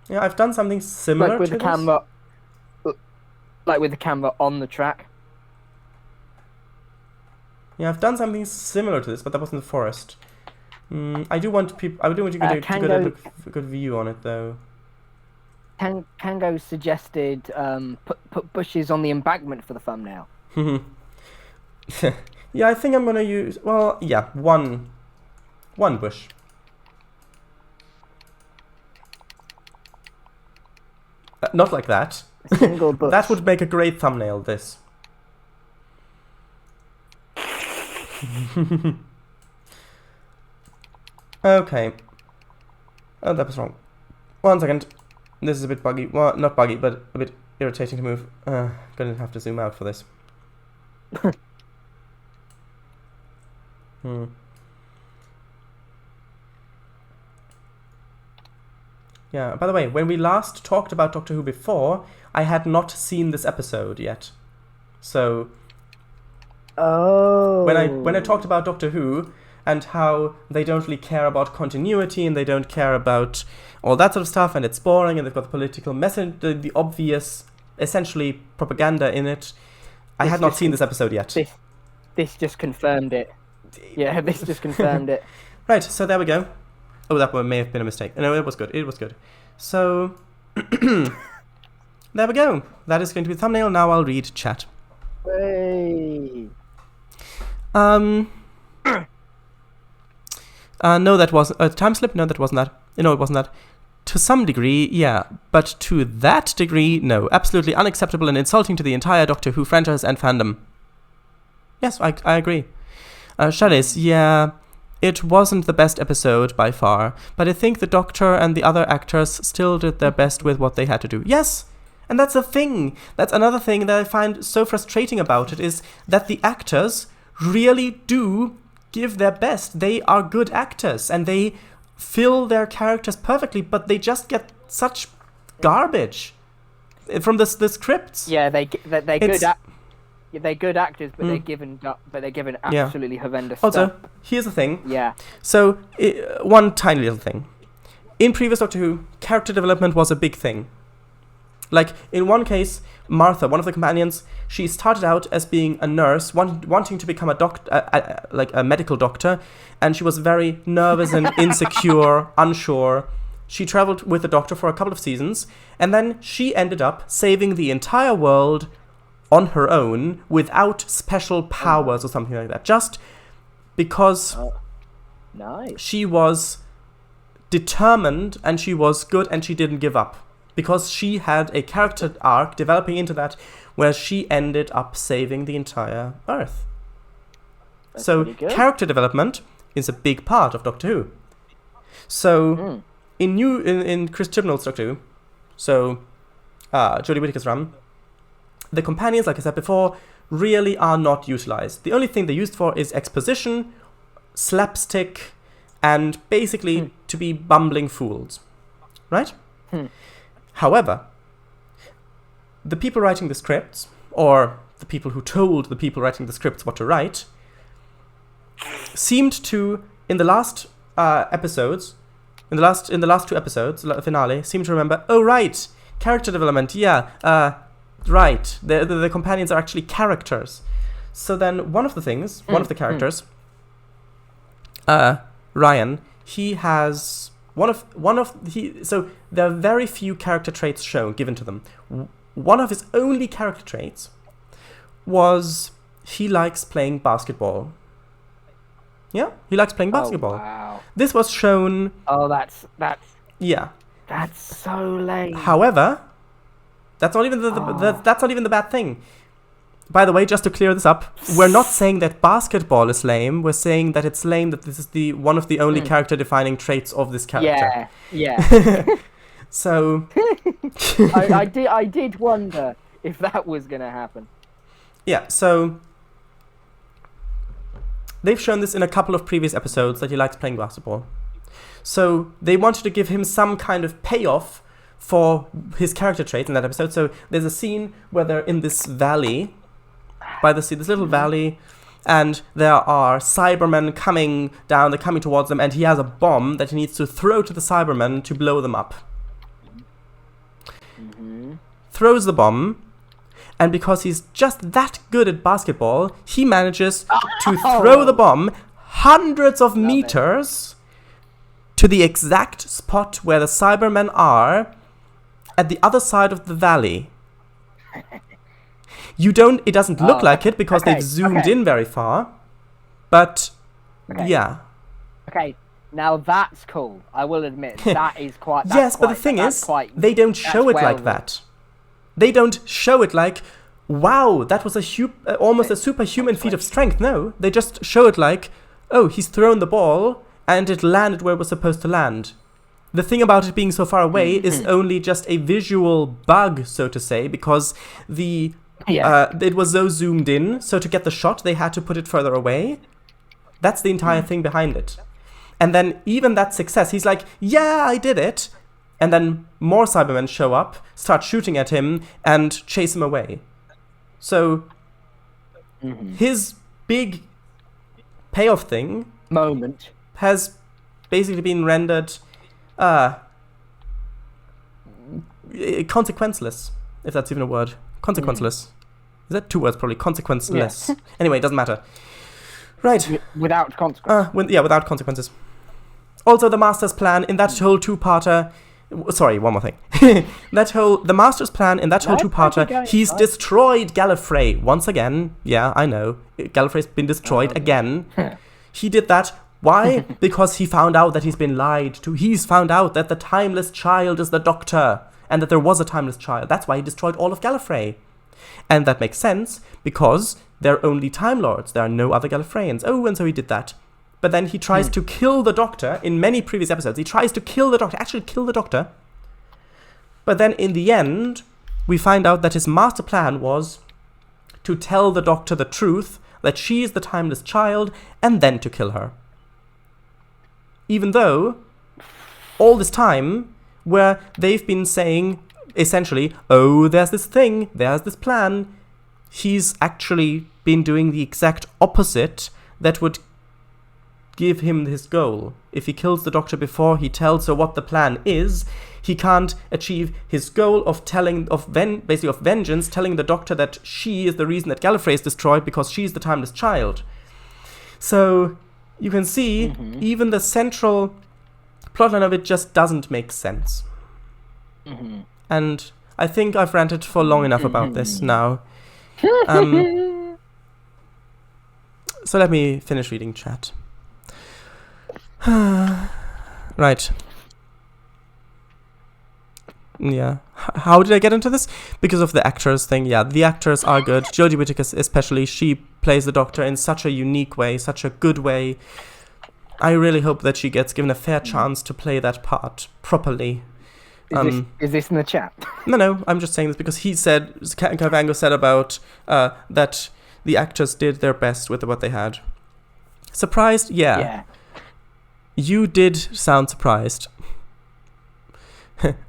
Yeah, I've done something similar like with to the this. camera, like with the camera on the track. Yeah, I've done something similar to this, but that was in the forest. I do want you to get a good view on it, though. Kango suggested put bushes on the embankment for the thumbnail. Yeah, I think I'm gonna use, well, yeah, one bush. Not like that. A single bush. That would make a great thumbnail, this. Okay. Oh, that was wrong. 1 second. This is a bit buggy. Well, not buggy, but a bit irritating to move. Gonna have to zoom out for this. Yeah, by the way, when we last talked about Doctor Who before, I had not seen this episode yet. So when I talked about Doctor Who and how they don't really care about continuity and they don't care about all that sort of stuff and it's boring and they've got the political message, the obvious, essentially propaganda in it, I had not seen this episode yet. This just confirmed it. Yeah, this just confirmed it. Right, so there we go. Oh, that one may have been a mistake. No, it was good. It was good. So, there we go. That is going to be the thumbnail. Now I'll read chat. Hey. No, that wasn't a time slip. No, that wasn't that. No, it wasn't that. To some degree, yeah, but to that degree, no. Absolutely unacceptable and insulting to the entire Doctor Who franchise and fandom. Yes, I agree. Chalice, yeah, it wasn't the best episode by far, but I think the Doctor and the other actors still did their best with what they had to do. Yes, and that's a thing. That's another thing that I find so frustrating about it, is that the actors really do give their best. They are good actors, and they fill their characters perfectly, but they just get such garbage from the scripts. Yeah, they're good. They're good actors, but they're given absolutely horrendous also, stuff. Here's the thing. Yeah. So, one tiny little thing. In previous Doctor Who, character development was a big thing. Like, in one case, Martha, one of the companions, she started out as being a nurse, wanting to become a medical doctor, and she was very nervous and insecure, unsure. She traveled with the Doctor for a couple of seasons, and then she ended up saving the entire world on her own without special powers or something like that, just because she was determined and she was good and she didn't give up, because she had a character arc developing into that where she ended up saving the entire Earth. So character development is a big part of Doctor Who. So in Chris Chibnall's Doctor Who, so Jodie Whittaker's run, the companions, like I said before, really are not utilized. The only thing they're used for is exposition, slapstick, and basically to be bumbling fools. Right? However, the people writing the scripts, or the people who told the people writing the scripts what to write, seemed to, in the last episodes, in the last two episodes, the finale, seemed to remember, oh right, character development, yeah, right, the companions are actually characters. So then one of the characters, Ryan, he has so there are very few character traits given to them. One of his only character traits was he likes playing basketball. Yeah, he likes playing basketball. Oh, wow. This was shown. Oh, that's Yeah. so lame. However, that's not even that's not even the bad thing. By the way, just to clear this up, we're not saying that basketball is lame. We're saying that it's lame that this is one of the only character-defining traits of this character. Yeah. So, I did wonder if that was gonna happen. Yeah. So they've shown this in a couple of previous episodes that he likes playing basketball. So they wanted to give him some kind of payoff for his character traits in that episode. So there's a scene where they're in this valley, by the sea, this little valley, and there are Cybermen coming down, they're coming towards them, and he has a bomb that he needs to throw to the Cybermen to blow them up. Throws the bomb, and because he's just that good at basketball, he manages to throw the bomb hundreds of meters to the exact spot where the Cybermen are at the other side of the valley. It doesn't look like it because they've zoomed in very far, but yeah. Okay, now that's cool. I will admit, that is quite... Yes, but the thing is, they don't show it like that. They don't show it like, wow, that was almost a superhuman feat of strength. No, they just show it like, oh, he's thrown the ball and it landed where it was supposed to land. The thing about it being so far away is only just a visual bug, so to say, because it was so zoomed in, so to get the shot, they had to put it further away. That's the entire thing behind it. And then even that success, he's like, yeah, I did it. And then more Cybermen show up, start shooting at him, and chase him away. So his big payoff thing moment has basically been rendered consequenceless, if that's even a word. Consequenceless. Is that 2 words probably? Consequenceless. Yeah. Anyway, it doesn't matter. Right. Without consequences. Without consequences. Also, the Master's plan in that whole two-parter... Sorry, one more thing. The Master's plan in that whole two-parter, he's destroyed Gallifrey once again. Yeah, I know. Gallifrey's been destroyed again. He did that. Why? Because he found out that he's been lied to. He's found out that the Timeless Child is the Doctor, and that there was a Timeless Child. That's why he destroyed all of Gallifrey. And that makes sense, because they're only Time Lords. There are no other Gallifreyans. Oh, and so he did that. But then he tries to kill the Doctor in many previous episodes. He tries to kill the Doctor, actually kill the Doctor. But then in the end, we find out that his master plan was to tell the Doctor the truth, that she is the Timeless Child, and then to kill her. Even though, all this time, where they've been saying, essentially, oh, there's this thing, there's this plan, he's actually been doing the exact opposite that would give him his goal. If he kills the Doctor before he tells her what the plan is, he can't achieve his goal of vengeance, telling the Doctor that she is the reason that Gallifrey is destroyed because she's the Timeless Child. So you can see, even the central plotline of it just doesn't make sense. And I think I've ranted for long enough about this now. So let me finish reading chat. Right. Yeah. How did I get into this? Because of the actors thing. Yeah, the actors are good. Jodie Whittaker especially. She plays the Doctor in such a unique way, such a good way. I really hope that she gets given a fair chance to play that part properly. Is this in the chat? No, I'm just saying this because he said, Cavango said about that the actors did their best with what they had. Surprised? Yeah. You did sound surprised.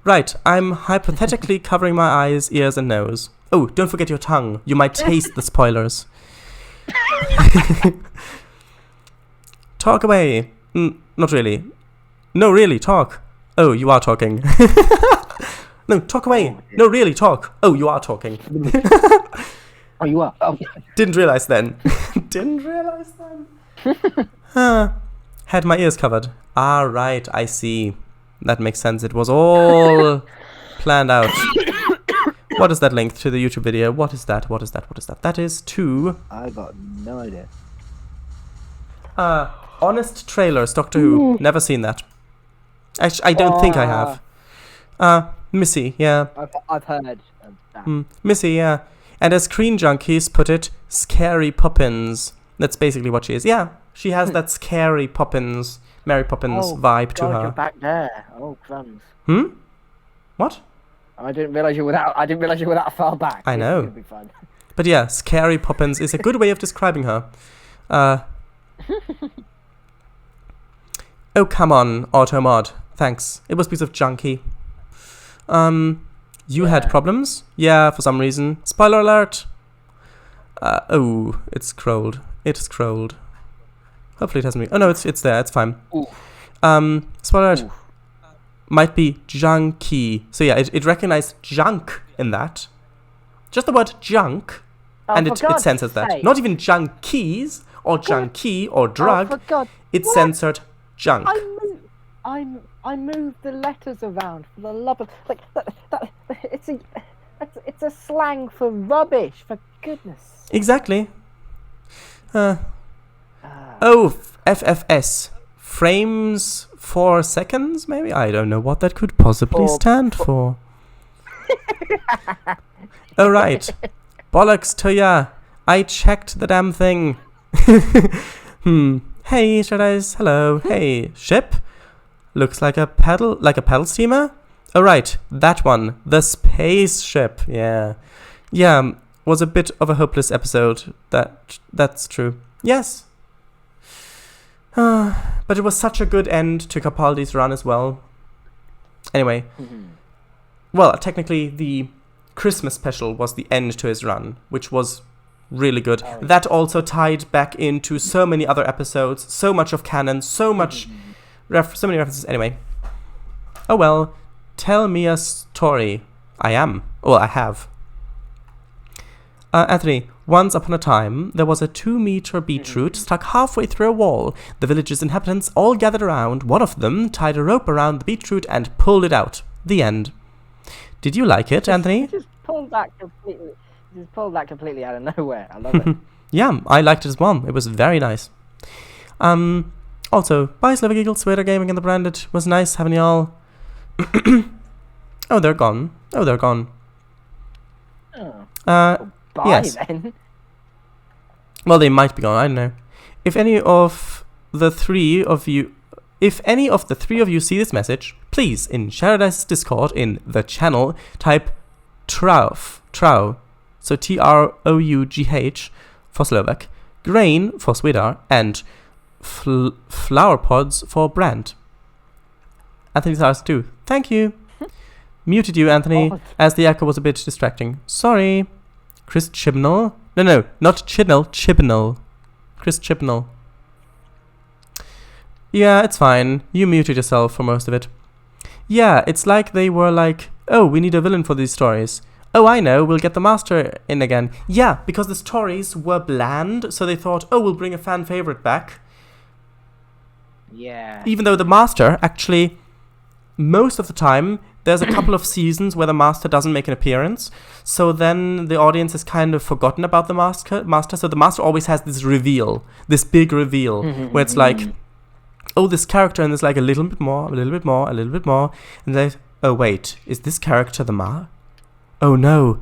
Right, I'm hypothetically covering my eyes, ears, and nose. Oh, don't forget your tongue. You might taste the spoilers. Talk away. Not really. No, really, talk. Oh, you are talking. No, talk away. No, really, talk. Oh, you are talking. Oh, you are? Oh. Didn't realize then. Had my ears covered. Ah, right, I see. That makes sense. It was all planned out. What is that link to the YouTube video? What is that? What is that? What is that? That is to... I got no idea. Honest Trailers, Doctor Who. Never seen that. Actually, I don't think I have. Missy, yeah. I've heard of that. Missy, yeah. And as Screen Junkies put it, Scary Poppins. That's basically what she is. Yeah, she has that Scary Poppins, Mary Poppins vibe to her. You're back there. Oh, crumbs. What? I didn't realise you were that far back. I know. This is gonna be fun. But yeah, Scary Poppins is a good way of describing her. Oh, come on, Automod. Thanks. It was a piece of junkie. You had problems? Yeah, for some reason. Spoiler alert! Oh, it scrolled. It scrolled. Hopefully it hasn't been... Oh no, it's there, it's fine. Spoiler alert. Might be junkie. So yeah, it recognized junk in that. Just the word junk. And it censors that. Not even junkies, or junkie, or drug. It censored junk. I moved the letters around for the love of it's a slang for rubbish, for goodness. Exactly. FFS. Frames 4 seconds, maybe? I don't know what that could possibly stand for. Oh, right. Bollocks to ya. I checked the damn thing. Hey, Shadows. Hello. Hey, ship. Looks like a paddle steamer. Oh, right. That one. The spaceship. Yeah. Yeah, was a bit of a hopeless episode. That's true. Yes. But it was such a good end to Capaldi's run as well. Anyway. Well, technically, the Christmas special was the end to his run, which was really good. That also tied back into so many other episodes, so much of canon, so many references. Anyway. Oh well, tell me a story. I have. Anthony, once upon a time, there was a 2-meter beetroot stuck halfway through a wall. The village's inhabitants all gathered around. One of them tied a rope around the beetroot and pulled it out. The end. Did you like it, Anthony? Just pulled that completely out of nowhere. I love it. Yeah, I liked it as well. It was very nice. Also, bye Sliver Eagle, Sweater Gaming and the Branded. It was nice having y'all. Oh, they're gone. Bye yes. then. Well, they might be gone. I don't know. If any of the three of you see this message, please, in Sharadice's Discord, in the channel, type Trough, so TROUGH for Slovak, Grain for Swidar, and Flower Pods for Brand. Anthony's ours too. Thank you. Muted you, Anthony, as the echo was a bit distracting. Sorry. Chris Chibnall? No, not Chibnall. Chibnall. Chris Chibnall. Yeah, it's fine. You muted yourself for most of it. Yeah, it's like they were like, oh, we need a villain for these stories. Oh, I know, we'll get the Master in again. Yeah, because the stories were bland, so they thought, oh, we'll bring a fan favorite back. Yeah. Even though the Master, actually, most of the time, there's a couple of seasons where the Master doesn't make an appearance, so then the audience has kind of forgotten about the Master, so the Master always has this reveal, this big reveal, where it's like, oh, this character, and there's like a little bit more, and they, oh wait, is this character the oh no,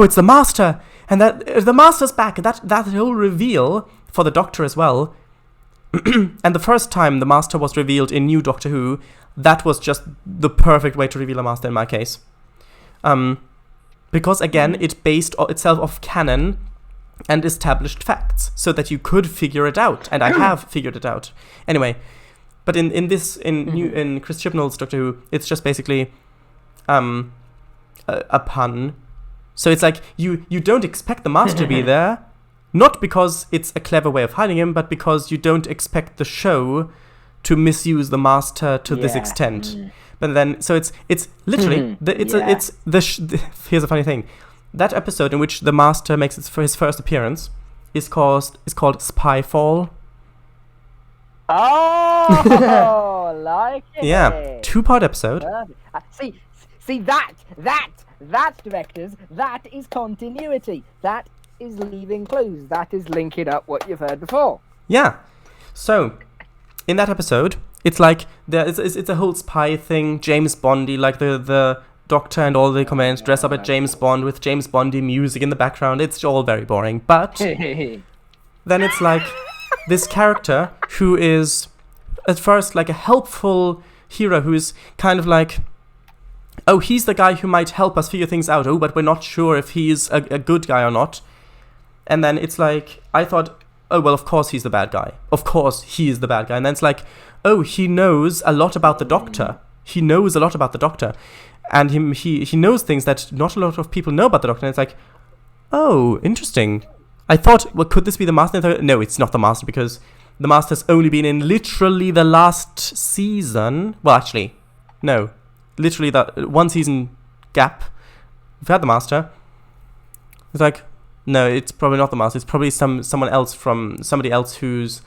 it's the Master, and that the Master's back, and that whole reveal for the Doctor as well, and the first time the Master was revealed in New Doctor Who, that was just the perfect way to reveal a Master in my case. Because again, it based itself off canon and established facts, so that you could figure it out, and I have figured it out. Anyway, but in Chris Chibnall's Doctor Who, it's just basically a pun. So it's like you don't expect the Master to be there, not because it's a clever way of hiding him, but because you don't expect the show to misuse the Master to this extent. But then, so it's literally here's a funny thing. That episode in which the Master makes his first appearance is called Spyfall. Oh, like it. Yeah, 2-part episode. See that, directors, that is continuity. That is leaving clues. That is linking up what you've heard before. Yeah. So, in that episode, it's like it's a whole spy thing, James Bondy, like the Doctor and all the commands dress up at James Bond with James Bondy music in the background. It's all very boring. But then it's like this character who is at first like a helpful hero who's kind of like, oh, he's the guy who might help us figure things out. Oh, but we're not sure if he's a good guy or not. And then it's like, I thought, oh, well, of course he's the bad guy. Of course he is the bad guy. And then it's like, oh, he knows a lot about the Doctor. He knows a lot about the Doctor. And he knows things that not a lot of people know about the Doctor. And it's like, oh, interesting. I thought, well, could this be the Master? No, it's not the Master, because the Master's only been in literally the last season. Well, actually, no. Literally that one season gap. We've had the Master. It's like, no, it's probably not the Master. It's probably somebody else who's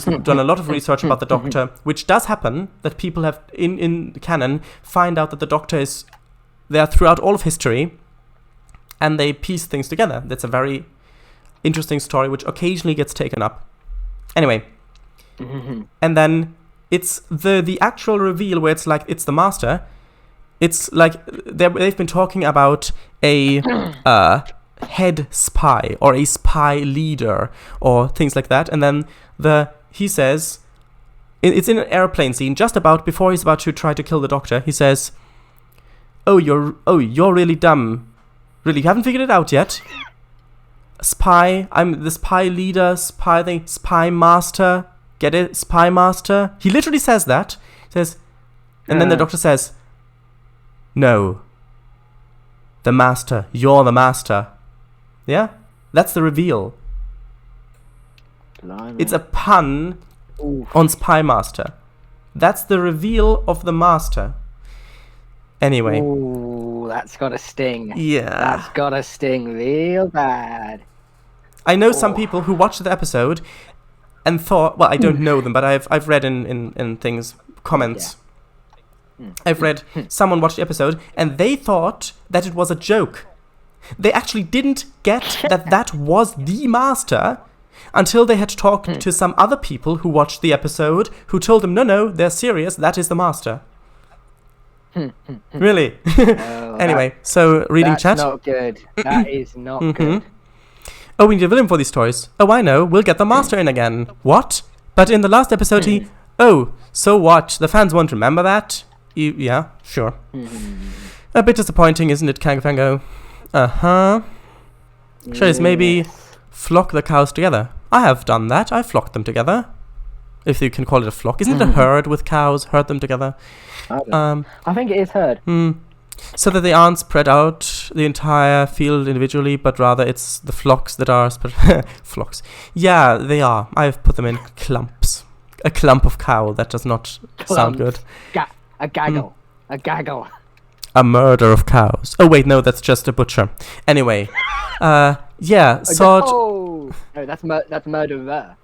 done a lot of research about the Doctor, which does happen, that people have in canon find out that the Doctor is there throughout all of history, and they piece things together. That's a very interesting story, which occasionally gets taken up. Anyway, and then it's the actual reveal where it's like it's the Master. It's like they've been talking about a head spy or a spy leader or things like that, and then he says, it's in an airplane scene just about before he's about to try to kill the Doctor. He says, "Oh, you're really dumb. Really, you haven't figured it out yet. Spy, I'm the spy leader, spy master. Get it? Spy master." He literally says that. He says, and then the Doctor says, "No. The Master. You're the Master." Yeah? That's the reveal. Blimey. It's a pun on Spy Master. That's the reveal of the Master. Anyway. Ooh, that's gotta sting. Yeah. That's gotta sting real bad. I know some people who watched the episode and thought, well, I don't know them, but I've read in things, comments. Yeah. I've read someone watched the episode and they thought that it was a joke. They actually didn't get that was the Master until they had talked to some other people who watched the episode who told them, no, they're serious, that is the Master. Really? Anyway, so reading chat. That's not good. That is not good. Oh, we need a villain for these stories. Oh, I know. We'll get the Master in again. What? But in the last episode he... Oh, so what? The fans won't remember that? Yeah, sure. A bit disappointing, isn't it, Kangafango? Uh-huh. Should maybe flock the cows together. I have done that. I've flocked them together. If you can call it a flock. Isn't it a herd with cows? Herd them together. I think it is herd. So that they aren't spread out the entire field individually, but rather it's the flocks that are spread. Flocks. Yeah, they are. I've put them in clumps. A clump of cow. That does not sound good. A gaggle. A gaggle. A murder of cows. Oh wait, no, that's just a butcher. Anyway, yeah, sort. Oh, no, that's murderer.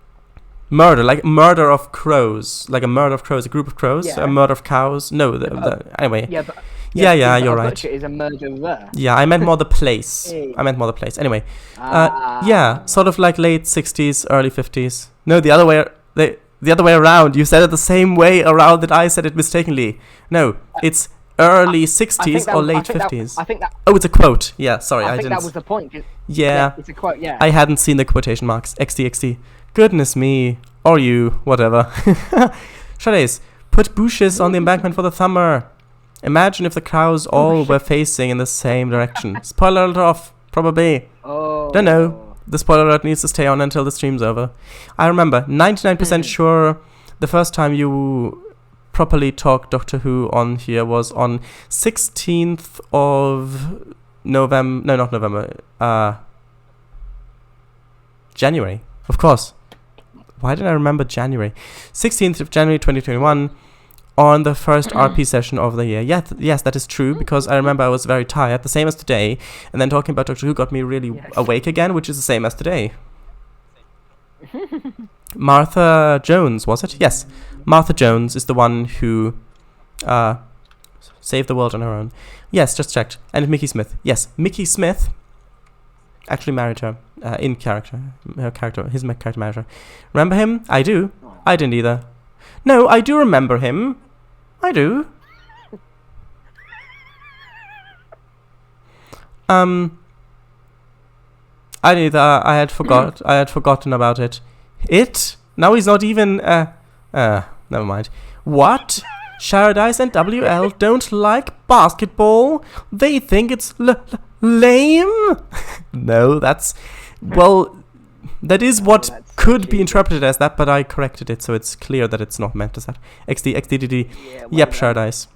Murder, like murder of crows, like a murder of crows, a group of crows, Yeah. A murder of cows. No, anyway. Yeah, but Yeah, you're right. Butcher is a murderer. Yeah, I meant more the place. Anyway, yeah, sort of like late 60s, early 50s. No, the other way around. You said it the same way around that I said it mistakenly. No, it's early 60s or late 50s. I think that. Oh, it's a quote. Yeah, sorry, I think didn't. that was the point. Yeah, it's a quote. Yeah. I hadn't seen the quotation marks. XD. Goodness me. Or you, whatever. Shades, put bushes on the embankment for the summer. Imagine if the cows all were facing in the same direction. Spoiler alert off, probably. Oh. Don't know. The spoiler alert needs to stay on until the stream's over. I remember, 99% sure the first time you properly talked Doctor Who on here was on 16th of November. No, not November. January, of course. Why did I remember January? 16th of January 2021 on the first RP session of the year. Yes, that is true, because I remember I was very tired, the same as today, and then talking about Doctor Who got me really awake again, which is the same as today. Martha Jones, was it? Yes. Martha Jones is the one who save the world on her own. Yes, just checked. And Mickey Smith. Yes, Mickey Smith actually married her in character. His character married her. Remember him? I do. I didn't either. No, I do remember him. I do. I didn't either. I had forgotten about it. Now he's not even. Never mind. What? Sharadice and WL don't like basketball? They think it's lame? No, that is what could be interpreted as that, but I corrected it, so it's clear that it's not meant as that. XDDD. Yeah, yep, Sharadice.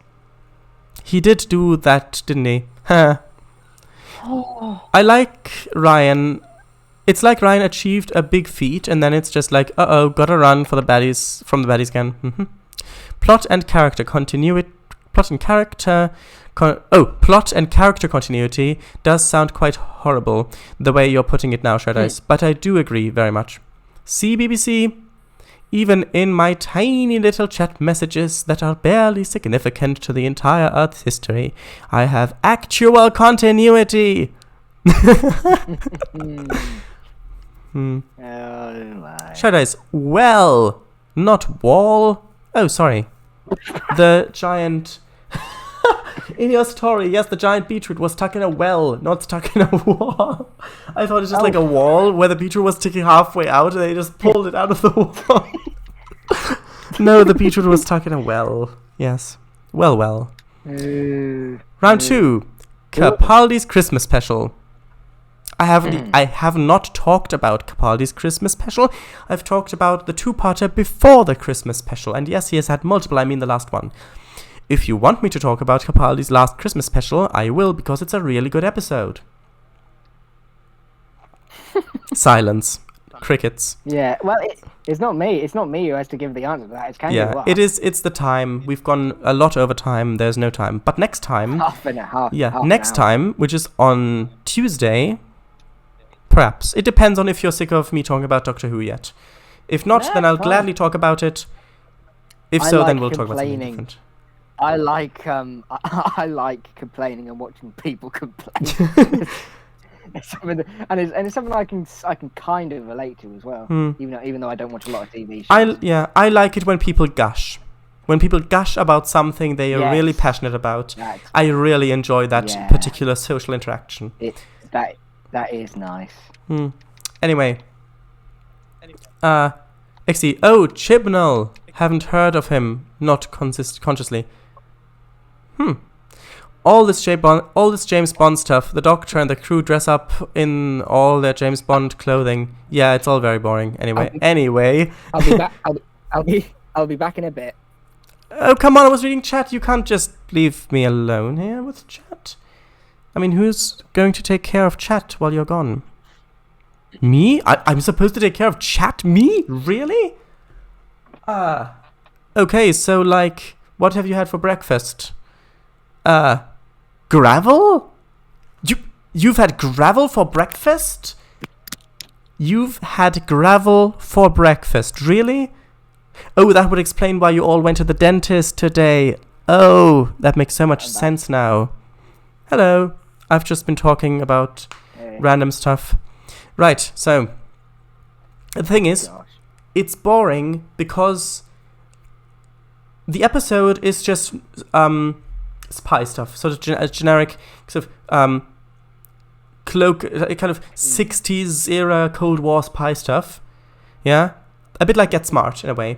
He did do that, didn't he? Huh. I like Ryan. It's like Ryan achieved a big feat, and then it's just like, gotta run from the baddies again. Mm-hmm. Plot and character continuity does sound quite horrible, the way you're putting it now, Sharadice, but I do agree very much. See, BBC? Even in my tiny little chat messages that are barely significant to the entire Earth's history, I have actual continuity. Sharadice, well, not wall. Oh, sorry. The giant... In your story, yes, the giant beetroot was stuck in a well, not stuck in a wall. I thought it's just like a wall where the beetroot was sticking halfway out and they just pulled it out of the wall. No, the beetroot was stuck in a well. Yes. Well. Round 2. Capaldi's Christmas special. I have not talked about Capaldi's Christmas special. I've talked about the 2-parter before the Christmas special. And yes, he has had multiple, I mean the last one. If you want me to talk about Capaldi's last Christmas special, I will, because it's a really good episode. Silence. Crickets. Yeah, well, it's not me. It's not me who has to give the answer to that. It's kind of what? It's the time. We've gone a lot over time. There's no time. But next time... half next time, which is on Tuesday... Perhaps. It depends on if you're sick of me talking about Doctor Who yet. If not, then I'll gladly talk about it. If so, then we'll talk about something different. I like complaining and watching people complain. It's something I can kind of relate to as well. Even though I don't watch a lot of TV shows. I like it when people gush. When people gush about something they are really passionate about. I really enjoy that particular social interaction. That is nice. Anyway. XD. Oh, Chibnall. Haven't heard of him. Not consciously. All this James Bond stuff. The Doctor and the crew dress up in all their James Bond clothing. Yeah, it's all very boring. Anyway. I'll be back. I'll be back in a bit. Oh, come on. I was reading chat. You can't just leave me alone here with chat. I mean, who's going to take care of chat while you're gone? Me? I'm supposed to take care of chat? Me? Really? Okay, so, what have you had for breakfast? Gravel? You've had gravel for breakfast? You've had gravel for breakfast, really? Oh, that would explain why you all went to the dentist today. Oh, that makes so much sense now. Hello. I've just been talking about random stuff. Right, so the thing is, it's boring because the episode is just spy stuff, sort of generic sort of kind of 60s era Cold War spy stuff. Yeah, a bit like Get Smart in a way.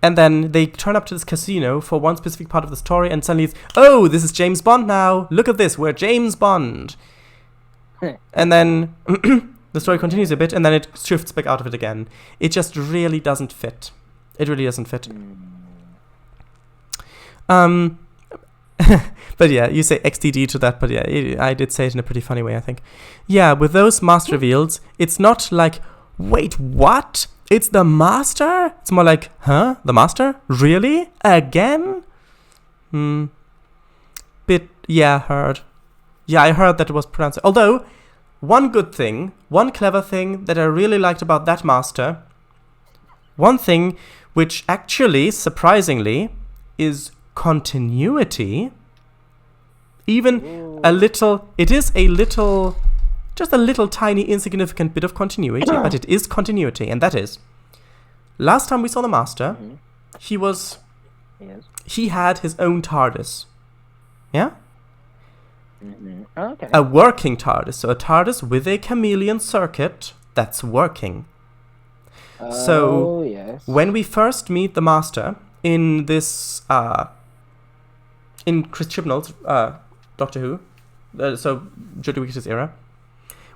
And then they turn up to this casino for one specific part of the story, and suddenly it's, oh, this is James Bond now. Look at this, we're James Bond. And then the story continues a bit, and then it shifts back out of it again. It just really doesn't fit. It really doesn't fit. But yeah, you say XDD to that, but yeah, I did say it in a pretty funny way, I think. Yeah, with those master reveals, it's not like, wait, what? It's the Master? It's more like, huh? The Master? Really? Again? Heard. Yeah, I heard that it was pronounced. Although, one clever thing that I really liked about that Master, one thing which actually, surprisingly, is continuity, Even a little, it is a little, just a little tiny insignificant bit of continuity, but it is continuity, and that is, last time we saw the Master, he had his own TARDIS. Yeah? Okay. A working TARDIS, so a TARDIS with a chameleon circuit that's working. So, yes. when we first meet the Master in this, in Chris Chibnall's Doctor Who, so Jodie Whittaker's era,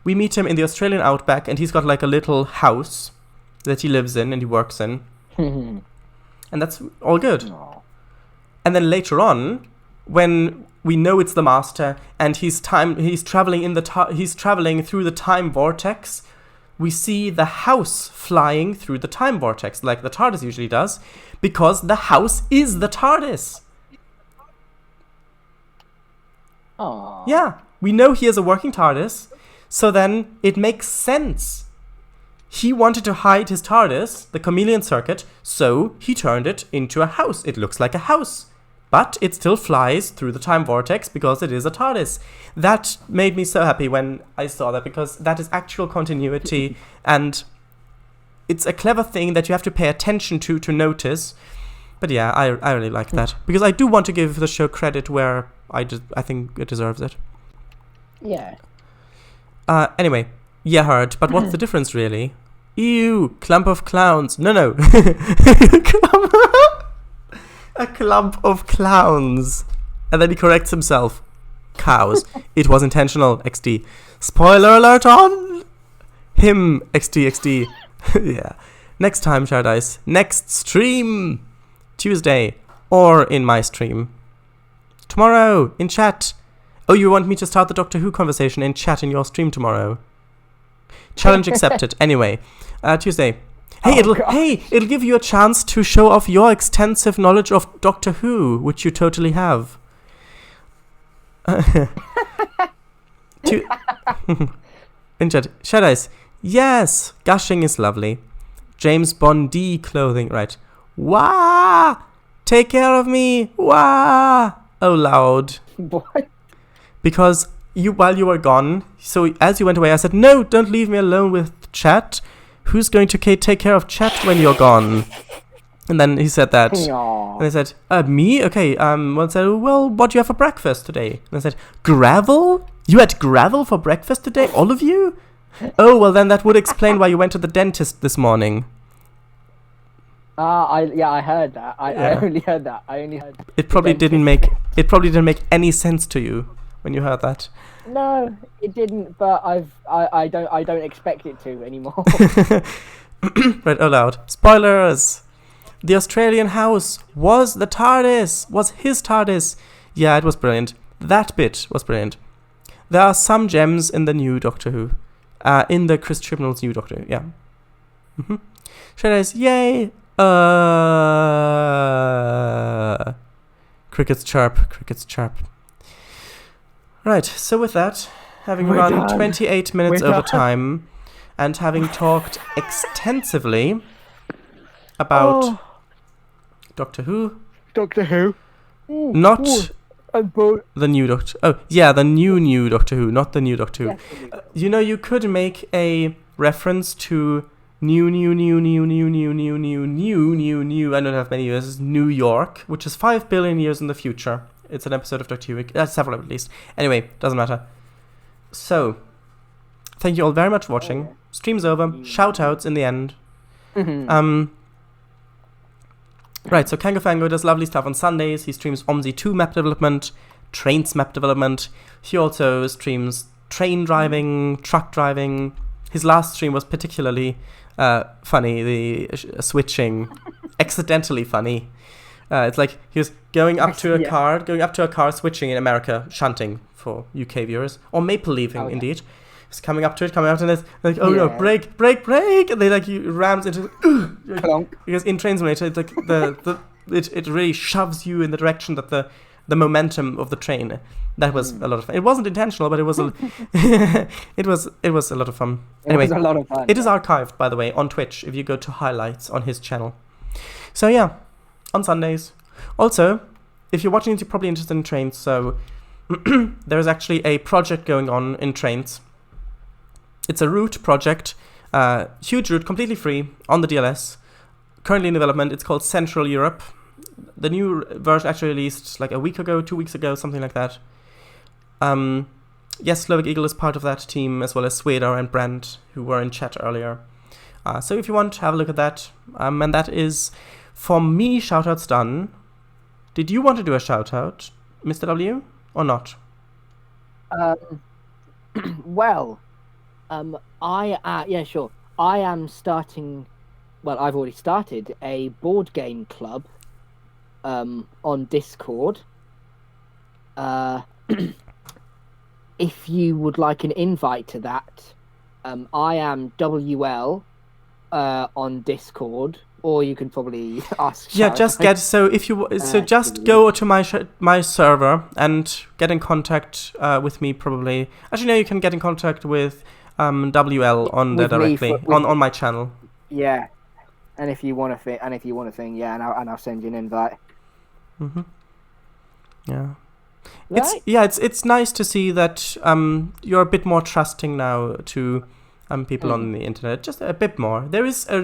we meet him in the Australian outback, and he's got like a little house that he lives in and he works in. And that's all good. Aww. And then later on, when we know it's the Master and he's traveling through the time vortex, we see the house flying through the time vortex like the TARDIS usually does, because the house is the TARDIS. Aww. Yeah, we know he has a working TARDIS, so then it makes sense. He wanted to hide his TARDIS, the chameleon circuit, so he turned it into a house. It looks like a house, but it still flies through the time vortex because it is a TARDIS. That made me so happy when I saw that, because that is actual continuity, and it's a clever thing that you have to pay attention to notice. But yeah, I really like that, because I do want to give the show credit where I think it deserves it. Yeah. Anyway, yeah, heard. But what's the difference, really? Ew, clump of clowns. No. A clump of clowns. And then he corrects himself. Cows. It was intentional, XD. Spoiler alert on him, XD. Yeah. Next time, Paradise. Next stream. Tuesday. Or in my stream. Tomorrow, in chat. Oh, you want me to start the Doctor Who conversation in chat in your stream tomorrow? Challenge accepted. Anyway, Tuesday. Hey, it'll give you a chance to show off your extensive knowledge of Doctor Who, which you totally have. In chat, Shadows. Yes, gushing is lovely. James Bondi clothing, right? Wah! Take care of me. Wah! Oh, loud. What? Because while you were gone, so as you went away, I said, no, don't leave me alone with chat. Who's going to take care of chat when you're gone? And then he said that. Aww. And I said, me? Okay, one said, well, what do you have for breakfast today? And I said, gravel? You had gravel for breakfast today? All of you? Oh, well, then that would explain why you went to the dentist this morning. I heard that. I only heard that. It probably didn't make any sense to you when you heard that. No, it didn't. But I don't expect it to anymore. Right, oh loud. Spoilers. The Australian house was the TARDIS. Was his TARDIS. Yeah, it was brilliant. That bit was brilliant. There are some gems in the new Doctor Who. In the Chris Chibnall's new Doctor Who. Yeah. Shadows. Yay. Crickets chirp. Right, so with that, having We're run done. 28 minutes We're over done. time, and having talked extensively about Doctor Who, Doctor Who. not the new Doctor. Oh, yeah, the new Doctor Who, not the new Doctor Who. Yes, You know, you could make a reference to new. I don't have many years. New York, which is 5 billion years in the future. It's an episode of Doctor Who. Several at least. Anyway, doesn't matter. So, thank you all very much for watching. Stream's over. Shout outs in the end. Right, so Kango Fango does lovely stuff on Sundays. He streams OMSI 2 map development, Trainz map development. He also streams train driving, truck driving. His last stream was particularly funny, the switching, accidentally funny. It's like he was going up to a car, switching in America, shunting for UK viewers, or maple leafing, indeed. He's coming up, and it's like, oh no, brake, and they like he rams into, because in Train Simulator, it's like it really shoves you in the direction that the momentum of the train. That was a lot of fun. It wasn't intentional, but it was it was a lot of fun. Anyway, it was a lot of fun. It is archived, by the way, on Twitch if you go to highlights on his channel. So yeah, on Sundays. Also, if you're watching it, you're probably interested in trains. So there is actually a project going on in Trainz. It's a route project, huge route, completely free, on the DLS. Currently in development, it's called Central Europe. The new version actually released like a week ago, 2 weeks ago, something like that. Yes, Slovak Eagle is part of that team, as well as Swedar and Brand, who were in chat earlier. So if you want, have a look at that. And that is, for me, shoutouts done. Did you want to do a shoutout, Mr. W, or not? Well, yeah, sure. I am starting. Well, I've already started a board game club on Discord. If you would like an invite to that, I am WL on Discord, or you can probably ask. Yeah, just get just go to my server and get in contact with me. Probably, actually, no, you can get in contact with WL on there directly on my channel. Yeah, and if you want a thing, yeah, and I'll send you an invite. Yeah. Right? It's nice to see that you're a bit more trusting now to people on the internet, just a bit more. There is a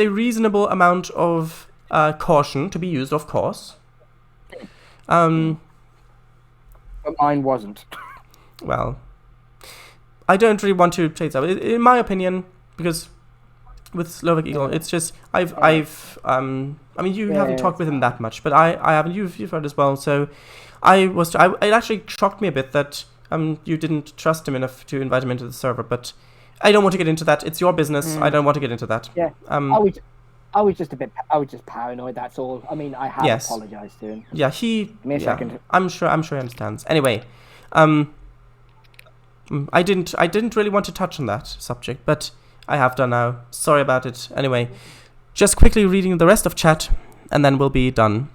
reasonable amount of caution to be used, of course. But mine wasn't. Well, I don't really want to say that. In my opinion, because with Slovak Eagle, it's just I mean, you haven't talked with him that much, but I haven't. You've heard as well. So it actually shocked me a bit that you didn't trust him enough to invite him into the server. But I don't want to get into that. It's your business. I don't want to get into that. Yeah. I was just paranoid. That's all. I mean, I have apologized to him. Yeah, Give me a second. I'm sure he understands. Anyway, I didn't really want to touch on that subject, but I have done now. Sorry about it. Anyway, just quickly reading the rest of chat, and then we'll be done.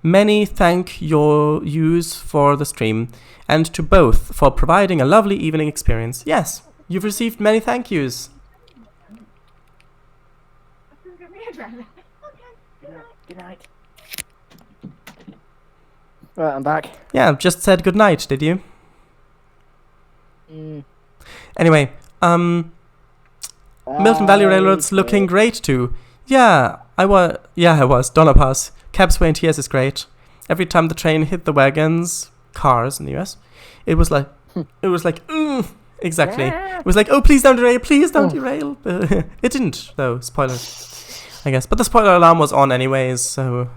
Many thank yous for the stream, and to both for providing a lovely evening experience. Yes, you've received many thank yous. Good night. Right, I'm back. Yeah, just said good night, did you? Anyway, Milton Valley Railroad's looking great too. Yeah, I was. Donner Pass. Cabsway and TS is great. Every time the train hit the wagons, cars in the US, it was like, exactly. It was like, oh, please don't derail, please don't derail. It didn't, though. Spoiler, I guess. But the spoiler alarm was on anyways, so.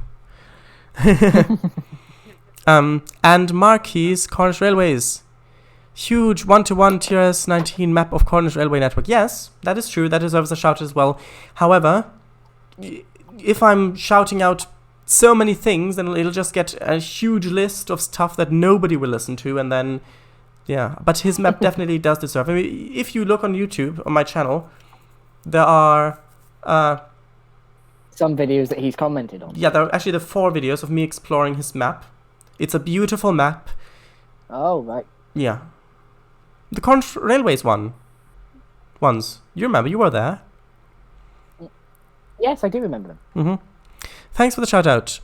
And Marquis Cornish Railways. Huge 1-to-1 TRS-19 map of Cornish Railway Network. Yes, that is true. That deserves a shout as well. However, if I'm shouting out so many things, then it'll just get a huge list of stuff that nobody will listen to, and then, yeah. But his map definitely does deserve. I mean, if you look on YouTube, on my channel, there are some videos that he's commented on. Yeah, there are actually the 4 videos of me exploring his map. It's a beautiful map. Oh, right. Yeah. The Cornish Railways ones. You remember, you were there. Yes, I do remember them. Thanks for the shout out.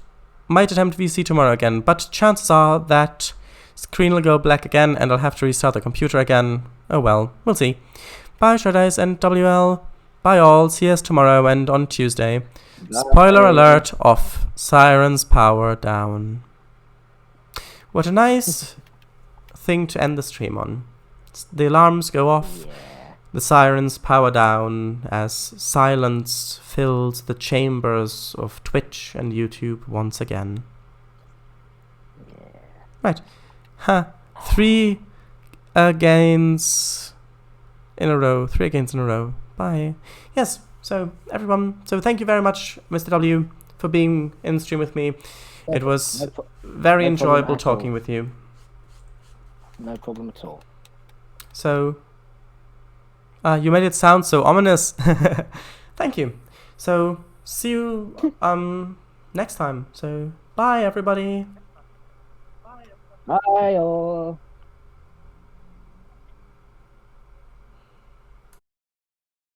Might attempt VC tomorrow again, but chances are that screen will go black again and I'll have to restart the computer again. Oh well, we'll see. Bye Shreddice and WL. Bye all, see us tomorrow and on Tuesday. Bye. Spoiler alert off. Sirens power down. What a nice thing to end the stream on. The alarms go off. Yeah. The sirens power down as silence fills the chambers of Twitch and YouTube once again. Yeah. Right. 3 gains in a row. 3 gains in a row. Bye. Yes, so everyone, thank you very much, Mr. W, for being in the stream with me. It was very enjoyable talking with you. No problem at all. So, you made it sound so ominous. Thank you. So, see you next time. So, bye everybody. Bye all.